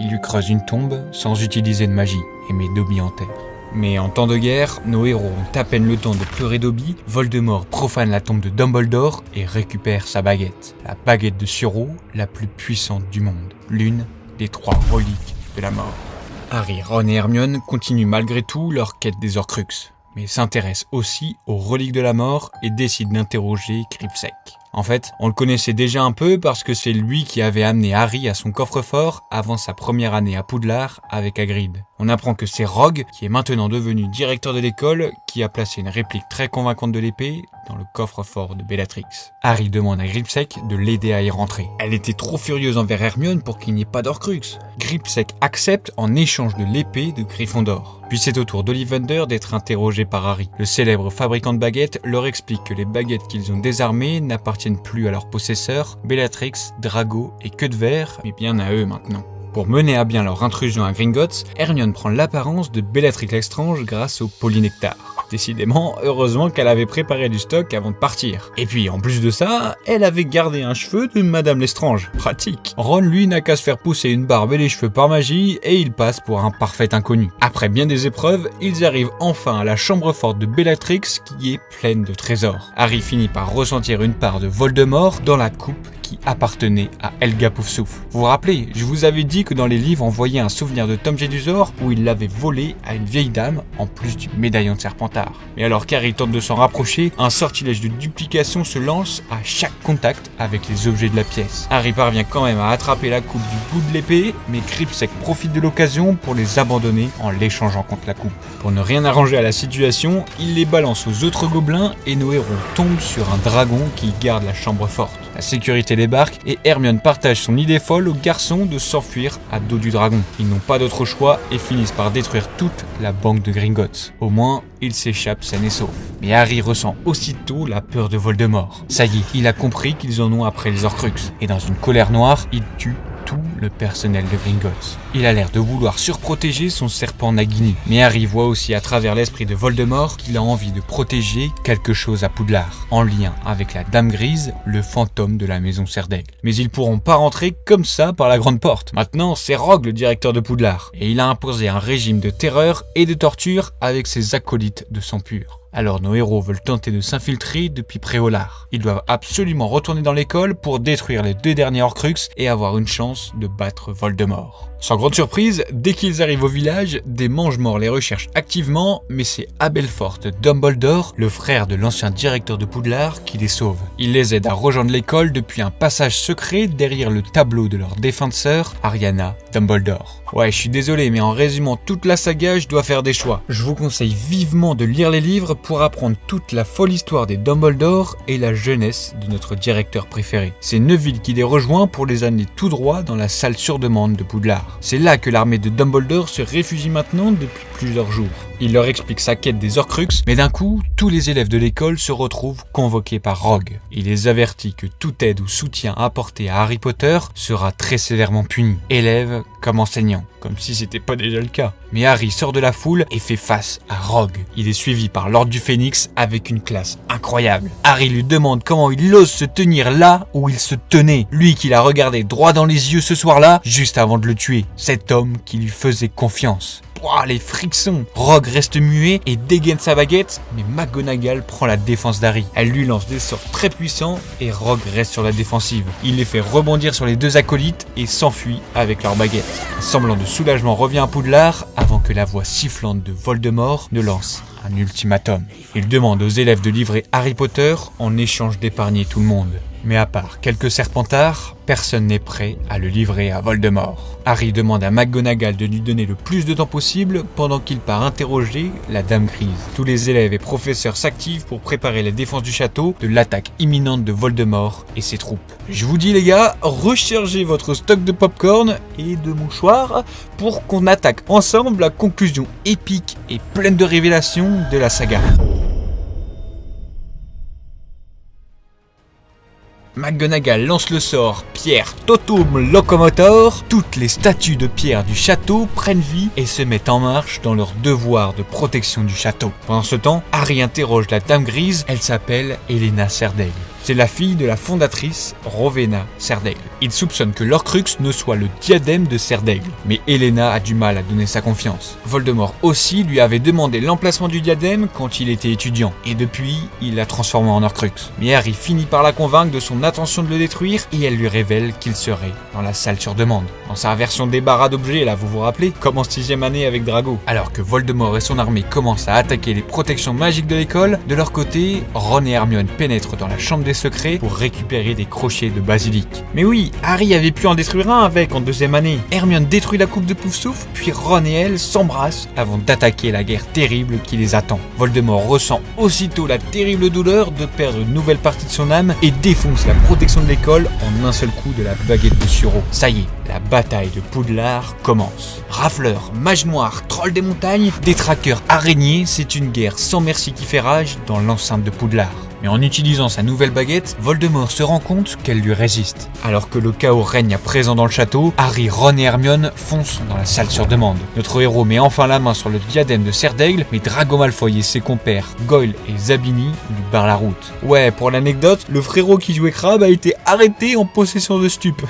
Il lui creuse une tombe sans utiliser de magie et met Dobby en terre. Mais en temps de guerre, nos héros ont à peine le temps de pleurer Dobby, Voldemort profane la tombe de Dumbledore et récupère sa baguette. La baguette de Suro, la plus puissante du monde. L'une des 3 reliques de la mort. Harry, Ron et Hermione continuent malgré tout leur quête des Horcruxes, mais s'intéressent aussi aux reliques de la mort et décident d'interroger Gripsec. En fait, on le connaissait déjà un peu parce que c'est lui qui avait amené Harry à son coffre-fort avant sa première année à Poudlard avec Hagrid. On apprend que c'est Rogue, qui est maintenant devenu directeur de l'école, qui a placé une réplique très convaincante de l'épée dans le coffre-fort de Bellatrix. Harry demande à Gripsec de l'aider à y rentrer. Elle était trop furieuse envers Hermione pour qu'il n'y ait pas d'Horcrux. Gripsec accepte en échange de l'épée de Gryffondor. Puis c'est au tour d'Ollivander d'être interrogé par Harry. Le célèbre fabricant de baguettes leur explique que les baguettes qu'ils ont désarmées n'appartiennent plus à leurs possesseurs, Bellatrix, Drago et Queudver, mais bien à eux maintenant. Pour mener à bien leur intrusion à Gringotts, Hermione prend l'apparence de Bellatrix Lestrange grâce au polynectar. Décidément, heureusement qu'elle avait préparé du stock avant de partir. Et puis, en plus de ça, elle avait gardé un cheveu de Madame Lestrange. Pratique. Ron, lui, n'a qu'à se faire pousser une barbe et les cheveux par magie, et il passe pour un parfait inconnu. Après bien des épreuves, ils arrivent enfin à la chambre forte de Bellatrix, qui est pleine de trésors. Harry finit par ressentir une part de Voldemort dans la coupe qui appartenait à Helga Poufsouffle. Vous vous rappelez, je vous avais dit que dans les livres on voyait un souvenir de Tom Jedusor où il l'avait volé à une vieille dame en plus du médaillon de Serpentard. Mais alors qu'Harry tente de s'en rapprocher, un sortilège de duplication se lance à chaque contact avec les objets de la pièce. Harry parvient quand même à attraper la coupe du bout de l'épée, mais Gripsec profite de l'occasion pour les abandonner en l'échangeant contre la coupe. Pour ne rien arranger à la situation, il les balance aux autres gobelins et nos héros tombent sur un dragon qui garde la chambre forte. La sécurité débarque et Hermione partage son idée folle aux garçons de s'enfuir à dos du dragon. Ils n'ont pas d'autre choix et finissent par détruire toute la banque de Gringotts. Au moins, ils s'échappent sains et saufs. Mais Harry ressent aussitôt la peur de Voldemort. Ça y est, il a compris qu'ils en ont après les Horcruxes. Et dans une colère noire, il tue tout le personnel de Gringotts. Il a l'air de vouloir surprotéger son serpent Nagini. Mais Harry voit aussi à travers l'esprit de Voldemort qu'il a envie de protéger quelque chose à Poudlard, en lien avec la Dame Grise, le fantôme de la maison Serdaigle. Mais ils pourront pas rentrer comme ça par la grande porte. Maintenant, c'est Rogue le directeur de Poudlard, et il a imposé un régime de terreur et de torture avec ses acolytes de sang pur. Alors nos héros veulent tenter de s'infiltrer depuis Préolard. Ils doivent absolument retourner dans l'école pour détruire les 2 derniers Horcruxes et avoir une chance de battre Voldemort. Sans grande surprise, dès qu'ils arrivent au village, des mange-morts les recherchent activement, mais c'est Abelfort Dumbledore, le frère de l'ancien directeur de Poudlard, qui les sauve. Il les aide à rejoindre l'école depuis un passage secret derrière le tableau de leur défunte sœur, Ariana Dumbledore. Ouais, je suis désolé, mais en résumant toute la saga, je dois faire des choix. Je vous conseille vivement de lire les livres pour apprendre toute la folle histoire des Dumbledore et la jeunesse de notre directeur préféré. C'est Neville qui les rejoint pour les amener tout droit dans la salle sur demande de Poudlard. C'est là que l'armée de Dumbledore se réfugie maintenant depuis plusieurs jours. Il leur explique sa quête des Horcruxes, mais d'un coup, tous les élèves de l'école se retrouvent convoqués par Rogue. Il les avertit que toute aide ou soutien apporté à Harry Potter sera très sévèrement puni, élèves comme enseignants, comme si c'était pas déjà le cas. Mais Harry sort de la foule et fait face à Rogue. Il est suivi par l'Ordre du Phénix avec une classe incroyable. Harry lui demande comment il ose se tenir là où il se tenait, lui qui l'a regardé droit dans les yeux ce soir-là, juste avant de le tuer, cet homme qui lui faisait confiance. Ouah, les frictions. Rogue reste muet et dégaine sa baguette, mais McGonagall prend la défense d'Harry. Elle lui lance des sorts très puissants et Rogue reste sur la défensive. Il les fait rebondir sur les deux acolytes et s'enfuit avec leur baguette. Un semblant de soulagement revient à Poudlard avant que la voix sifflante de Voldemort ne lance un ultimatum. Il demande aux élèves de livrer Harry Potter en échange d'épargner tout le monde. Mais à part quelques serpentards, personne n'est prêt à le livrer à Voldemort. Harry demande à McGonagall de lui donner le plus de temps possible pendant qu'il part interroger la Dame Grise. Tous les élèves et professeurs s'activent pour préparer la défense du château de l'attaque imminente de Voldemort et ses troupes. Je vous dis les gars, rechargez votre stock de popcorn et de mouchoirs pour qu'on attaque ensemble la conclusion épique et pleine de révélations de la saga. McGonagall lance le sort Pierre Totum Locomotor. Toutes les statues de pierre du château prennent vie et se mettent en marche dans leur devoir de protection du château. Pendant ce temps, Harry interroge la Dame Grise. Elle s'appelle Helena Serdaigle. C'est la fille de la fondatrice Rowena Serdaigle. Il soupçonne que l'Horcrux ne soit le diadème de Serdaigle, mais Helena a du mal à donner sa confiance. Voldemort aussi lui avait demandé l'emplacement du diadème quand il était étudiant, et depuis, il l'a transformé en Horcrux. Mais Harry finit par la convaincre de son intention de le détruire, et elle lui révèle qu'il serait dans la salle sur demande. Dans sa version débarras d'objets, là, vous vous rappelez, comme en 6ème année avec Drago. Alors que Voldemort et son armée commencent à attaquer les protections magiques de l'école, de leur côté, Ron et Hermione pénètrent dans la chambre des secrets pour récupérer des crochets de basilic. Mais oui, Harry avait pu en détruire un avec en 2ème année. Hermione détruit la coupe de Poufsouffle, puis Ron et elle s'embrassent avant d'attaquer la guerre terrible qui les attend. Voldemort ressent aussitôt la terrible douleur de perdre une nouvelle partie de son âme et défonce la protection de l'école en un seul coup de la baguette de Suro. Ça y est, la bataille de Poudlard commence. Rafleurs, mages noirs, trolls des montagnes, détraqueurs, araignées, c'est une guerre sans merci qui fait rage dans l'enceinte de Poudlard. Mais en utilisant sa nouvelle baguette, Voldemort se rend compte qu'elle lui résiste. Alors que le chaos règne à présent dans le château, Harry, Ron et Hermione foncent dans la salle sur demande. Notre héros met enfin la main sur le diadème de Serdaigle, mais Drago Malfoy et ses compères Goyle et Zabini lui barrent la route. Ouais, pour l'anecdote, le frérot qui jouait Crabbe a été arrêté en possession de stup.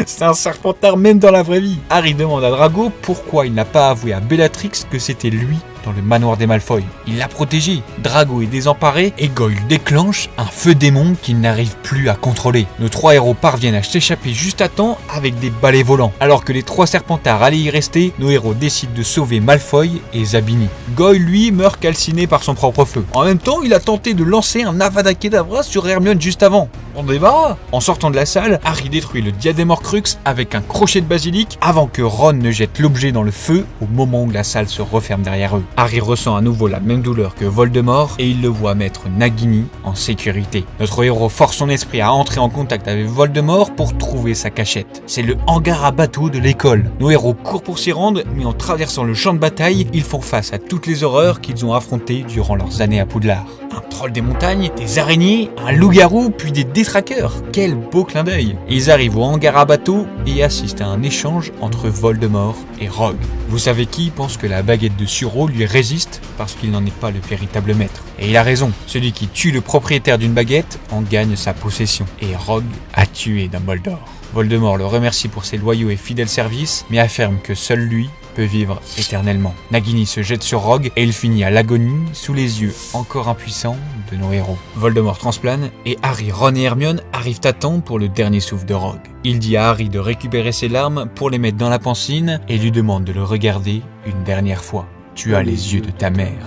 C'est un serpentard même dans la vraie vie. Harry demande à Drago pourquoi il n'a pas avoué à Bellatrix que c'était lui dans le manoir des Malfoy. Il l'a protégé. Drago est désemparé et Goyle déclenche un feu démon qu'il n'arrive plus à contrôler. Nos trois héros parviennent à s'échapper juste à temps avec des balais volants. Alors que les trois serpentards allaient y rester, nos héros décident de sauver Malfoy et Zabini. Goyle, lui, meurt calciné par son propre feu. En même temps, il a tenté de lancer un Avada Kedavra sur Hermione juste avant. On débat. En sortant de la salle, Harry détruit le diadème Horcrux avec un crochet de basilic avant que Ron ne jette l'objet dans le feu au moment où la salle se referme derrière eux. Harry ressent à nouveau la même douleur que Voldemort et il le voit mettre Nagini en sécurité. Notre héros force son esprit à entrer en contact avec Voldemort pour trouver sa cachette. C'est le hangar à bateaux de l'école. Nos héros courent pour s'y rendre, mais en traversant le champ de bataille, ils font face à toutes les horreurs qu'ils ont affrontées durant leurs années à Poudlard. Un troll des montagnes, des araignées, un loup-garou, puis des détraqueurs. Quel beau clin d'œil. Ils arrivent au hangar à bateau et assistent à un échange entre Voldemort et Rogue. Vous savez qui pense que la baguette de Suro lui résiste parce qu'il n'en est pas le véritable maître. Et il a raison, celui qui tue le propriétaire d'une baguette en gagne sa possession. Et Rogue a tué Dumbledore. Voldemort le remercie pour ses loyaux et fidèles services, mais affirme que seul lui peut vivre éternellement. Nagini se jette sur Rogue et il finit à l'agonie sous les yeux encore impuissants de nos héros. Voldemort transplane et Harry, Ron et Hermione arrivent à temps pour le dernier souffle de Rogue. Il dit à Harry de récupérer ses larmes pour les mettre dans la pancine et lui demande de le regarder une dernière fois. « Tu as les yeux de ta mère ».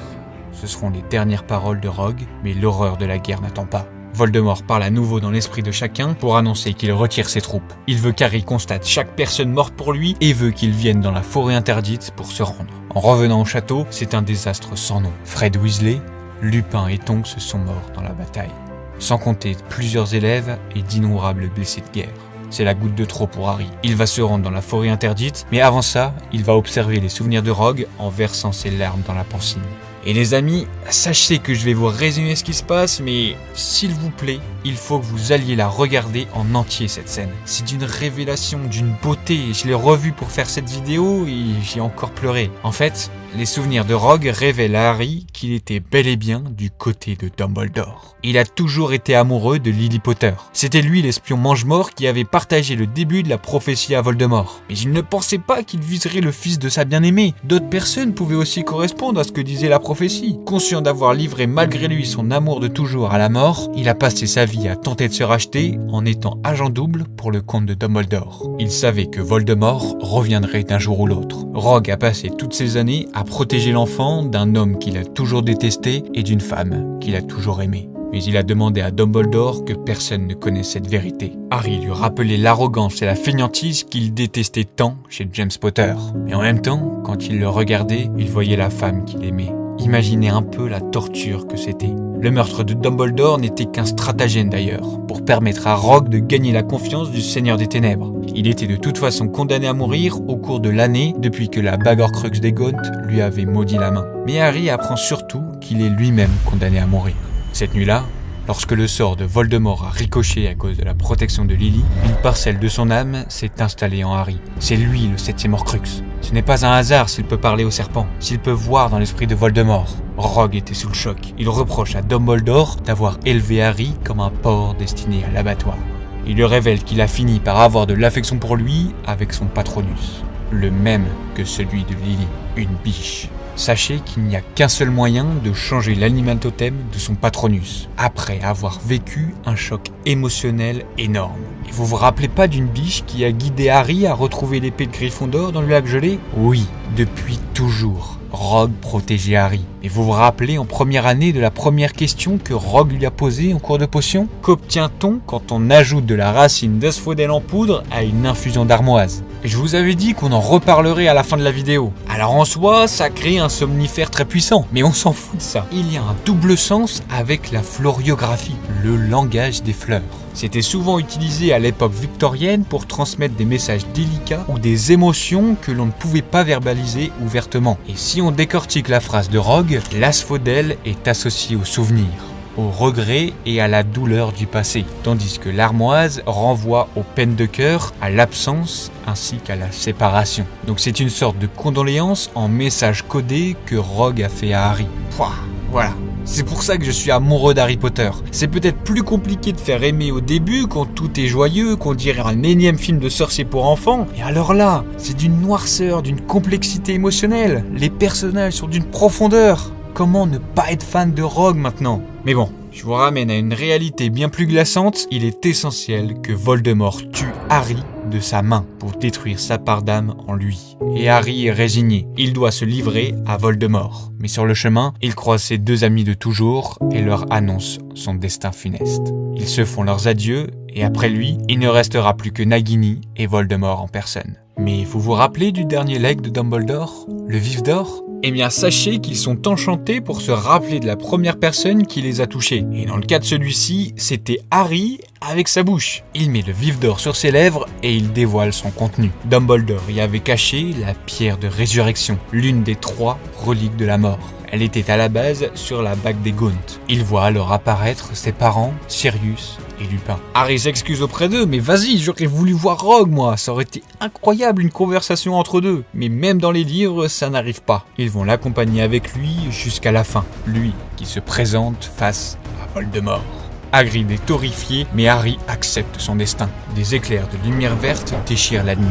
Ce seront les dernières paroles de Rogue, mais l'horreur de la guerre n'attend pas. Voldemort parle à nouveau dans l'esprit de chacun pour annoncer qu'il retire ses troupes. Il veut qu'Harry constate chaque personne morte pour lui et veut qu'il vienne dans la forêt interdite pour se rendre. En revenant au château, c'est un désastre sans nom. Fred Weasley, Lupin et Tonks sont morts dans la bataille. Sans compter plusieurs élèves et d'innombrables blessés de guerre. c'est la goutte de trop pour Harry. Il va se rendre dans la forêt interdite, mais avant ça, il va observer les souvenirs de Rogue en versant ses larmes dans la piscine. Et les amis, sachez que je vais vous résumer ce qui se passe, mais s'il vous plaît, il faut que vous alliez la regarder en entier cette scène. C'est d'une révélation, d'une beauté. Je l'ai revu pour faire cette vidéo et j'ai encore pleuré. En fait, les souvenirs de Rogue révèlent à Harry qu'il était bel et bien du côté de Dumbledore. Il a toujours été amoureux de Lily Potter. C'était lui l'espion mange-mort qui avait partagé le début de la prophétie à Voldemort. Mais il ne pensait pas qu'il viserait le fils de sa bien-aimée. D'autres personnes pouvaient aussi correspondre à ce que disait la prophétie. Conscient d'avoir livré malgré lui son amour de toujours à la mort, il a passé sa vie à tenter de se racheter en étant agent double pour le compte de Dumbledore. Il savait que Voldemort reviendrait d'un jour ou l'autre. Rogue a passé toutes ces années à protéger l'enfant d'un homme qu'il a toujours détesté et d'une femme qu'il a toujours aimée. Mais il a demandé à Dumbledore que personne ne connaisse cette vérité. Harry lui rappelait l'arrogance et la fainéantise qu'il détestait tant chez James Potter. Mais en même temps, quand il le regardait, il voyait la femme qu'il aimait. Imaginez un peu la torture que c'était. Le meurtre de Dumbledore n'était qu'un stratagème d'ailleurs, pour permettre à Rogue de gagner la confiance du Seigneur des Ténèbres. Il était de toute façon condamné à mourir au cours de l'année depuis que la bague Horcrux des Gaunt lui avait maudit la main. Mais Harry apprend surtout qu'il est lui-même condamné à mourir. Cette nuit-là, lorsque le sort de Voldemort a ricoché à cause de la protection de Lily, une parcelle de son âme s'est installée en Harry. C'est lui le 7e Horcrux. Ce n'est pas un hasard s'il peut parler au serpent, s'il peut voir dans l'esprit de Voldemort. Rogue était sous le choc. Il reproche à Dumbledore d'avoir élevé Harry comme un porc destiné à l'abattoir. Il lui révèle qu'il a fini par avoir de l'affection pour lui avec son Patronus, le même que celui de Lily, une biche. Sachez qu'il n'y a qu'un seul moyen de changer l'animal totem de son Patronus, après avoir vécu un choc émotionnel énorme. Et vous vous rappelez pas d'une biche qui a guidé Harry à retrouver l'épée de Gryffondor dans le lac gelé? Oui, depuis toujours. Rogue protégeait Harry. Et vous vous rappelez en première année de la première question que Rogue lui a posée en cours de potion? Qu'obtient-on quand on ajoute de la racine d'asphodèle en poudre à une infusion d'armoise? Je vous avais dit qu'on en reparlerait à la fin de la vidéo. Alors en soi, ça crée un somnifère très puissant, mais on s'en fout de ça. Il y a un double sens avec la floriographie, le langage des fleurs. C'était souvent utilisé à l'époque victorienne pour transmettre des messages délicats ou des émotions que l'on ne pouvait pas verbaliser ouvertement. Et si on décortique la phrase de Rogue, l'asphodèle est associé au souvenir, au regret et à la douleur du passé, tandis que l'armoise renvoie aux peines de cœur, à l'absence ainsi qu'à la séparation. Donc c'est une sorte de condoléance en message codé que Rogue a fait à Harry. Pouah, voilà. C'est pour ça que je suis amoureux d'Harry Potter. C'est peut-être plus compliqué de faire aimer au début quand tout est joyeux, qu'on dirait un énième film de sorcier pour enfants. Et alors là, c'est d'une noirceur, d'une complexité émotionnelle. Les personnages sont d'une profondeur. Comment ne pas être fan de Rogue maintenant? Mais bon, je vous ramène à une réalité bien plus glaçante. Il est essentiel que Voldemort tue Harry de sa main pour détruire sa part d'âme en lui. Et Harry est résigné. Il doit se livrer à Voldemort. Mais sur le chemin, il croise ses deux amis de toujours et leur annonce son destin funeste. Ils se font leurs adieux et après lui, il ne restera plus que Nagini et Voldemort en personne. Mais vous vous rappelez du dernier legs de Dumbledore, le Vif d'Or? Eh bien, sachez qu'ils sont enchantés pour se rappeler de la première personne qui les a touchés. Et dans le cas de celui-ci, c'était Harry avec sa bouche. Il met le Vif d'Or sur ses lèvres et il dévoile son contenu. Dumbledore y avait caché la pierre de résurrection, l'une des 3 reliques de la mort. Elle était à la base sur la bague des Gaunt. Il voit alors apparaître ses parents, Sirius et Lupin. Harry s'excuse auprès d'eux, mais vas-y, j'aurais voulu voir Rogue moi, ça aurait été incroyable une conversation entre deux. Mais même dans les livres, ça n'arrive pas. Ils vont l'accompagner avec lui jusqu'à la fin, lui qui se présente face à Voldemort. Hagrid est horrifié, mais Harry accepte son destin. Des éclairs de lumière verte déchirent la nuit.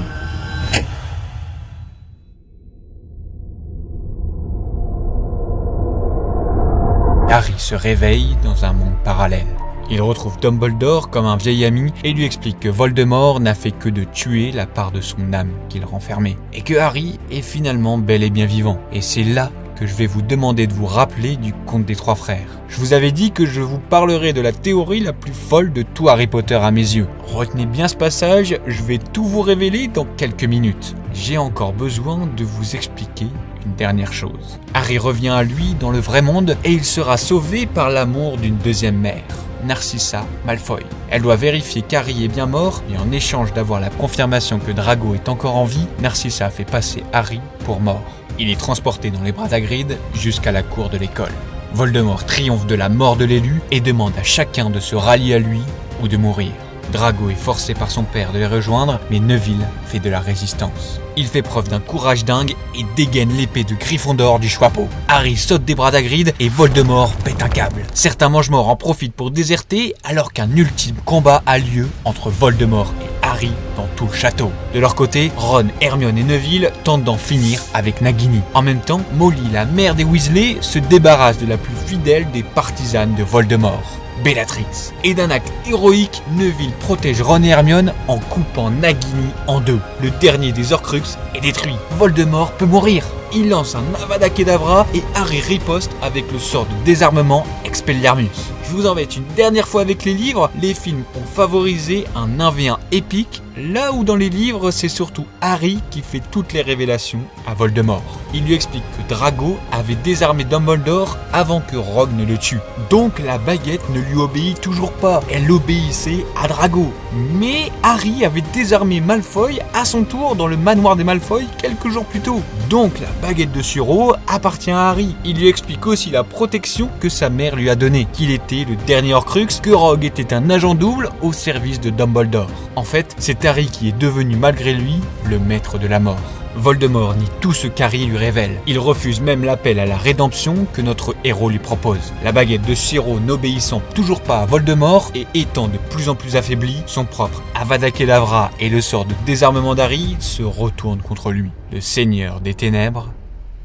Harry se réveille dans un monde parallèle. Il retrouve Dumbledore comme un vieil ami et lui explique que Voldemort n'a fait que de tuer la part de son âme qu'il renfermait. Et que Harry est finalement bel et bien vivant. Et c'est là que je vais vous demander de vous rappeler du conte des 3 frères. Je vous avais dit que je vous parlerai de la théorie la plus folle de tout Harry Potter à mes yeux. Retenez bien ce passage, je vais tout vous révéler dans quelques minutes. J'ai encore besoin de vous expliquer une dernière chose. Harry revient à lui dans le vrai monde et il sera sauvé par l'amour d'une deuxième mère. Narcissa Malfoy. Elle doit vérifier qu'Harry est bien mort, et en échange d'avoir la confirmation que Drago est encore en vie, Narcissa fait passer Harry pour mort. Il est transporté dans les bras d'Hagrid jusqu'à la cour de l'école. Voldemort triomphe de la mort de l'élu et demande à chacun de se rallier à lui ou de mourir. Drago est forcé par son père de les rejoindre, mais Neville fait de la résistance. Il fait preuve d'un courage dingue et dégaine l'épée de Gryffondor du Choixpeau. Harry saute des bras d'Hagrid et Voldemort pète un câble. Certains mange-morts en profitent pour déserter alors qu'un ultime combat a lieu entre Voldemort et Harry dans tout le château. De leur côté, Ron, Hermione et Neville tentent d'en finir avec Nagini. En même temps, Molly, la mère des Weasley, se débarrasse de la plus fidèle des partisanes de Voldemort, Bellatrix. Et d'un acte héroïque, Neville protège Ron et Hermione en coupant Nagini en deux. Le dernier des Horcruxes est détruit. Voldemort peut mourir. Il lance un Avada Kedavra et Harry riposte avec le sort de désarmement Expelliarmus. Je vous embête une dernière fois avec les livres, les films ont favorisé un 1v1 épique, là où dans les livres c'est surtout Harry qui fait toutes les révélations à Voldemort. Il lui explique que Drago avait désarmé Dumbledore avant que Rogue ne le tue. Donc la baguette ne lui obéit toujours pas, elle obéissait à Drago. Mais Harry avait désarmé Malfoy à son tour dans le manoir des Malfoy quelques jours plus tôt. Donc la baguette de Suro appartient à Harry. Il lui explique aussi la protection que sa mère lui a donnée, qu'il était le dernier Horcrux, que Rogue était un agent double au service de Dumbledore. En fait, c'est Harry qui est devenu malgré lui le maître de la mort. Voldemort nie tout ce qu'Harry lui révèle. Il refuse même l'appel à la rédemption que notre héros lui propose. La baguette de Siro n'obéissant toujours pas à Voldemort et étant de plus en plus affaibli, son propre Avada Kedavra et le sort de désarmement d'Harry se retournent contre lui. Le Seigneur des Ténèbres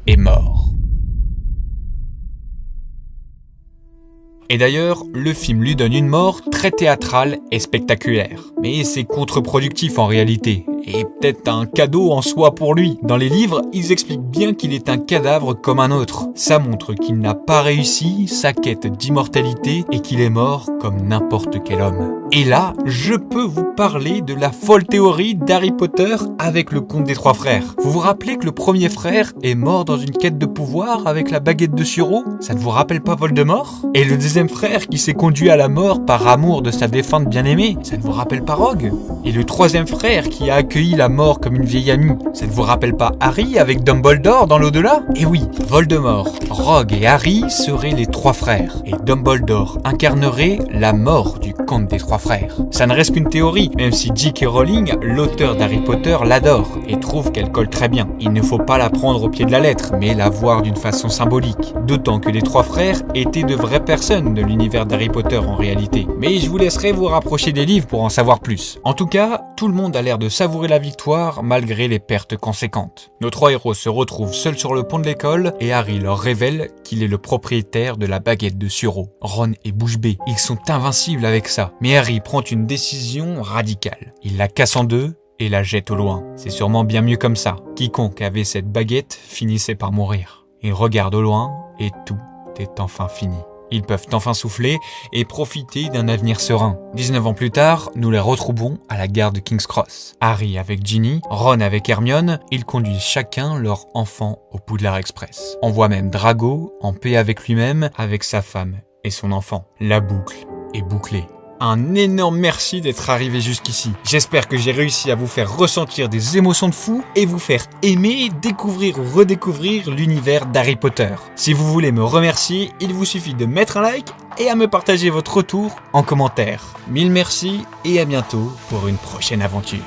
est mort. Et d'ailleurs, le film lui donne une mort très théâtrale et spectaculaire. Mais c'est contre-productif en réalité, et peut-être un cadeau en soi pour lui. Dans les livres, ils expliquent bien qu'il est un cadavre comme un autre. Ça montre qu'il n'a pas réussi sa quête d'immortalité et qu'il est mort comme n'importe quel homme. Et là, je peux vous parler de la folle théorie d'Harry Potter avec le conte des trois frères. Vous vous rappelez que le premier frère est mort dans une quête de pouvoir avec la baguette de Suro? Ça ne vous rappelle pas Voldemort? Et le deuxième frère qui s'est conduit à la mort par amour de sa défunte bien-aimée, ça ne vous rappelle pas Rogue? Et le troisième frère qui a accueilli la mort comme une vieille amie, ça ne vous rappelle pas Harry avec Dumbledore dans l'au-delà? Et oui, Voldemort, Rogue et Harry seraient les trois frères, et Dumbledore incarnerait la mort du conte des trois frères. Ça ne reste qu'une théorie, même si J.K. Rowling, l'auteur d'Harry Potter, l'adore et trouve qu'elle colle très bien. Il ne faut pas la prendre au pied de la lettre, mais la voir d'une façon symbolique. D'autant que les trois frères étaient de vraies personnes de l'univers d'Harry Potter en réalité. Mais je vous laisserai vous rapprocher des livres pour en savoir plus. En tout cas, tout le monde a l'air de savourer la victoire malgré les pertes conséquentes. Nos trois héros se retrouvent seuls sur le pont de l'école et Harry leur révèle qu'il est le propriétaire de la baguette de Suro. Ron est bouche bée, ils sont invincibles avec ça. Mais Harry prend une décision radicale. Il la casse en deux et la jette au loin. C'est sûrement bien mieux comme ça. Quiconque avait cette baguette finissait par mourir. Il regarde au loin et tout est enfin fini. Ils peuvent enfin souffler et profiter d'un avenir serein. 19 ans plus tard, nous les retrouvons à la gare de King's Cross. Harry avec Ginny, Ron avec Hermione, ils conduisent chacun leur enfant au Poudlard Express. On voit même Drago en paix avec lui-même, avec sa femme et son enfant. La boucle est bouclée. Un énorme merci d'être arrivé jusqu'ici. J'espère que j'ai réussi à vous faire ressentir des émotions de fou et vous faire aimer, découvrir ou redécouvrir l'univers d'Harry Potter. Si vous voulez me remercier, il vous suffit de mettre un like et à me partager votre retour en commentaire. Mille merci et à bientôt pour une prochaine aventure.